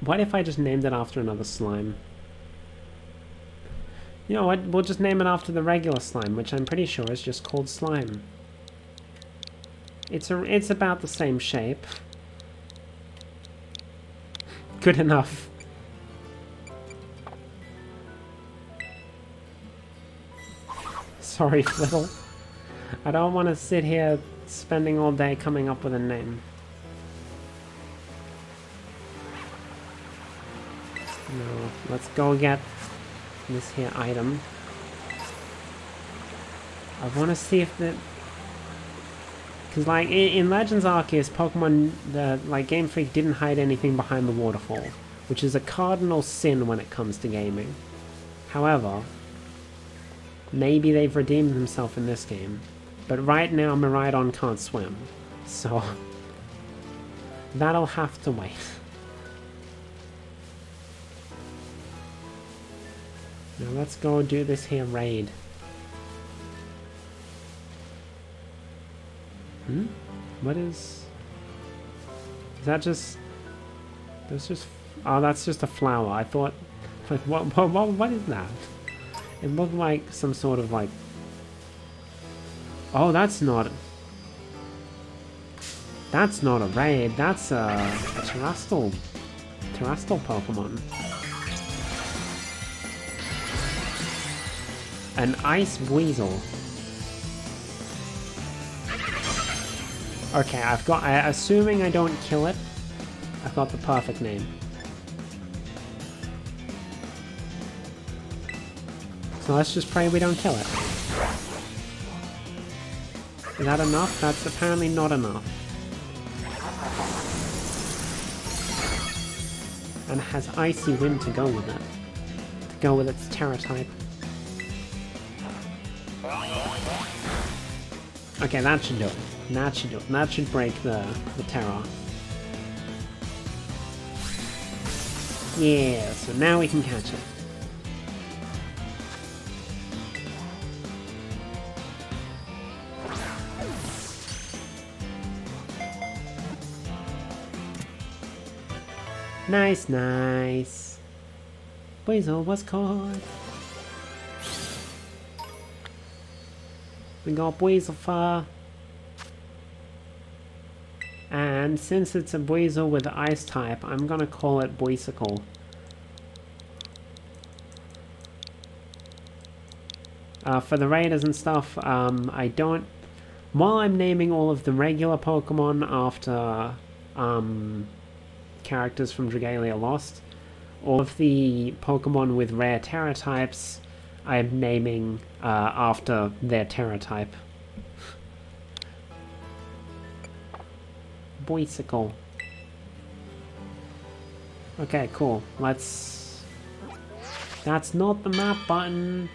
What if I just named it after another slime? You know what? We'll just name it after the regular slime, which I'm pretty sure is just called slime. It's about the same shape. Good enough. Sorry, Flittle. I don't want to sit here spending all day coming up with a name. No, let's go get this here item. I want to see if the... Because, like, in Legends Arceus, Pokemon, Game Freak didn't hide anything behind the waterfall, which is a cardinal sin when it comes to gaming. However, maybe they've redeemed themselves in this game. But right now, Miraidon can't swim. So, that'll have to wait. Now let's go do this here raid. What is... Is that just... That's just... Oh, that's just a flower. I thought... Like, what is that? It looked like some sort of, like... Oh, that's not... That's not a raid, that's a terrestrial Pokemon. An Ice Weasel. Okay, assuming I don't kill it, I've got the perfect name. So let's just pray we don't kill it. Is that enough? That's apparently not enough. And it has Icy Wind to go with it. To go with its Terra type. Okay, that should do it. That should do it. That should break the Terra. Yeah, so now we can catch it. Nice, nice. Weasel was caught. We got Weasel fur. And since it's a Weasel with Ice type, I'm gonna call it Weasicle. For the raiders and stuff, I don't... While I'm naming all of the regular Pokemon after characters from Dragalia Lost, all of the Pokemon with rare Terra types, I'm naming after their Terra type. Weasicle. Okay, cool. Let's... That's not the map button.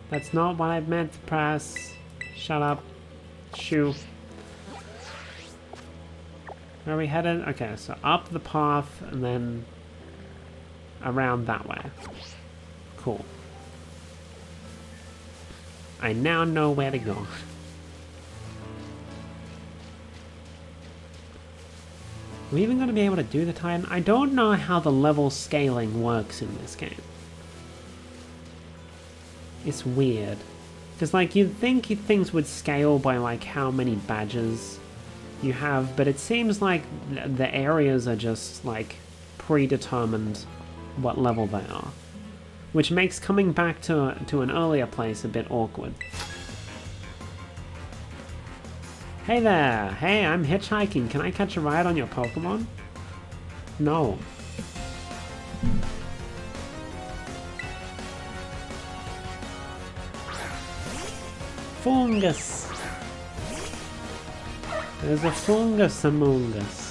That's not what I meant to press. Shut up. Shoo. Where are we headed? Okay, so up the path and then around that way. Cool. I now know where to go. Are we even going to be able to do the Titan? I don't know how the level scaling works in this game. It's weird. Because, like, you'd think things would scale by, like, how many badges you have, but it seems like the areas are just, like, predetermined what level they are. Which makes coming back to an earlier place a bit awkward. Hey there! Hey, I'm hitchhiking. Can I catch a ride on your Pokemon? No. Fungus! There's a fungus among us.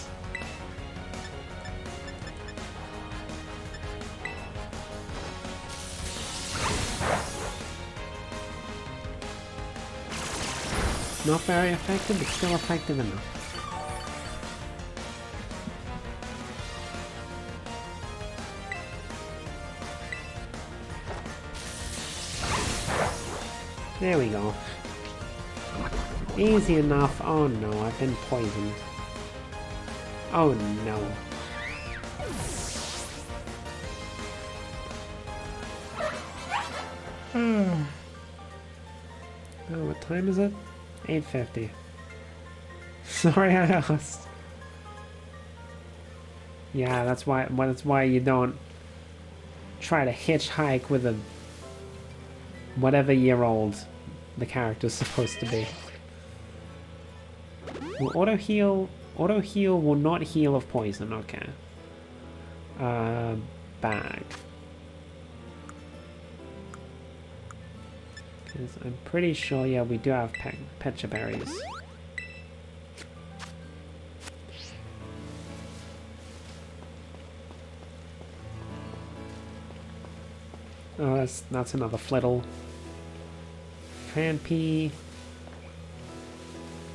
Not very effective, but still effective enough. There we go. Easy enough. Oh no, I've been poisoned. Oh no. Oh, what time is it? 8:50. Sorry I asked. Yeah, that's why you don't try to hitchhike with a whatever year old the character's supposed to be. Will auto heal will not heal of poison, okay. Bag. Because I'm pretty sure, yeah, we do have Pecha berries. Oh, that's another Flittle. Fanpy.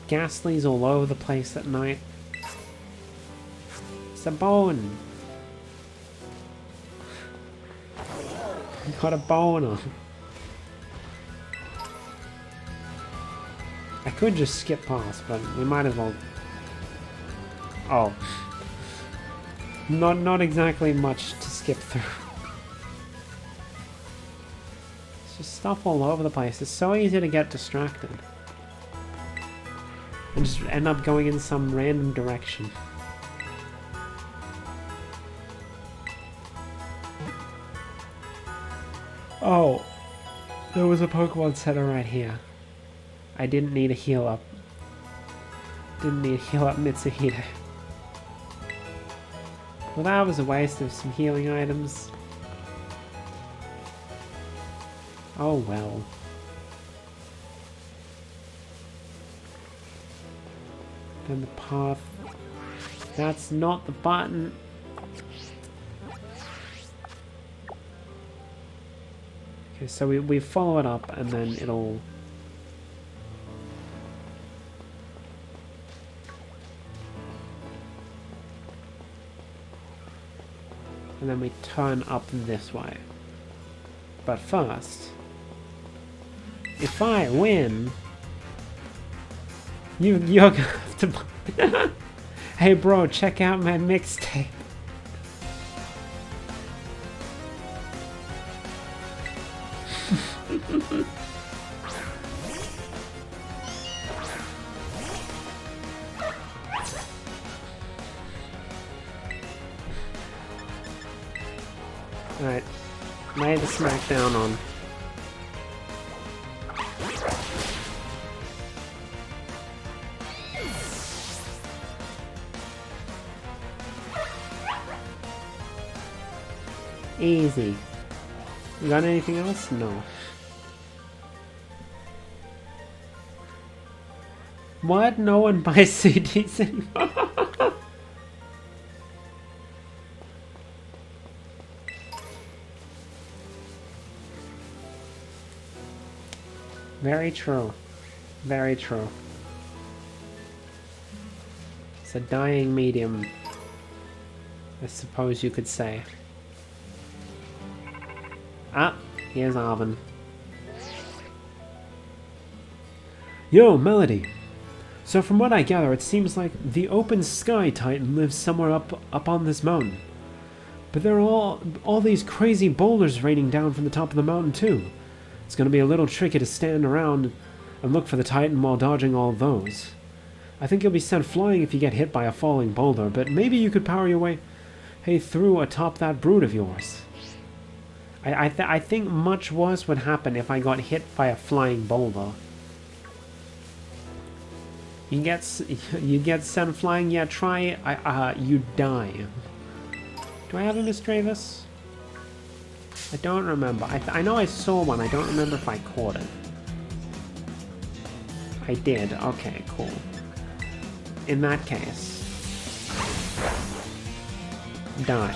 Ghastly's all over the place at night. It's a bone. Got a boner. I could just skip past, but we might as well. Oh. Not exactly much to skip through. It's just stuff all over the place. It's so easy to get distracted. and just end up going in some random direction. Oh, there was a Pokemon Center right here. I didn't need a heal up. Didn't need a heal up Mitsuhito. Well, that was a waste of some healing items. Oh well. Then the path. That's not the button. Okay, so we follow it up and then it'll... And then we turn up this way. But first, if I win, you're gonna have to... Hey bro, check out my mixtape. Alright, lay the smackdown on. Easy. You got anything else? No. What? No one buys CDs anymore? Very true. Very true. It's a dying medium, I suppose you could say. Ah, here's Arvin. Yo, Melody. So from what I gather, it seems like the Open Sky Titan lives somewhere up on this mountain. But there are all these crazy boulders raining down from the top of the mountain too. It's going to be a little tricky to stand around and look for the Titan while dodging all those. I think you'll be sent flying if you get hit by a falling boulder, but maybe you could power your way through atop that brood of yours. I think much worse would happen if I got hit by a flying boulder. You get sent flying, yeah, try, you die. Do I have a Misdreavus? I don't remember. I know I saw one, I don't remember if I caught it. I did, okay, cool. In that case... die.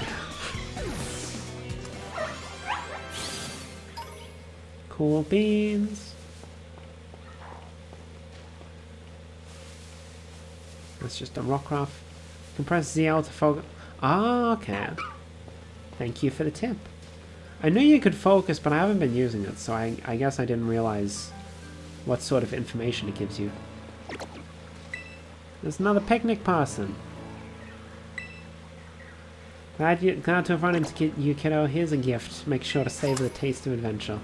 Cool beans. That's just a Rockruff. Compress ZL to focus. Ah, okay. Thank you for the tip. I knew you could focus, but I haven't been using it, so I guess I didn't realize what sort of information it gives you. There's another picnic person. Glad to have run into you, kiddo. Here's a gift. Make sure to savor the taste of adventure.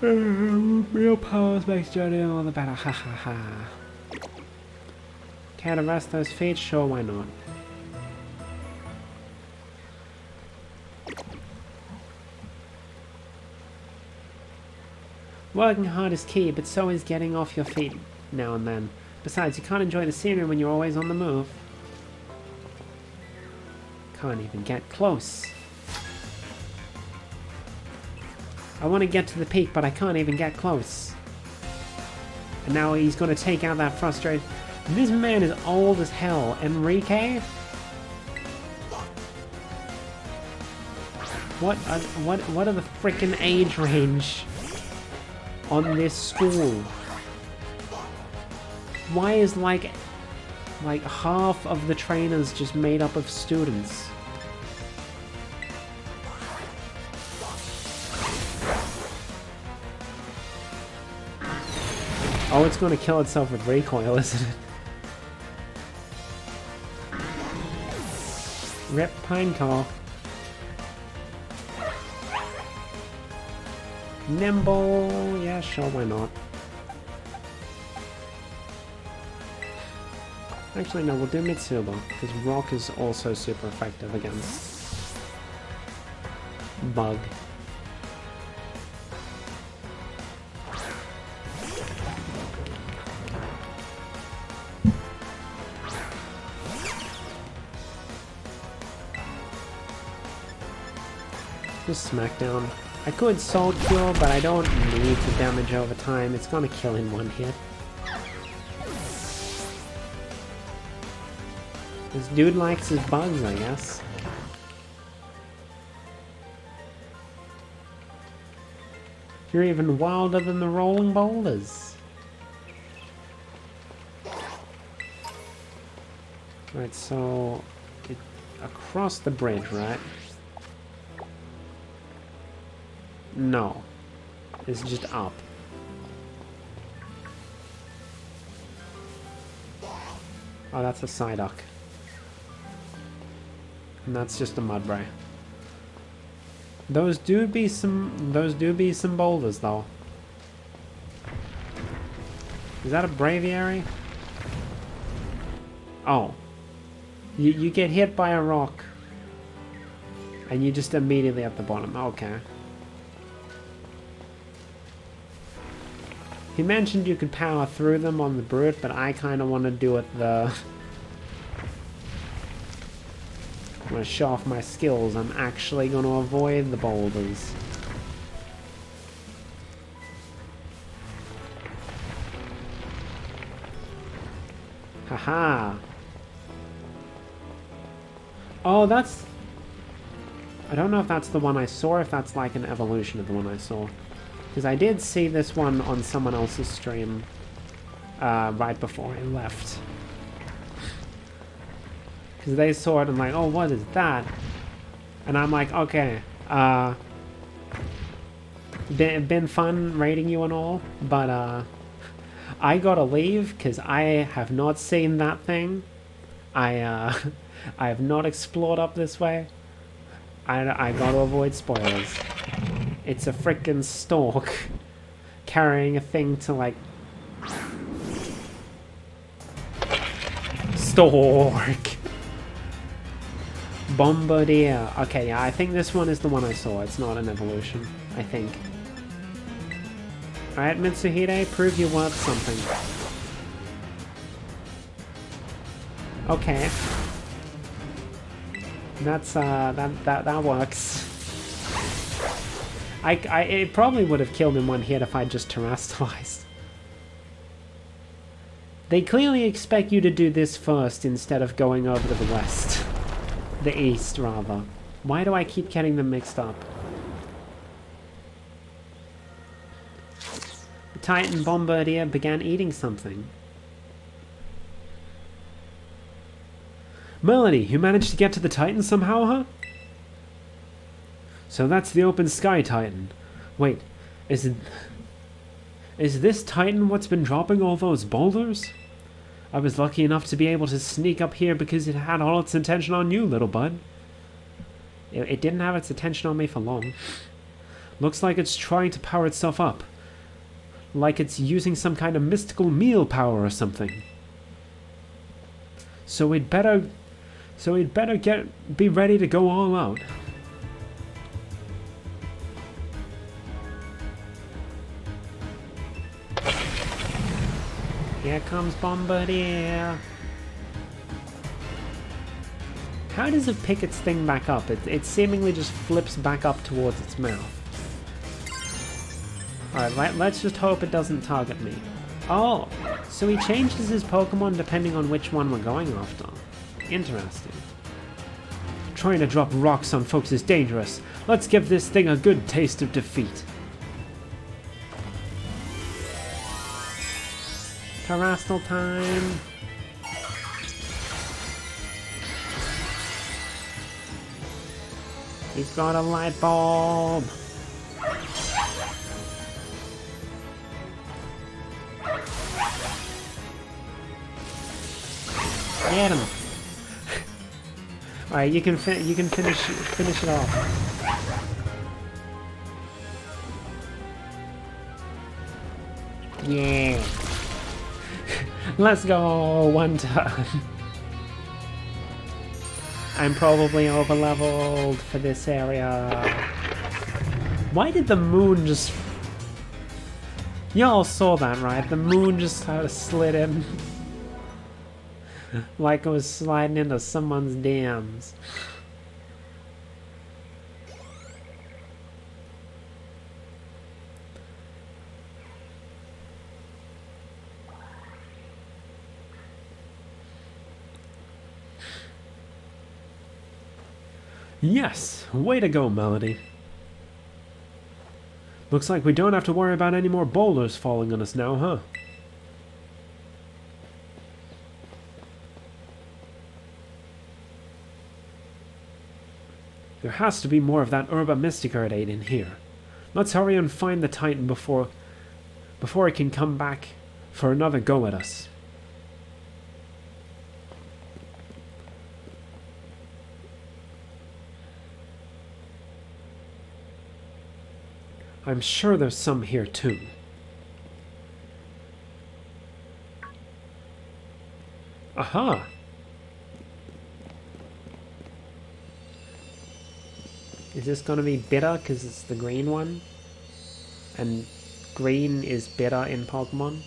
Real powers makes journey all the better. Ha ha ha. Care to rest those feet? Sure, why not? Working hard is key, but so is getting off your feet now and then. Besides, you can't enjoy the scenery when you're always on the move. Can't even get close. I want to get to the peak, but I can't even get close. And now he's going to take out that frustration. This man is old as hell. Enrique? What are the frickin' age range on this school? Why is like half of the trainers just made up of students? Oh, it's going to kill itself with recoil, isn't it? Rip Pineco. Nimble. Yeah, sure, why not? Actually, no, we'll do Mitsuba, because rock is also super effective against bug. Just Smackdown. I could Soul Cure, but I don't need to damage over time. It's gonna kill in one hit. This dude likes his bugs, I guess. You're even wilder than the rolling boulders. Right, so... across the bridge, right? No. It's just up. Oh, that's a Psyduck. And that's just a Mudbray. Those do be some boulders though. Is that a Braviary? Oh. You get hit by a rock. And you just immediately at the bottom. Okay. He mentioned you could power through them on the Brute, but I kind of want to do it the... I'm going to show off my skills. I'm actually going to avoid the boulders. Haha. Oh, that's... I don't know if that's the one I saw, or if that's like an evolution of the one I saw. Because I did see this one on someone else's stream right before I left. Because they saw it and like, oh, what is that? And I'm like, okay, been fun raiding you and all, but I gotta leave because I have not seen that thing. I have not explored up this way. I gotta avoid spoilers. It's a frickin' stork carrying a thing to like... Stork! Bombardier. Okay, yeah, I think this one is the one I saw. It's not an evolution, I think. Alright, Mitsuhide, prove you're worth something. Okay. That's, that works. It probably would have killed in one hit if I just terrestrialized. They clearly expect you to do this first instead of going over to the west. The east, rather. Why do I keep getting them mixed up? The Titan Bombardier began eating something. Melody, you managed to get to the Titan somehow, huh? So that's the open sky Titan. Wait, is this Titan what's been dropping all those boulders? I was lucky enough to be able to sneak up here because it had all its attention on you, little bud. It didn't have its attention on me for long. Looks like it's trying to power itself up. Like it's using some kind of mystical meal power or something. So we'd better be ready to go all out. Here comes Bombardier. How does it pick its thing back up? It seemingly just flips back up towards its mouth. Alright, let's just hope it doesn't target me. Oh, so he changes his Pokemon depending on which one we're going after. Interesting. Trying to drop rocks on folks is dangerous. Let's give this thing a good taste of defeat. Terrestrial time. He's got a light bulb. Get him. All right, you can finish it off. Yeah. Let's go, one turn. I'm probably over-leveled for this area. Why did the moon just... Y'all saw that, right? The moon just sort of slid in. Like it was sliding into someone's DMs. Yes! Way to go, Melody. Looks like we don't have to worry about any more boulders falling on us now, huh? There has to be more of that Herba Mystica at 8 in here. Let's hurry and find the Titan before it can come back for another go at us. I'm sure there's some here too. Aha! Is this gonna be bitter because it's the green one? And green is bitter in Pokemon?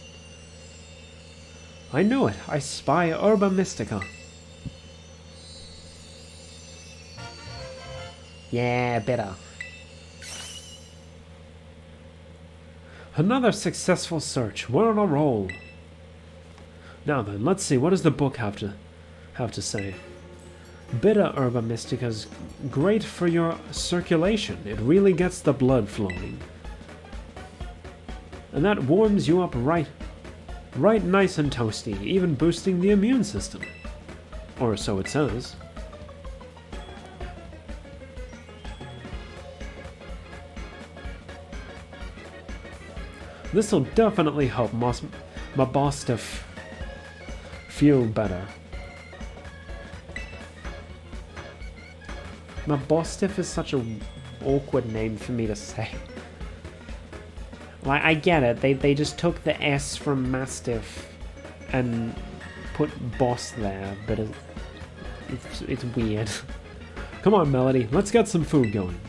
I knew it! I spy Herba Mystica. Yeah, bitter. Another successful search. We're on a roll. Now then, let's see. What does the book have to say? Bitter Herba Mystica is great for your circulation. It really gets the blood flowing. And that warms you up right nice and toasty, even boosting the immune system. Or so it says. This'll definitely help my boss to feel better. Mabostiff is such an awkward name for me to say. Like, I get it, they just took the S from Mastiff and put boss there, but it's weird. Come on, Melody, let's get some food going.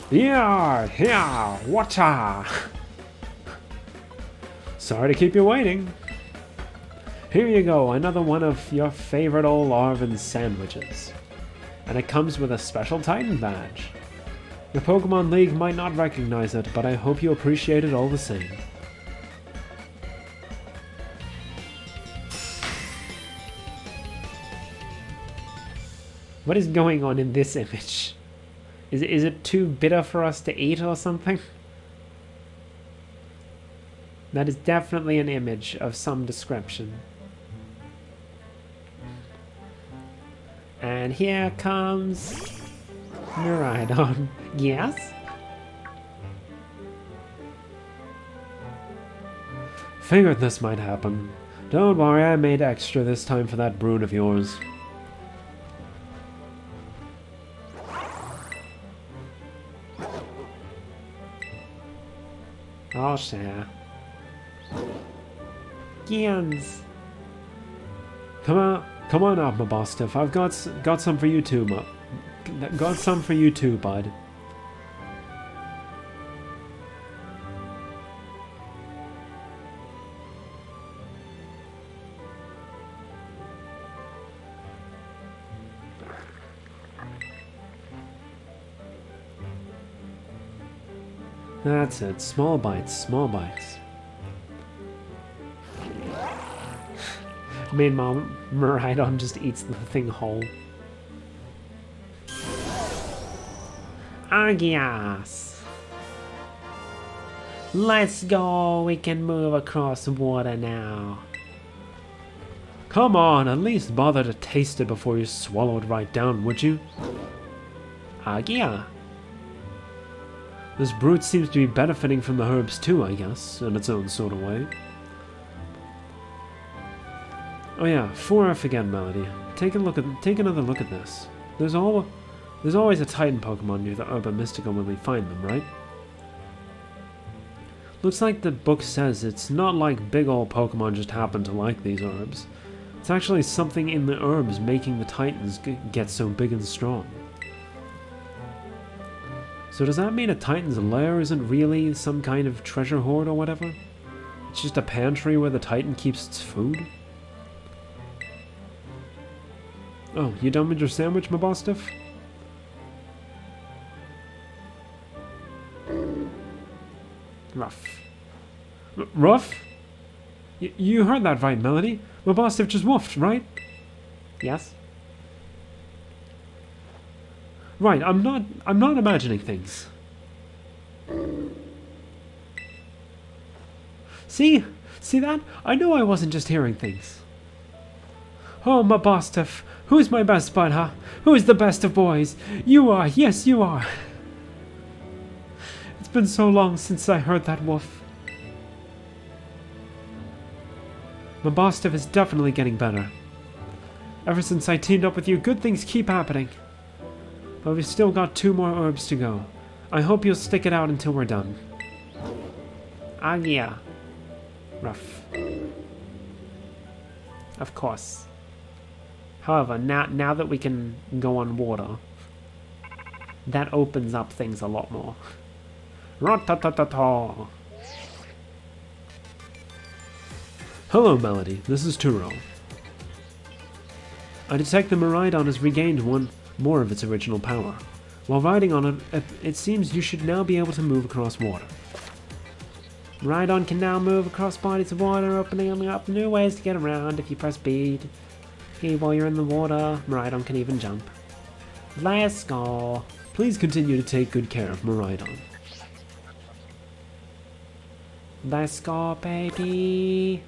Yeah, water. Sorry to keep you waiting. Here you go, another one of your favorite old Arvin sandwiches. And it comes with a special Titan badge. Your Pokemon League might not recognize it, but I hope you appreciate it all the same. What is going on in this image? Is it too bitter for us to eat or something? That is definitely an image of some description. And here comes Miraidon. Yes? Figured this might happen. Don't worry, I made extra this time for that brood of yours. I'll share. Gans. Come on up, Mabostiff. I've got some for you too, got some for you too, bud. That's it. Small bites, small bites. Meanwhile, Miraidon just eats the thing whole. Argias! Let's go! We can move across water now. Come on, at least bother to taste it before you swallow it right down, would you? Argia! This brute seems to be benefiting from the herbs too, I guess, in its own sort of way. Oh yeah, before I forget, Melody, take another look at this. There's always a Titan Pokemon near the Herba Mystica when we find them, right? Looks like the book says it's not like big ol' Pokemon just happen to like these herbs. It's actually something in the herbs making the Titans get so big and strong. So does that mean a Titan's lair isn't really some kind of treasure hoard or whatever? It's just a pantry where the Titan keeps its food? Oh, you done with your sandwich, Mabostiff? Rough. Rough? You heard that right, Melody. Mabostiff just woofed, right? Yes? Right, I'm not imagining things. See? See that? I knew I wasn't just hearing things. Oh, Mabostiff, who's my best bud, huh? Who's the best of boys? You are, yes, you are. It's been so long since I heard that woof. Mabostiff is definitely getting better. Ever since I teamed up with you, good things keep happening. But we've still got 2 more herbs to go. I hope you'll stick it out until we're done. Yeah. Rough. Of course. However, now that we can go on water, that opens up things a lot more. Ra-ta-ta-ta-ta. Hello, Melody. This is Turo. I detect the Miraidon has regained 1 more of its original power. While riding on it, it seems you should now be able to move across water. Miraidon can now move across bodies of water, opening up new ways to get around if you press B. While you're in the water, Miraidon can even jump. Let's go. Please continue to take good care of Miraidon. Let's go, baby.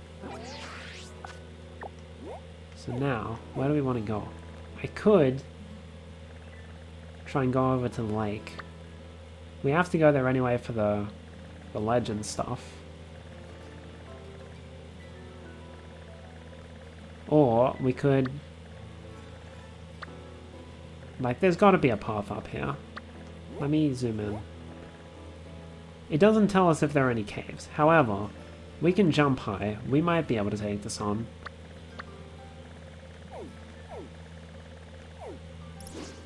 So now, where do we want to go? I could try and go over to the lake. We have to go there anyway for the legend stuff. Or we could... Like, there's got to be a path up here. Let me zoom in. It doesn't tell us if there are any caves. However, we can jump high. We might be able to take this on.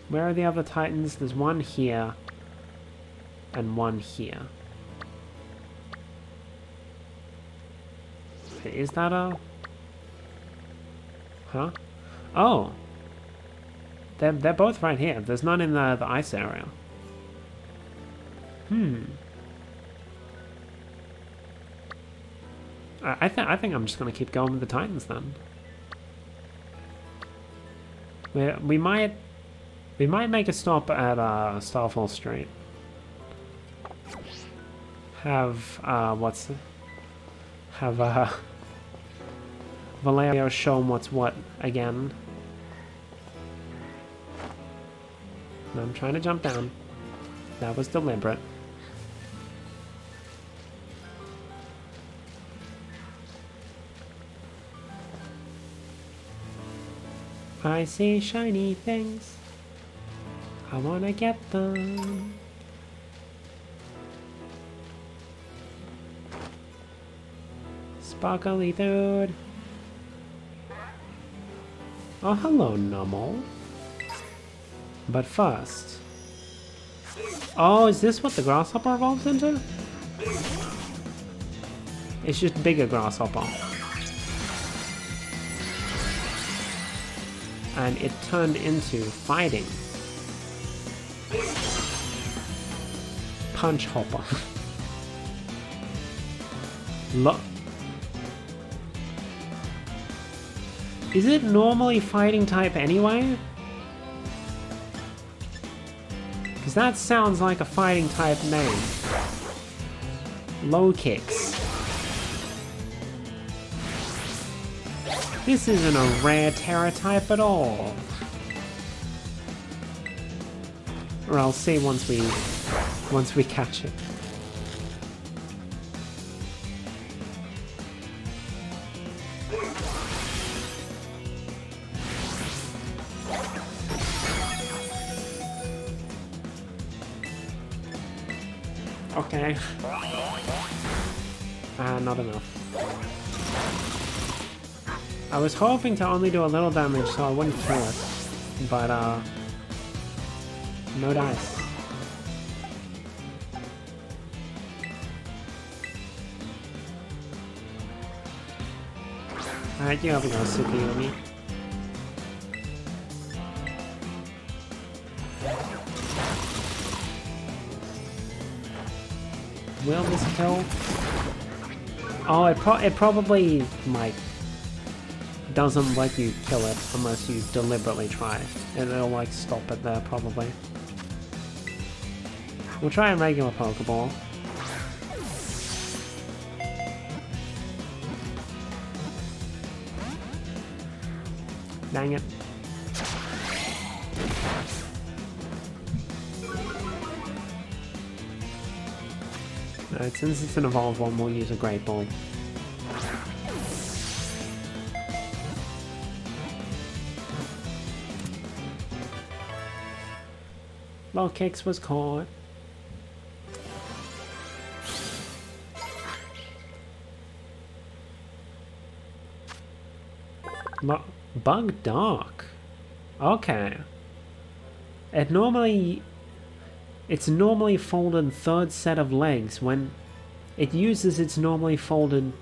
Where are the other Titans? There's one here. And one here. Is that a... Huh? Oh! They're both right here. There's none in the ice area. I think I'm just gonna keep going with the Titans then. We might make a stop at Starfall Street. Have Vallejo show him what's what again. No, I'm trying to jump down. That was deliberate. I see shiny things. I wanna get them. Sparkly dude. Oh, hello, Numble. But first... Oh, is this what the grasshopper evolves into? It's just bigger grasshopper. And it turned into fighting. Punch hopper. Look. Is it normally fighting type anyway? Because that sounds like a fighting type name. Low kicks. This isn't a rare Terra type at all. Or I'll see once we catch it. Okay. Not enough. I was hoping to only do a little damage so I wouldn't kill it, but no dice. Alright, you have a go, Tsukuyomi. Will this kill? Oh, it probably, like, doesn't let you kill it unless you deliberately try. And it'll, like, stop it there, probably. We'll try a regular Pokeball. Dang it. Alright, since it's an evolved one, we'll use a Great Ball. Low kicks was caught. Bug Dark. Okay. It's normally folded third set of legs when it uses its normally folded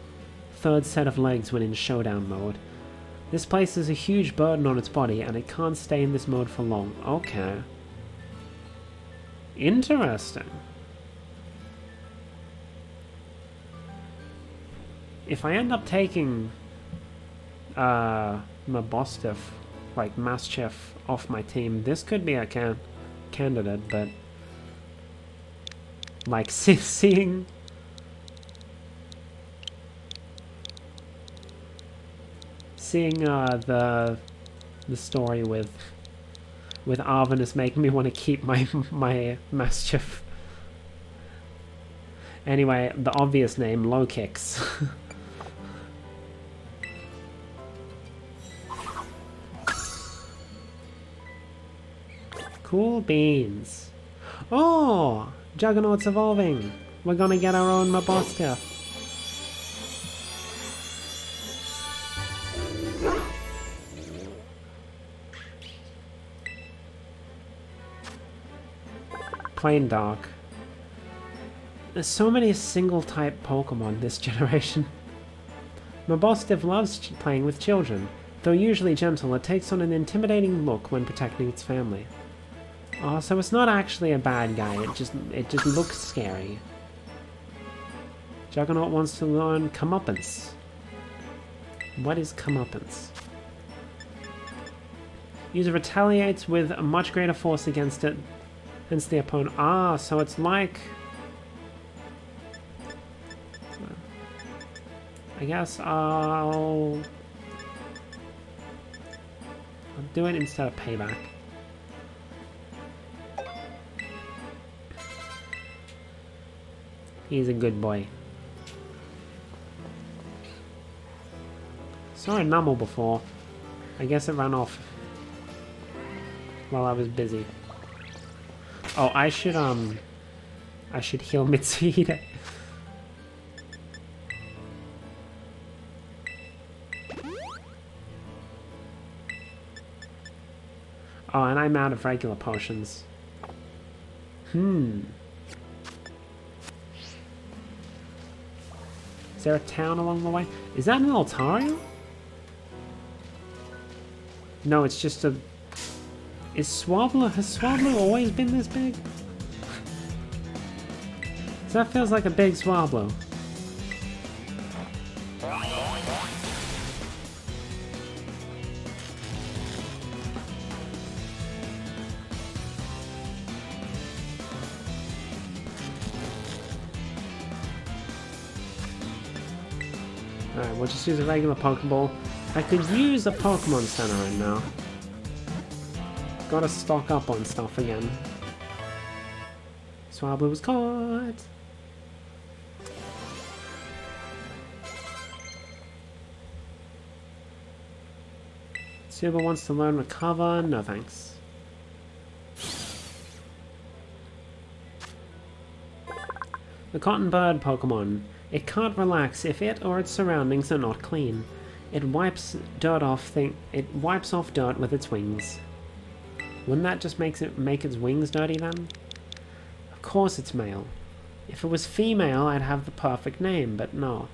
third set of legs when in showdown mode. This places a huge burden on its body and it can't stay in this mode for long. Okay. Interesting. If I end up taking Mabostiff, like Maschef, off my team, this could be a candidate, but like seeing the story with Arven is making me want to keep my Mastiff. Anyway, the obvious name, Low Kicks. Cool beans. Oh! Juggernaut's evolving! We're gonna get our own Mabostiff. Plain Dark. There's so many single-type Pokemon this generation. Mabostiff loves playing with children. Though usually gentle, it takes on an intimidating look when protecting its family. Oh, so it's not actually a bad guy, it just looks scary. Juggernaut wants to learn Comeuppance. What is Comeuppance? User retaliates with a much greater force against it, hence the opponent. Ah, so it's like... I guess I'll do it instead of payback. He's a good boy. Saw a Numble before. I guess it ran off while I was busy. Oh, I should heal Mitsuhide. Oh, and I'm out of regular potions. Is there a town along the way? Is that an Altaria? No, it's just a... Has Swablu always been this big? So that feels like a big Swablu. Alright, we'll just use a regular Pokeball. I could use a Pokemon Center right now. Gotta stock up on stuff again. Swablu was caught! Suba wants to learn Recover. No thanks. The Cotton Bird Pokemon. It can't relax if it or its surroundings are not clean. It wipes off dirt with its wings. Wouldn't that just make its wings dirty then? Of course it's male. If it was female, I'd have the perfect name, but no.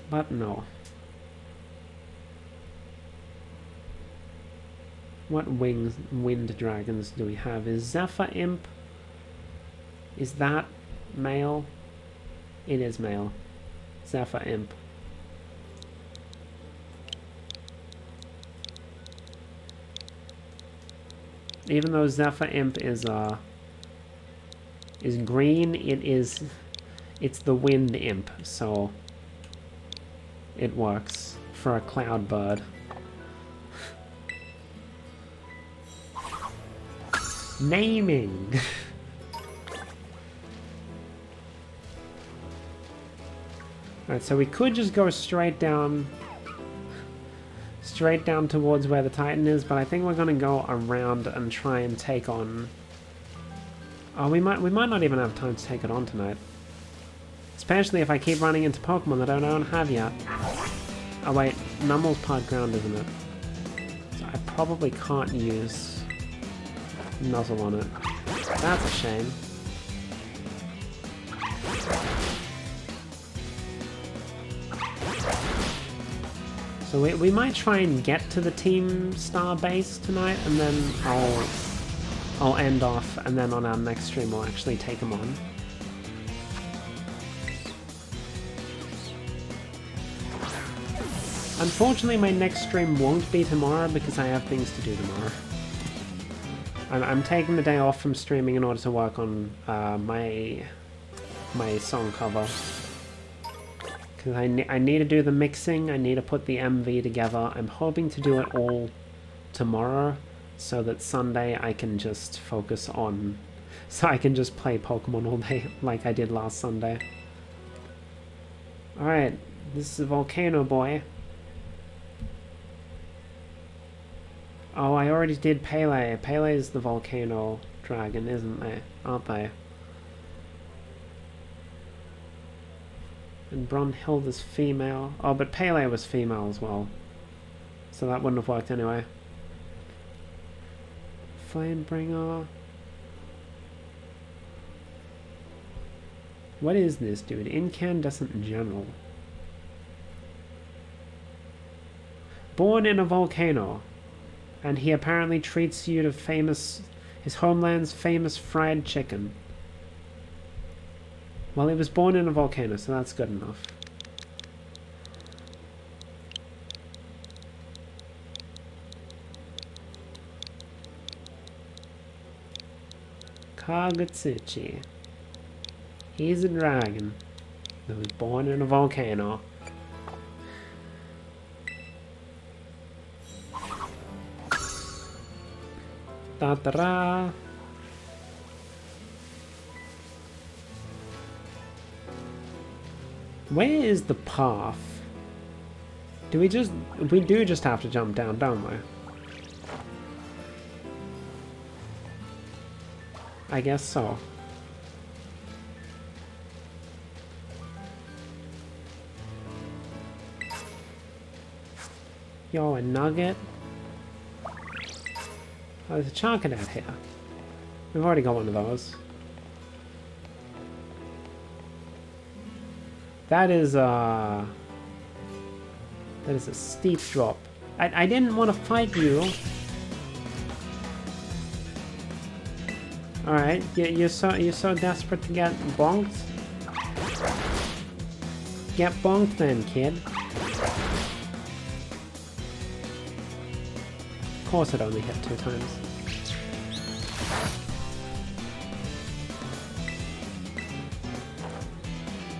But no. What wind dragons do we have? Is Zephyr Imp? Is that male? It is male. Zephyr Imp. Even though Zephyr Imp is green, it's the wind imp, so it works for a cloud bird. Naming. Alright, so we could just go straight down towards where the Titan is, but I think we're gonna go around and try and take on... Oh, we might not even have time to take it on tonight. Especially if I keep running into Pokemon that I don't have yet. Oh wait, Numel's part ground, isn't it? So I probably can't use Nuzzle on it. That's a shame. So we might try and get to the Team Star base tonight, and then I'll end off, and then on our next stream we'll actually take them on. Unfortunately, my next stream won't be tomorrow because I have things to do tomorrow. I'm taking the day off from streaming in order to work on my song cover. Because I need to do the mixing, I need to put the MV together. I'm hoping to do it all tomorrow, so that Sunday I can just focus on... So I can just play Pokemon all day, like I did last Sunday. Alright, this is Volcano Boy. Oh, I already did Pele. Pele is the volcano dragon, isn't they? Aren't they? And Brunhilde's female. Oh, but Pele was female as well. So that wouldn't have worked anyway. Flamebringer. What is this, dude? Incandescent General. Born in a volcano. And he apparently treats you to his homeland's famous fried chicken. Well, he was born in a volcano, so that's good enough. Kagutsuchi. He's a dragon that was born in a volcano. Ta-ta-ra! Where is the path? We do just have to jump down, don't we? I guess so. Yo, a nugget? Oh, there's a Charcadet here. We've already got one of those. That is a steep drop. I didn't want to fight you. Alright, you're so desperate to get bonked? Get bonked then, kid. Of course it only hit 2 times.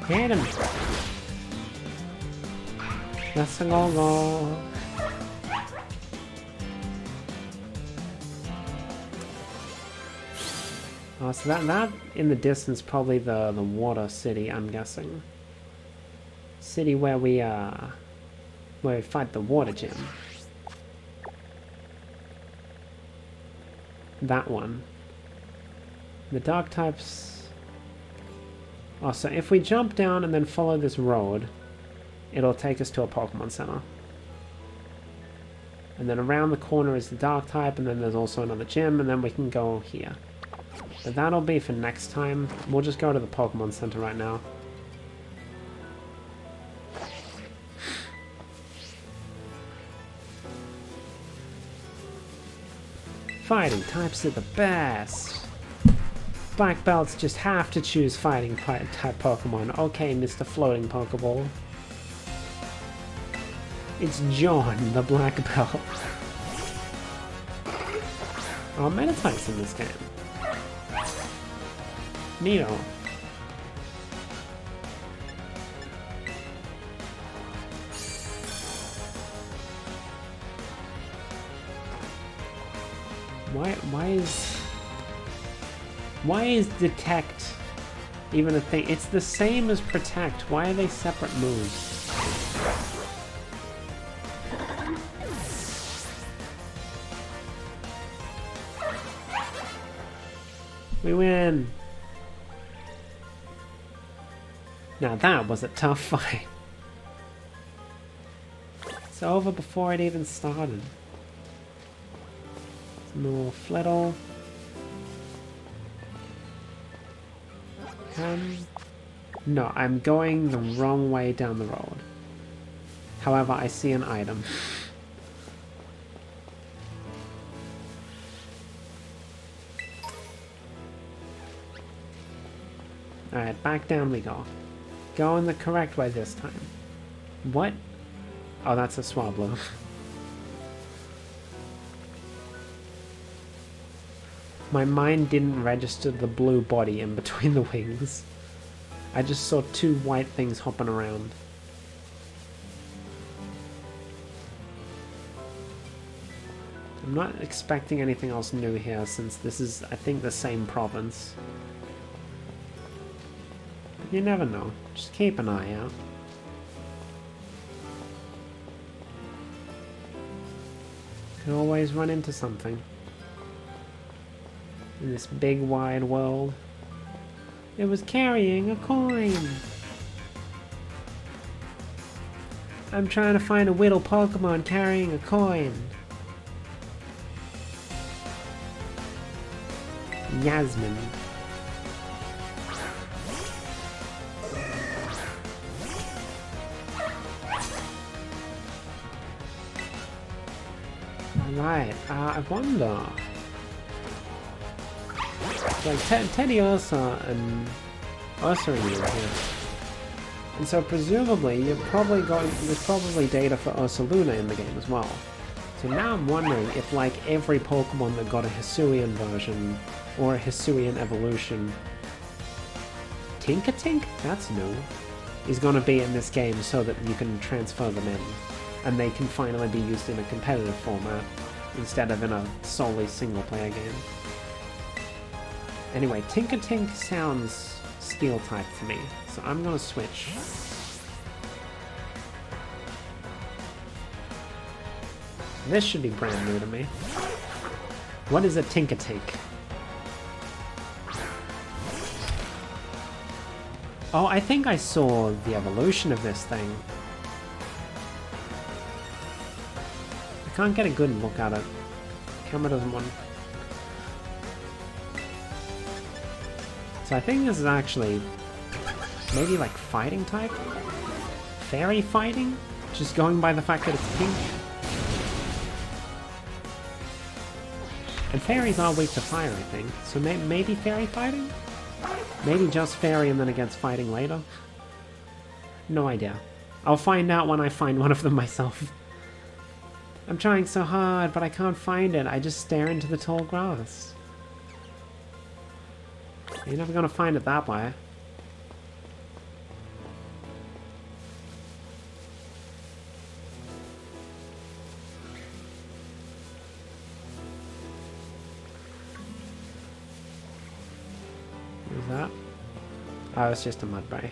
Hit him! Let's go. Oh, so that in the distance probably the water city, I'm guessing. City where we fight the water gym. That one. The dark types Oh, so if we jump down and then follow this road, it'll take us to a Pokemon Center. And then around the corner is the Dark type, and then there's also another gym, and then we can go here. But that'll be for next time. We'll just go to the Pokemon Center right now. Fighting types are the best. Black belts just have to choose fighting type Pokemon. Okay, Mr. Floating Pokeball. It's John, the black belt. Oh, meta types in this game. Neato. Why is detect even a thing? It's the same as protect. Why are they separate moves? We win! Now that was a tough fight. It's over before it even started. Some more Flittle. No, I'm going the wrong way down the road. However, I see an item. Alright, back down we go. Going the correct way this time. What? Oh, that's a Swablu. My mind didn't register the blue body in between the wings. I just saw two white things hopping around. I'm not expecting anything else new here since this is, I think, the same province. But you never know. Just keep an eye out. Can always run into something. In this big wide world. It was carrying a coin! I'm trying to find a Whittle Pokemon carrying a coin. Yasmin. Alright, I wonder. Like, Teddy Ursa and Ursa are here. And so presumably, there's probably data for Ursaluna in the game as well. So now I'm wondering if, like, every Pokemon that got a Hisuian version, or a Hisuian evolution, Tinkatink? That's new. Is gonna be in this game so that you can transfer them in. And they can finally be used in a competitive format, instead of in a solely single-player game. Anyway, Tinkatink sounds Steel-type to me, so I'm gonna switch. This should be brand new to me. What is a Tinkatink? Oh, I think I saw the evolution of this thing. I can't get a good look at it. Camera doesn't want... So I think this is actually maybe like fighting type? Fairy fighting? Just going by the fact that it's pink? And fairies are weak to fire, I think. So maybe fairy fighting? Maybe just fairy and then against fighting later? No idea. I'll find out when I find one of them myself. I'm trying so hard, but I can't find it. I just stare into the tall grass. You're never gonna find it that way. What is that? Oh, it's just a Mudbray.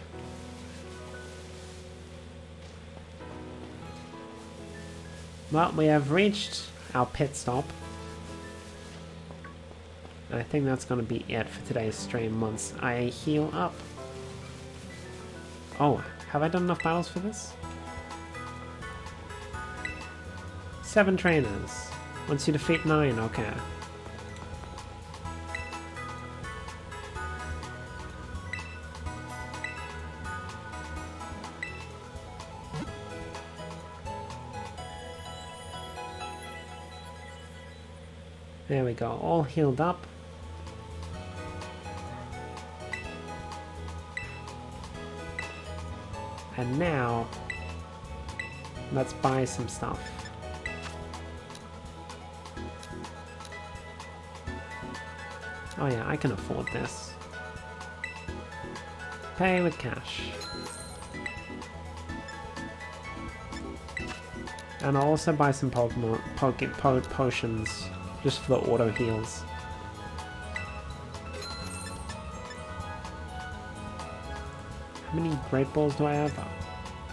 Well, we have reached our pit stop. And I think that's going to be it for today's stream once I heal up. Oh, have I done enough battles for this? 7 trainers. Once you defeat 9, okay. There we go, all healed up. And now, let's buy some stuff. Oh yeah, I can afford this. Pay with cash. And I'll also buy some potions, just for the auto heals. How many Great Balls do I have?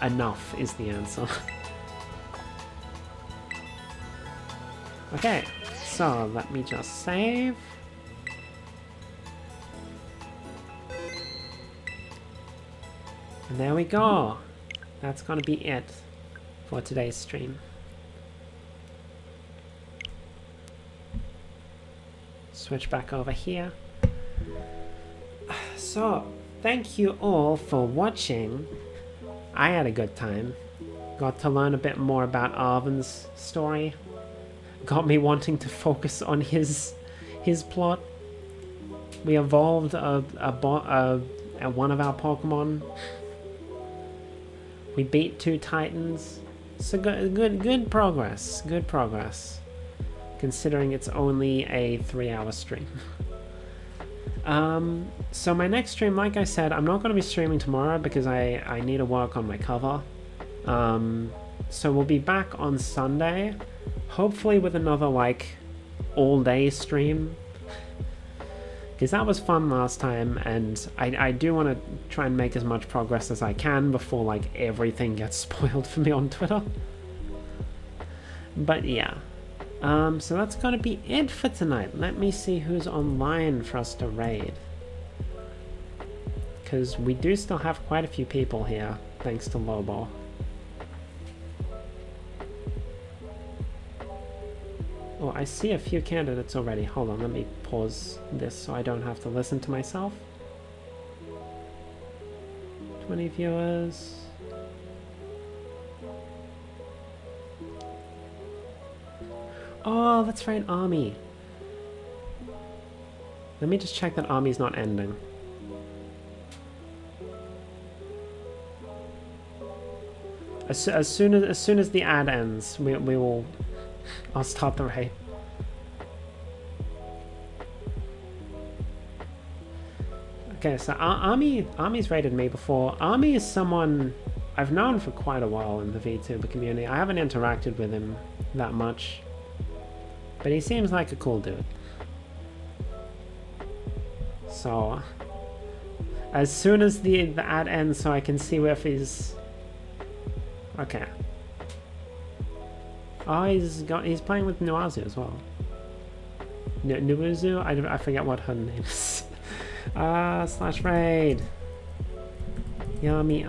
Enough is the answer. Okay, so let me just save. And there we go. That's gonna be it for today's stream. Switch back over here. So, thank you all for watching. I had a good time. Got to learn a bit more about Arvin's story. Got me wanting to focus on his plot. We evolved one of our Pokemon. We beat 2 Titans. So good progress. Good progress. Considering it's only a 3-hour stream. So my next stream, like I said, I'm not going to be streaming tomorrow because I need to work on my cover. So we'll be back on Sunday, hopefully with another like all-day stream. Because that was fun last time, and I do want to try and make as much progress as I can before like everything gets spoiled for me on Twitter. But yeah. So that's gonna be it for tonight. Let me see who's online for us to raid. Because we do still have quite a few people here, thanks to Lobo. Oh, I see a few candidates already. Hold on, let me pause this so I don't have to listen to myself. 20 viewers. Oh, that's right, Army. Let me just check that Army's not ending. As soon as the ad ends, we will. I'll start the raid. Okay, so Army's raided me before. Army is someone I've known for quite a while in the VTuber community. I haven't interacted with him that much, but he seems like a cool dude. So, as soon as the ad ends, so I can see if he's okay. Oh, he's playing with Nuazu as well. Nuazu? I forget what her name is. Slash raid. Yummy.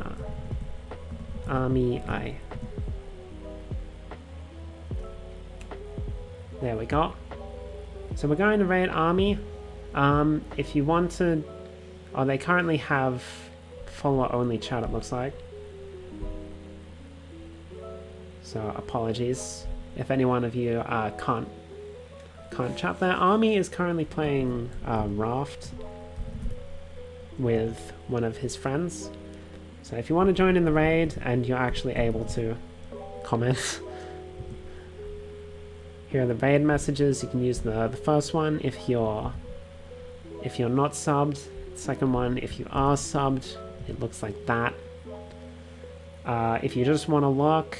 Army I. There we go. So we're going to raid Army. If you want to... Oh, they currently have follower-only chat, it looks like. So apologies if any one of you can't chat there. Army is currently playing Raft with one of his friends. So if you want to join in the raid and you're actually able to comment, here are the raid messages. You can use the first one if you're not subbed. The second one if you are subbed. It looks like that. If you just want to look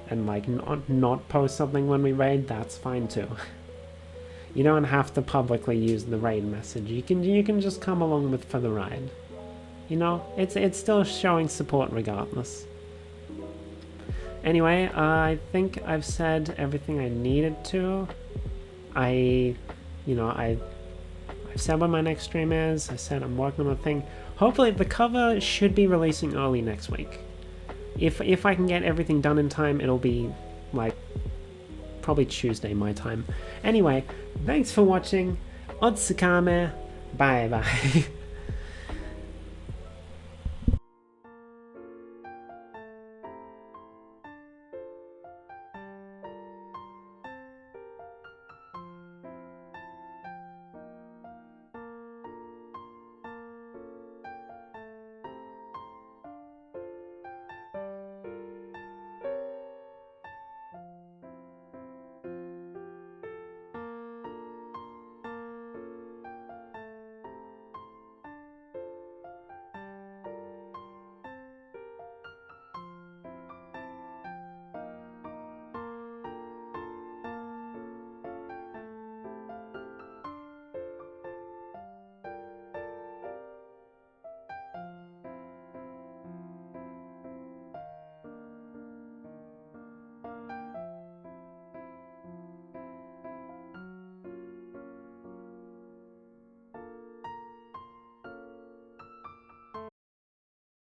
and like not post something when we raid, that's fine too. You don't have to publicly use the raid message. You can just come along for the ride. You know, it's still showing support regardless. Anyway, I think I've said everything I needed to. I I've said when my next stream is. I said I'm working on a thing. Hopefully the cover should be releasing early next week. If I can get everything done in time, it'll be like probably Tuesday my time. Anyway, thanks for watching. Otsukame. Bye bye.